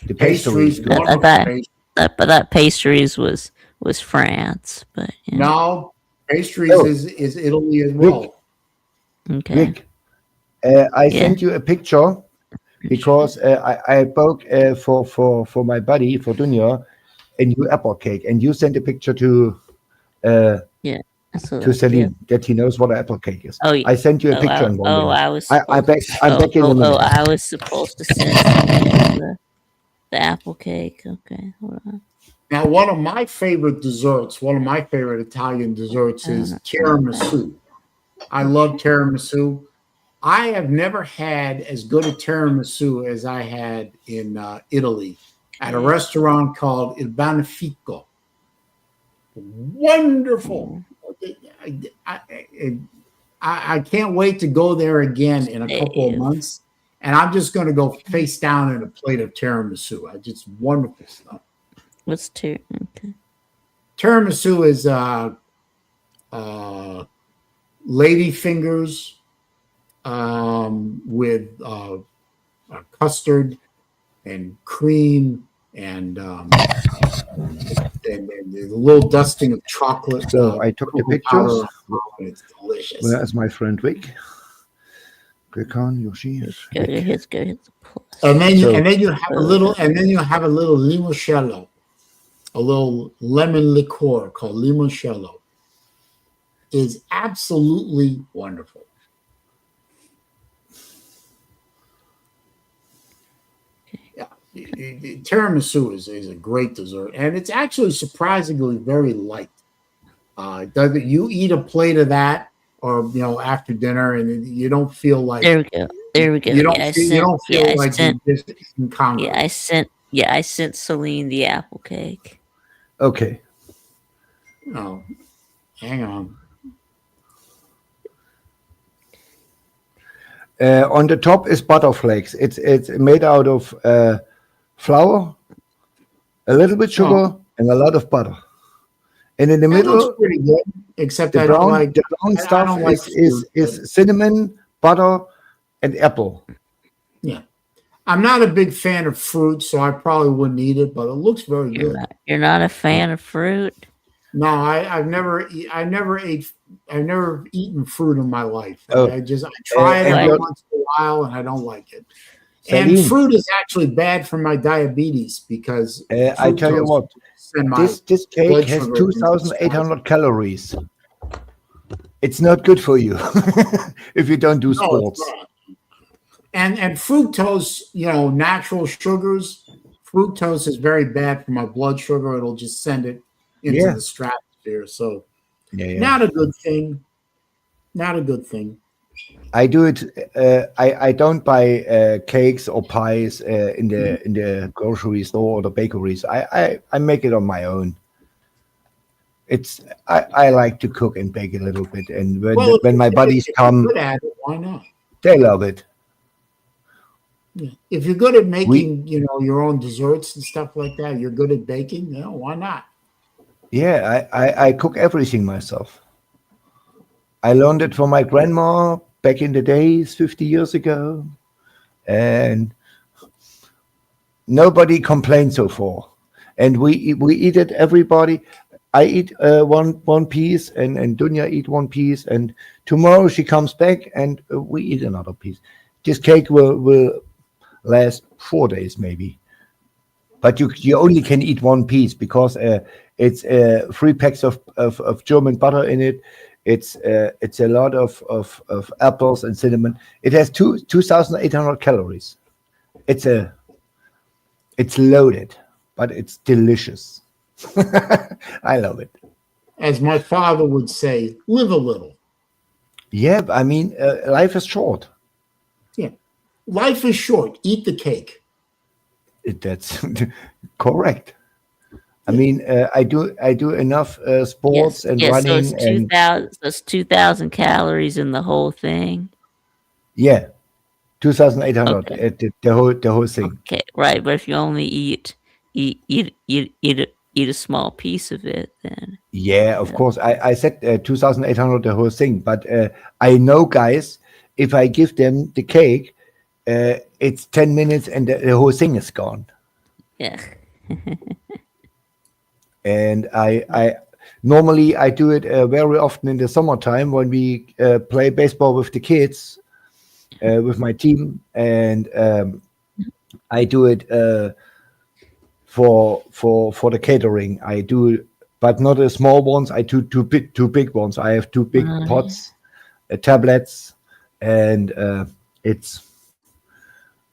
Speaker 2: The
Speaker 1: Pastries,
Speaker 2: pastries. Good.
Speaker 4: I
Speaker 1: wonderful
Speaker 4: thought
Speaker 1: pastries.
Speaker 4: but that pastries was France, but yeah.
Speaker 1: No, pastries
Speaker 2: Oh.
Speaker 1: is Italy as well.
Speaker 4: Okay.
Speaker 2: Vic, I
Speaker 4: Yeah.
Speaker 2: sent you a picture because I bought for my buddy, for Dunya, a new apple cake, and you sent a picture to
Speaker 4: So
Speaker 2: Celine that he knows what an apple cake is.
Speaker 4: Oh, yeah.
Speaker 2: I sent you a picture in 1 minute.
Speaker 4: I was.
Speaker 2: I'm back in a minute.
Speaker 4: I was supposed to send Celine the apple cake. Okay, hold on.
Speaker 1: Now, one of my favorite Italian desserts is tiramisu. I love tiramisu. I have never had as good a tiramisu as I had in Italy at a restaurant called Il Benefico. Wonderful. I can't wait to go there again in a couple of months. And I'm just going to go face down in a plate of tiramisu. Just wonderful stuff.
Speaker 4: What's okay.
Speaker 1: Tiramisu is lady fingers with custard and cream and a little dusting of chocolate.
Speaker 2: So I took the pictures.
Speaker 1: And it's delicious.
Speaker 2: Where is my friend Vic? Click on Yoshi.
Speaker 4: Go hit the plus.
Speaker 1: And then you have a little limoncello, a little lemon liqueur called limoncello. Is absolutely wonderful. Yeah, tiramisu is a great dessert, and it's actually surprisingly very light. You eat a plate of that, or after dinner, and you don't feel like
Speaker 4: There we go.
Speaker 1: You don't feel like you're just in Congress.
Speaker 4: I sent Celine the apple cake.
Speaker 2: Okay.
Speaker 1: Oh, hang on.
Speaker 2: On the top is butter flakes. It's made out of flour, a little bit sugar, and a lot of butter. And in the
Speaker 1: It looks
Speaker 2: middle,
Speaker 1: pretty good, except
Speaker 2: the
Speaker 1: I don't
Speaker 2: brown
Speaker 1: like.
Speaker 2: the brown
Speaker 1: I
Speaker 2: stuff
Speaker 1: don't like fruit,
Speaker 2: is cinnamon, butter, and apple.
Speaker 1: yeah, I'm not a big fan of fruit, so I probably wouldn't eat it. But it looks very
Speaker 4: You're
Speaker 1: good.
Speaker 4: not. You're not a fan of fruit.
Speaker 1: No, I've never eaten fruit in my life.
Speaker 2: Oh,
Speaker 1: I try it
Speaker 2: and
Speaker 1: every
Speaker 4: What?
Speaker 1: once in a while, and I don't like it. And
Speaker 2: Saleen,
Speaker 1: fruit is actually bad for my diabetes because
Speaker 2: I tell you
Speaker 1: fructose
Speaker 2: what,
Speaker 1: send my
Speaker 2: this cake
Speaker 1: blood
Speaker 2: has
Speaker 1: sugar into the spike.
Speaker 2: 2,800 calories. It's not good for you if you don't do
Speaker 1: No, it's
Speaker 2: sports.
Speaker 1: not. And fructose, natural sugars, fructose is very bad for my blood sugar. It'll just send it into
Speaker 2: Yeah,
Speaker 1: the stratosphere. So
Speaker 2: yeah.
Speaker 1: not a good thing. Not a good thing.
Speaker 2: I do it. I don't buy cakes or pies in the grocery store or the bakeries. I make it on my own. I like to cook and bake a little bit, and
Speaker 1: Well,
Speaker 2: when my buddies
Speaker 1: if you're
Speaker 2: come,
Speaker 1: good at it, why not?
Speaker 2: they love it.
Speaker 1: Yeah. If you're good at
Speaker 2: We
Speaker 1: making, your own desserts and stuff like that, you're good at baking, why not?
Speaker 2: Yeah, I cook everything myself. I learned it from my grandma back in the days, 50 years ago, and nobody complained so far. And we eat it. Everybody, I eat one piece, and Dunya eat one piece, and tomorrow she comes back and we eat another piece. This cake will last 4 days maybe, but you only can eat one piece because it's 3 packs of German butter in it. It's a lot of apples and cinnamon. It has 2,800 calories. It's loaded, but it's delicious. I love it.
Speaker 1: As my father would say, live a little.
Speaker 2: Yeah, I mean, life is short.
Speaker 1: Yeah. Life is short. Eat the cake.
Speaker 2: That's correct. I
Speaker 1: Yeah.
Speaker 2: mean, I do enough sports and
Speaker 4: Yes. So
Speaker 2: running
Speaker 4: it's
Speaker 2: and
Speaker 4: 2,000. So it's 2,000 calories in the whole thing.
Speaker 2: yeah, 2,800
Speaker 4: Okay.
Speaker 2: at the whole thing.
Speaker 4: Okay. Right. But if you only eat a small piece of it, then
Speaker 2: Yeah, of course. I said 2,800 the whole thing, but I know guys, if I give them the cake, it's 10 minutes and the whole thing is gone.
Speaker 4: yeah.
Speaker 2: And I normally I do it very often in the summertime when we play baseball with the kids, with my team, and I do it for the catering. I do, but not the small ones. I do two big ones. I have two big pots, tablets, and it's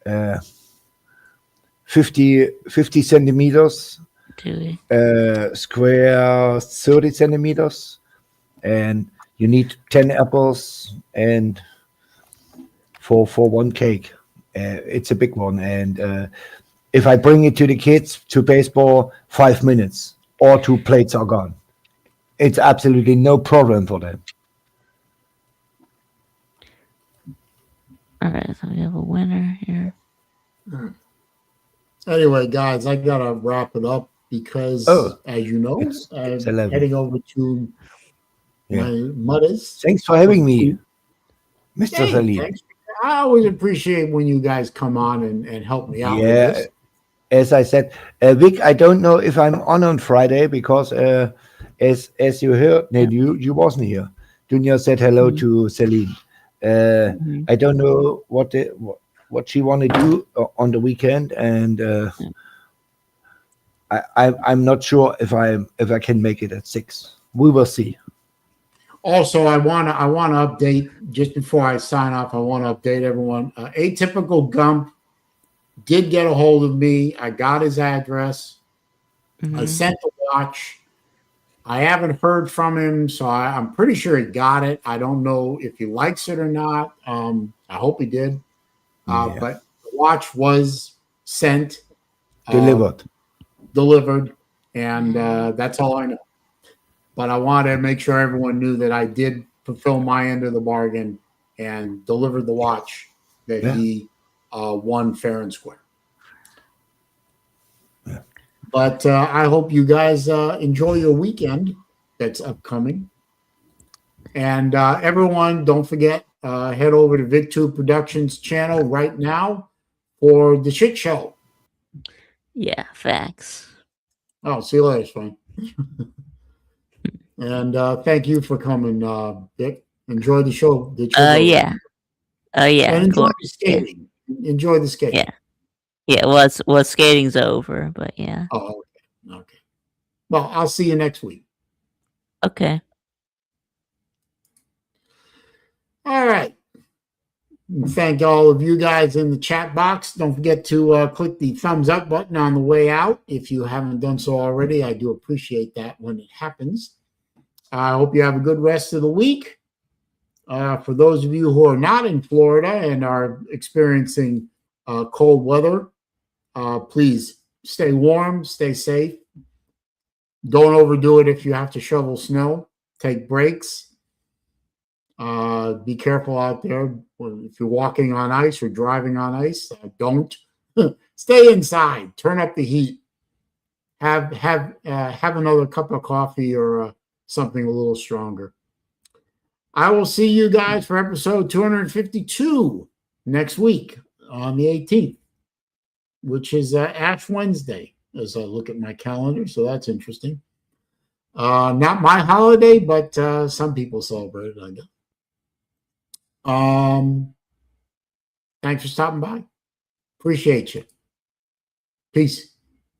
Speaker 2: uh, 50 centimeters
Speaker 4: Do we?
Speaker 2: square, 30 centimeters, and you need 10 apples and for one cake. It's a big one, and if I bring it to the kids to baseball, 5 minutes or 2 plates are gone. It's absolutely no problem for them.
Speaker 4: All right. So we have a winner here.
Speaker 1: Anyway, guys, I gotta wrap it up because,
Speaker 2: Oh,
Speaker 1: as you know,
Speaker 2: it's
Speaker 1: I'm
Speaker 2: 11.
Speaker 1: heading over to
Speaker 2: Yeah.
Speaker 1: my mothers.
Speaker 2: Thanks for having me, Mr.
Speaker 1: Hey,
Speaker 2: Saleen.
Speaker 1: thanks. I always appreciate when you guys come on and help me out with
Speaker 2: Yeah,
Speaker 1: this.
Speaker 2: as I said, Vic, I don't know if I'm on Friday because as you heard, Ned, you wasn't here. Dunya said hello to Saleen. I don't know what she want to do on the weekend, and I'm not sure if I can make it at 6. We will see.
Speaker 1: Also, I wanna update just before I sign off. I want to update everyone. Atypical Gump did get a hold of me. I got his address. I sent the watch. I haven't heard from him, so I'm pretty sure he got it. I don't know if he likes it or not. I hope he did.
Speaker 2: Yeah.
Speaker 1: But the watch was sent,
Speaker 2: Delivered.
Speaker 1: and that's all I know. But I wanted to make sure everyone knew that I did fulfill my end of the bargain and delivered the watch that
Speaker 2: Yeah.
Speaker 1: he won fair and square.
Speaker 2: Yeah.
Speaker 1: But I hope you guys enjoy your weekend that's upcoming. And everyone, don't forget, head over to VicTube Productions channel right now for the shit show.
Speaker 4: Yeah, facts.
Speaker 1: Oh, see you later, Swain. And thank you for coming, Vic. Enjoy the show.
Speaker 4: Yeah. Oh yeah,
Speaker 1: And
Speaker 4: of
Speaker 1: enjoy
Speaker 4: course.
Speaker 1: the skating. Enjoy the skating.
Speaker 4: Yeah. Yeah, well, skating's over, but yeah.
Speaker 1: Oh, okay. Okay. Well, I'll see you next week.
Speaker 4: Okay.
Speaker 1: All right. Thank all of you guys in the chat box. Don't forget to click the thumbs up button on the way out. If you haven't done so already, I do appreciate that when it happens. I hope you have a good rest of the week. For those of you who are not in Florida and are experiencing cold weather, please stay warm, stay safe. Don't overdo it if you have to shovel snow. Take breaks. Be careful out there. If you're walking on ice or driving on ice, don't. Stay inside. Turn up the heat. Have another cup of coffee or something a little stronger. I will see you guys for episode 252 next week on the 18th, which is Ash Wednesday, as I look at my calendar. So that's interesting. Not my holiday, but some people celebrate it, I guess. Thanks for stopping by. Appreciate you. Peace.